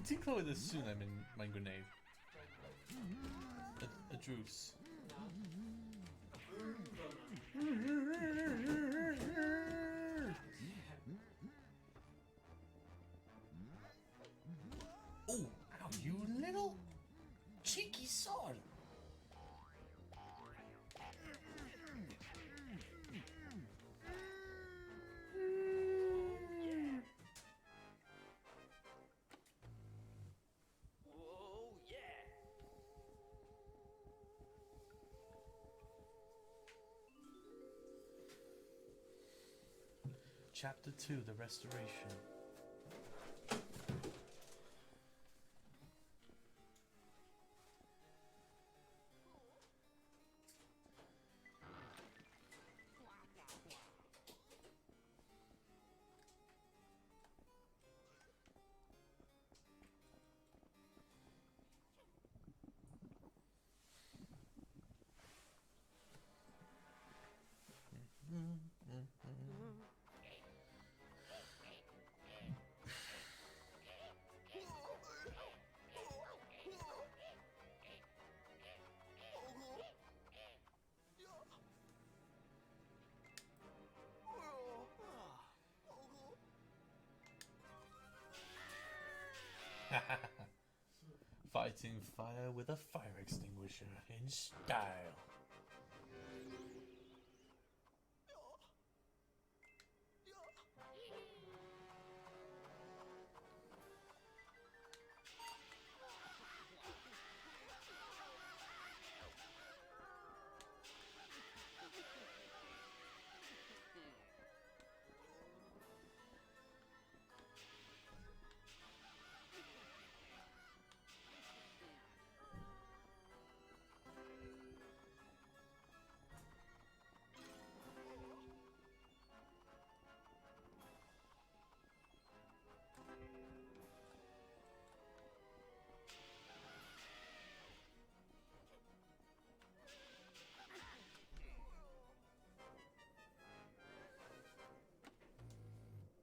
Ti'n clywed y sŵn am mae'n gwneud? Y drws. Oh, ow, you little cheeky sod. Oh, yeah. Chapter 2, The Restoration. Fighting fire with a fire extinguisher in style.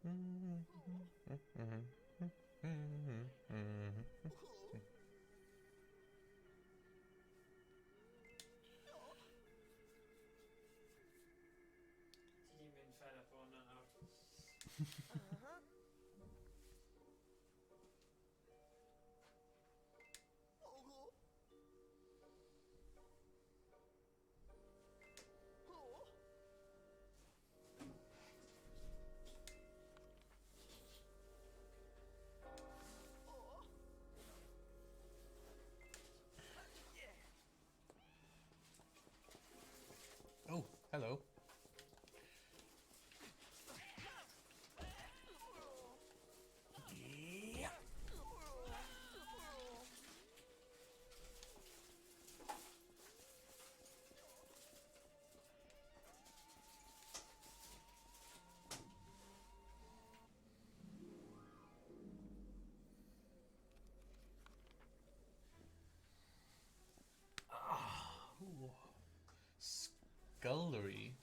Ti'n mynd fed up o'n nawr. Oh, hello. Ooh. Scullery.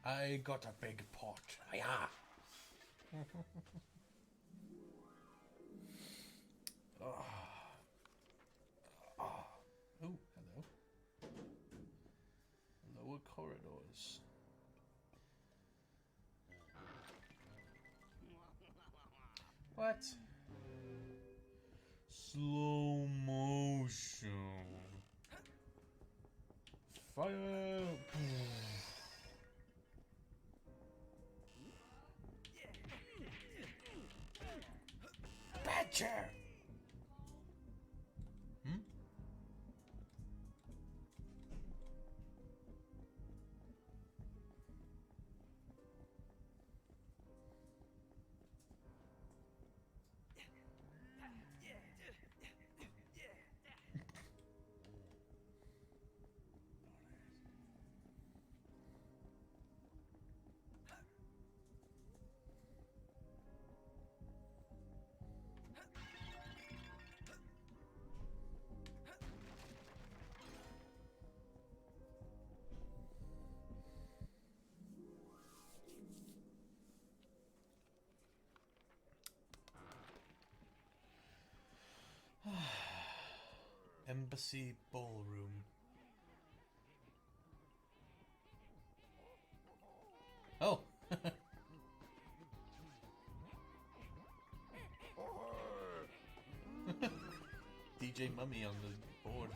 I got a big pot. Yeah. Oh, hello. Lower corridors. What? Slow motion. Fire. Badger. Embassy ballroom. Oh. DJ Mummy on the board.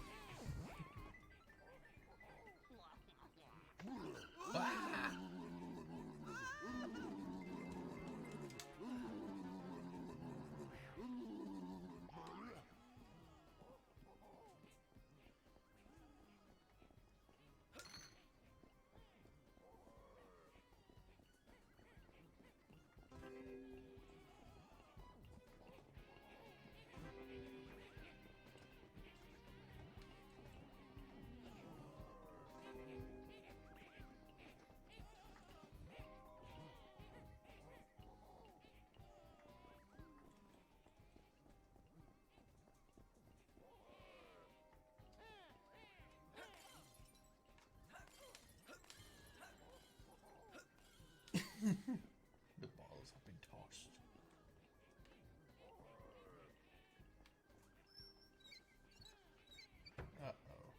Ah! The balls have been tossed. Uh-oh.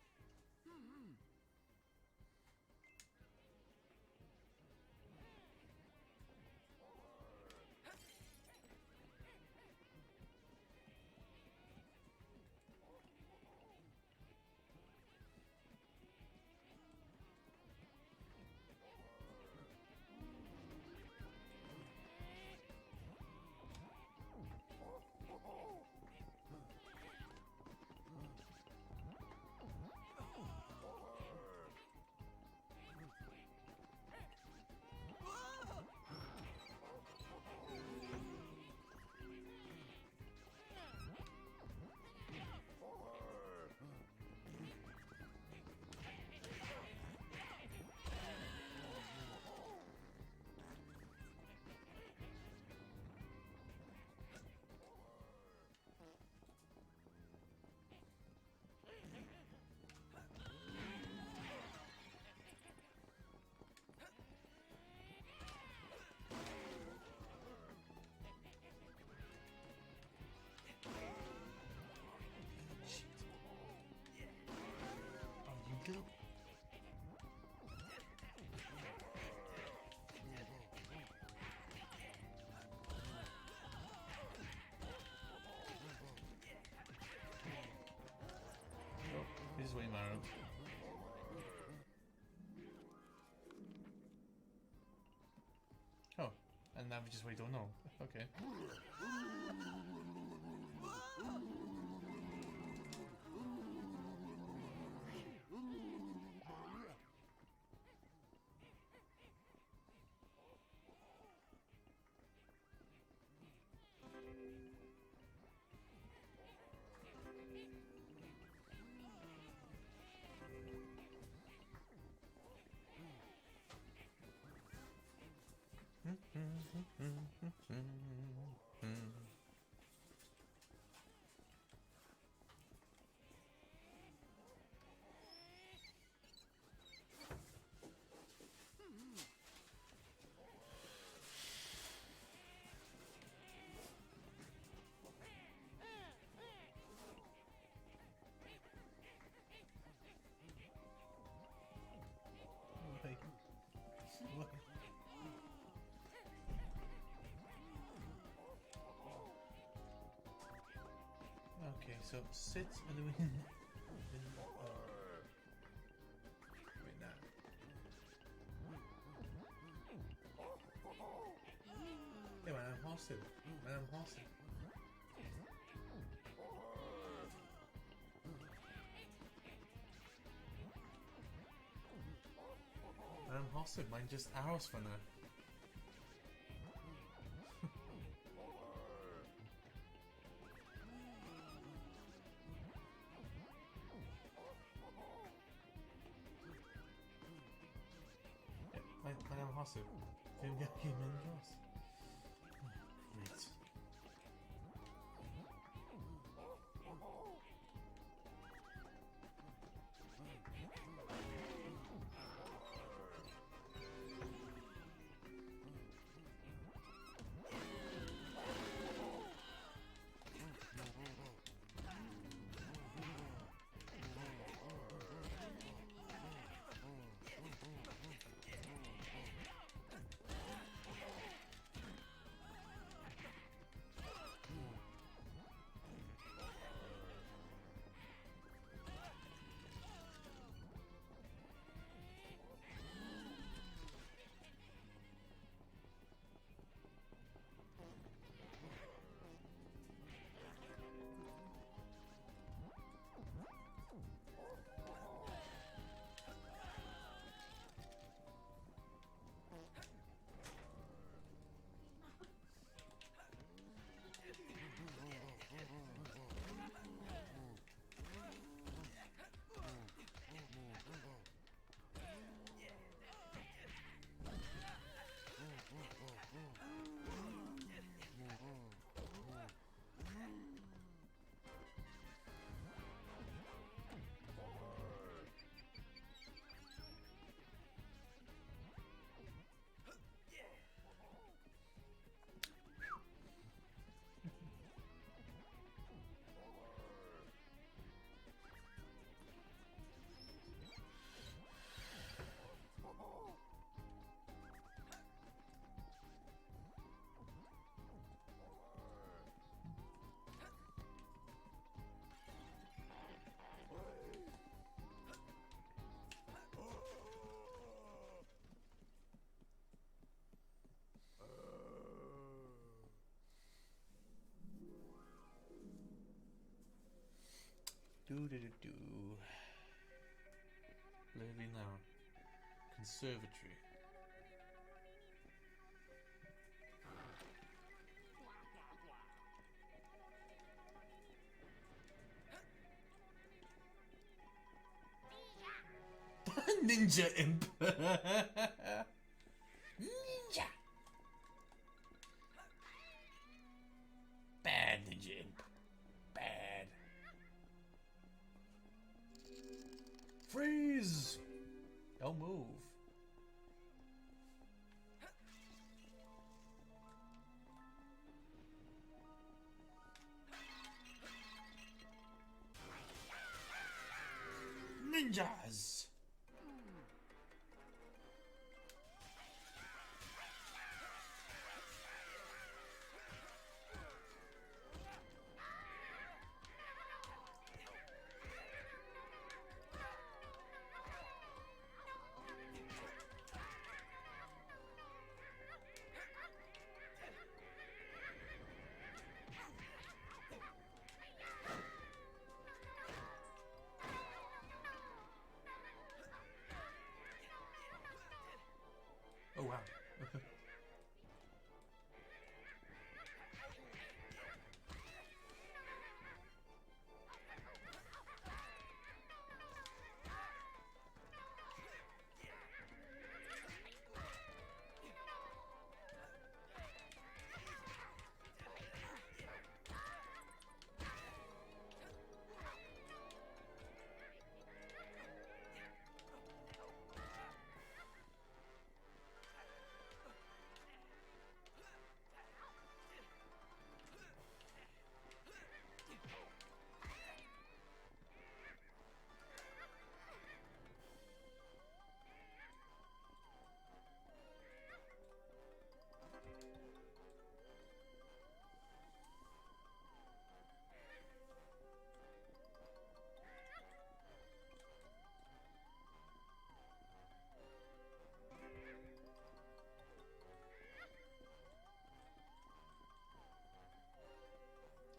This way, Mario. Oh, and now we just wait. Oh no. Okay. What? Okay, so sit and win. Wait now. Yeah, man, I'm hosted. Man, I'm hosted. Man, I'm hosted. Mine just arrows for now. I'm hosted. Wiem jaki mędros. Great. Do. Where are we now? Conservatory. Ninja imp. Ninja. Bad ninja imp. Bad. Freeze! Don't move. Ninjas. Oh wow.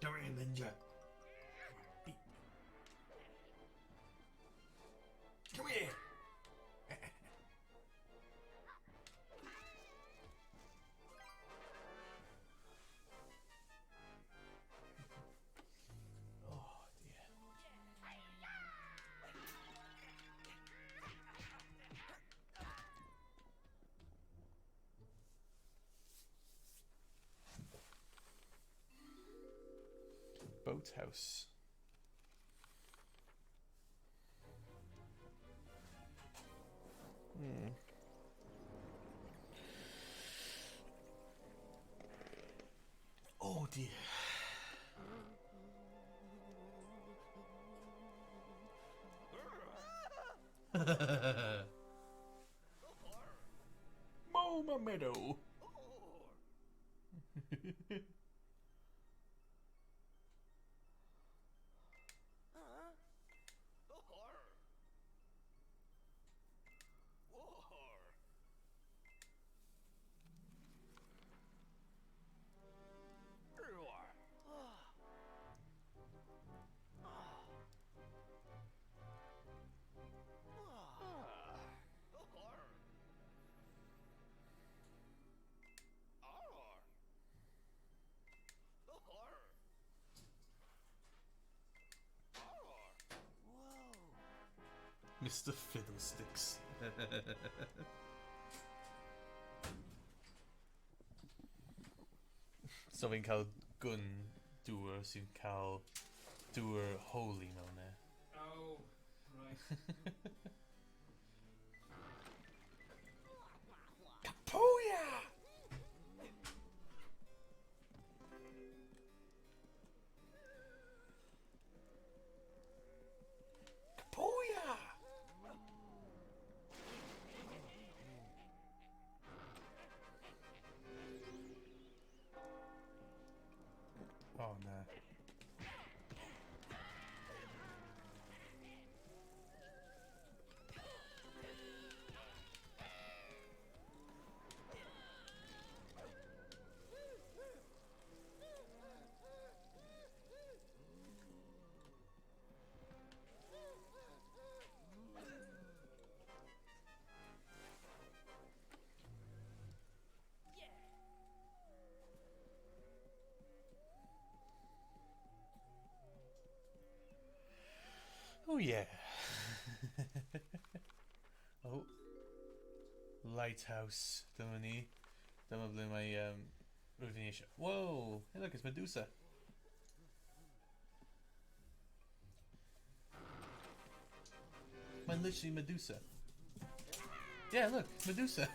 Come here, ninja. Come here. Oh dear. Boathouse. Oh dear. Moma Meadow. Mr. Fiddlesticks. So fi'n cael gun dŵr sy'n cael dŵr holy mewn e. Oh, right. Kapuya! Kapuya! Oh no. Oh yeah. Oh. Lighthouse. Dyma ni. Dyma ble mae rhywun eisiau. Whoa! Hey look, it's Medusa. Mae'n literally Medusa. Yeah, look, Medusa.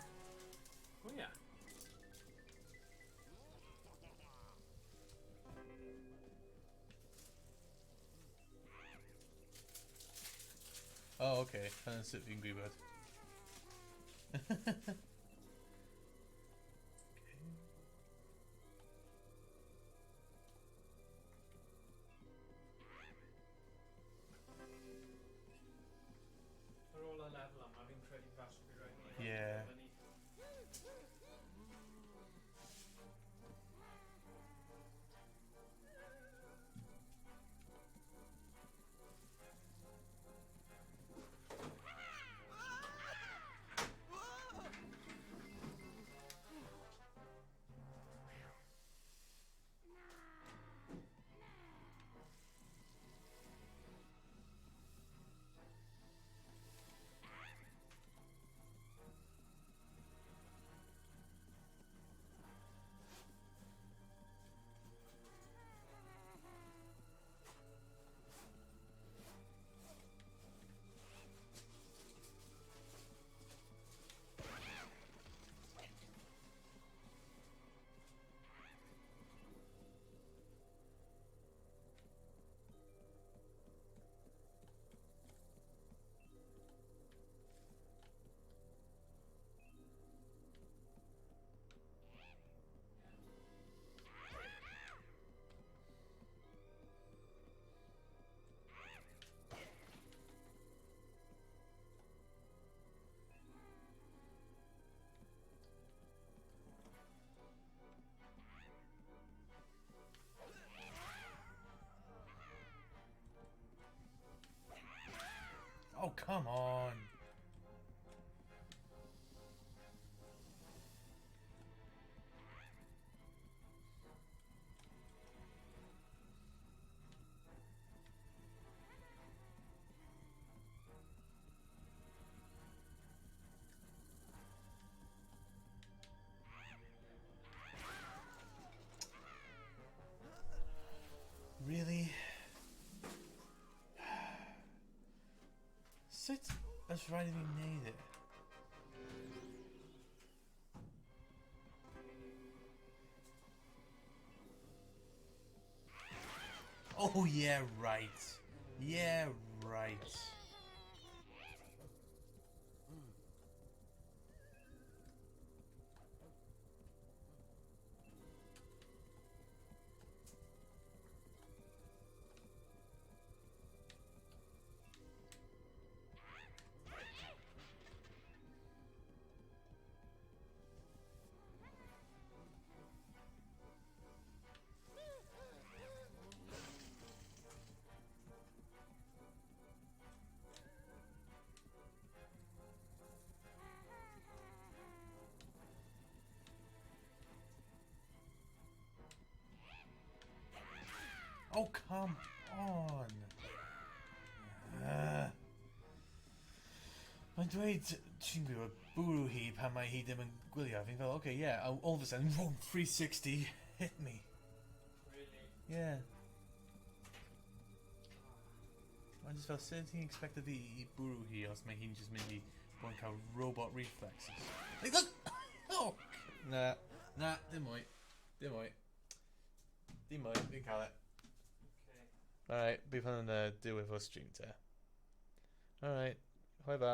Oh yeah. Oh, okay. Dyna'n sut fi'n gwybod. Ar ôl y lefel yma, fi'n credu falle bydd rhaid i ni Yeah. Oh, come on. Really? Sut ys rhaid I fi wneud e? Oh yeah, right. Yeah, right. Oh, come on. Mae'n dweud, ti'n gwybod, bwrw hi pan mae hi ddim yn gwylio. Fi'n fel, okay, yeah, all of a sudden, 360 hit me. Really? Yeah. Mae'n just fel, sut ti'n expecto fi I bwrw hi os mae hi'n just mynd I bod yn cael robot reflexes? Like, look! Oh! Na, dim mwy. Dim mwy. Dim mwy, fi'n cael e. Alright, bydd hwn yn diwedd o'r stream te. Alright, hwyl fawr.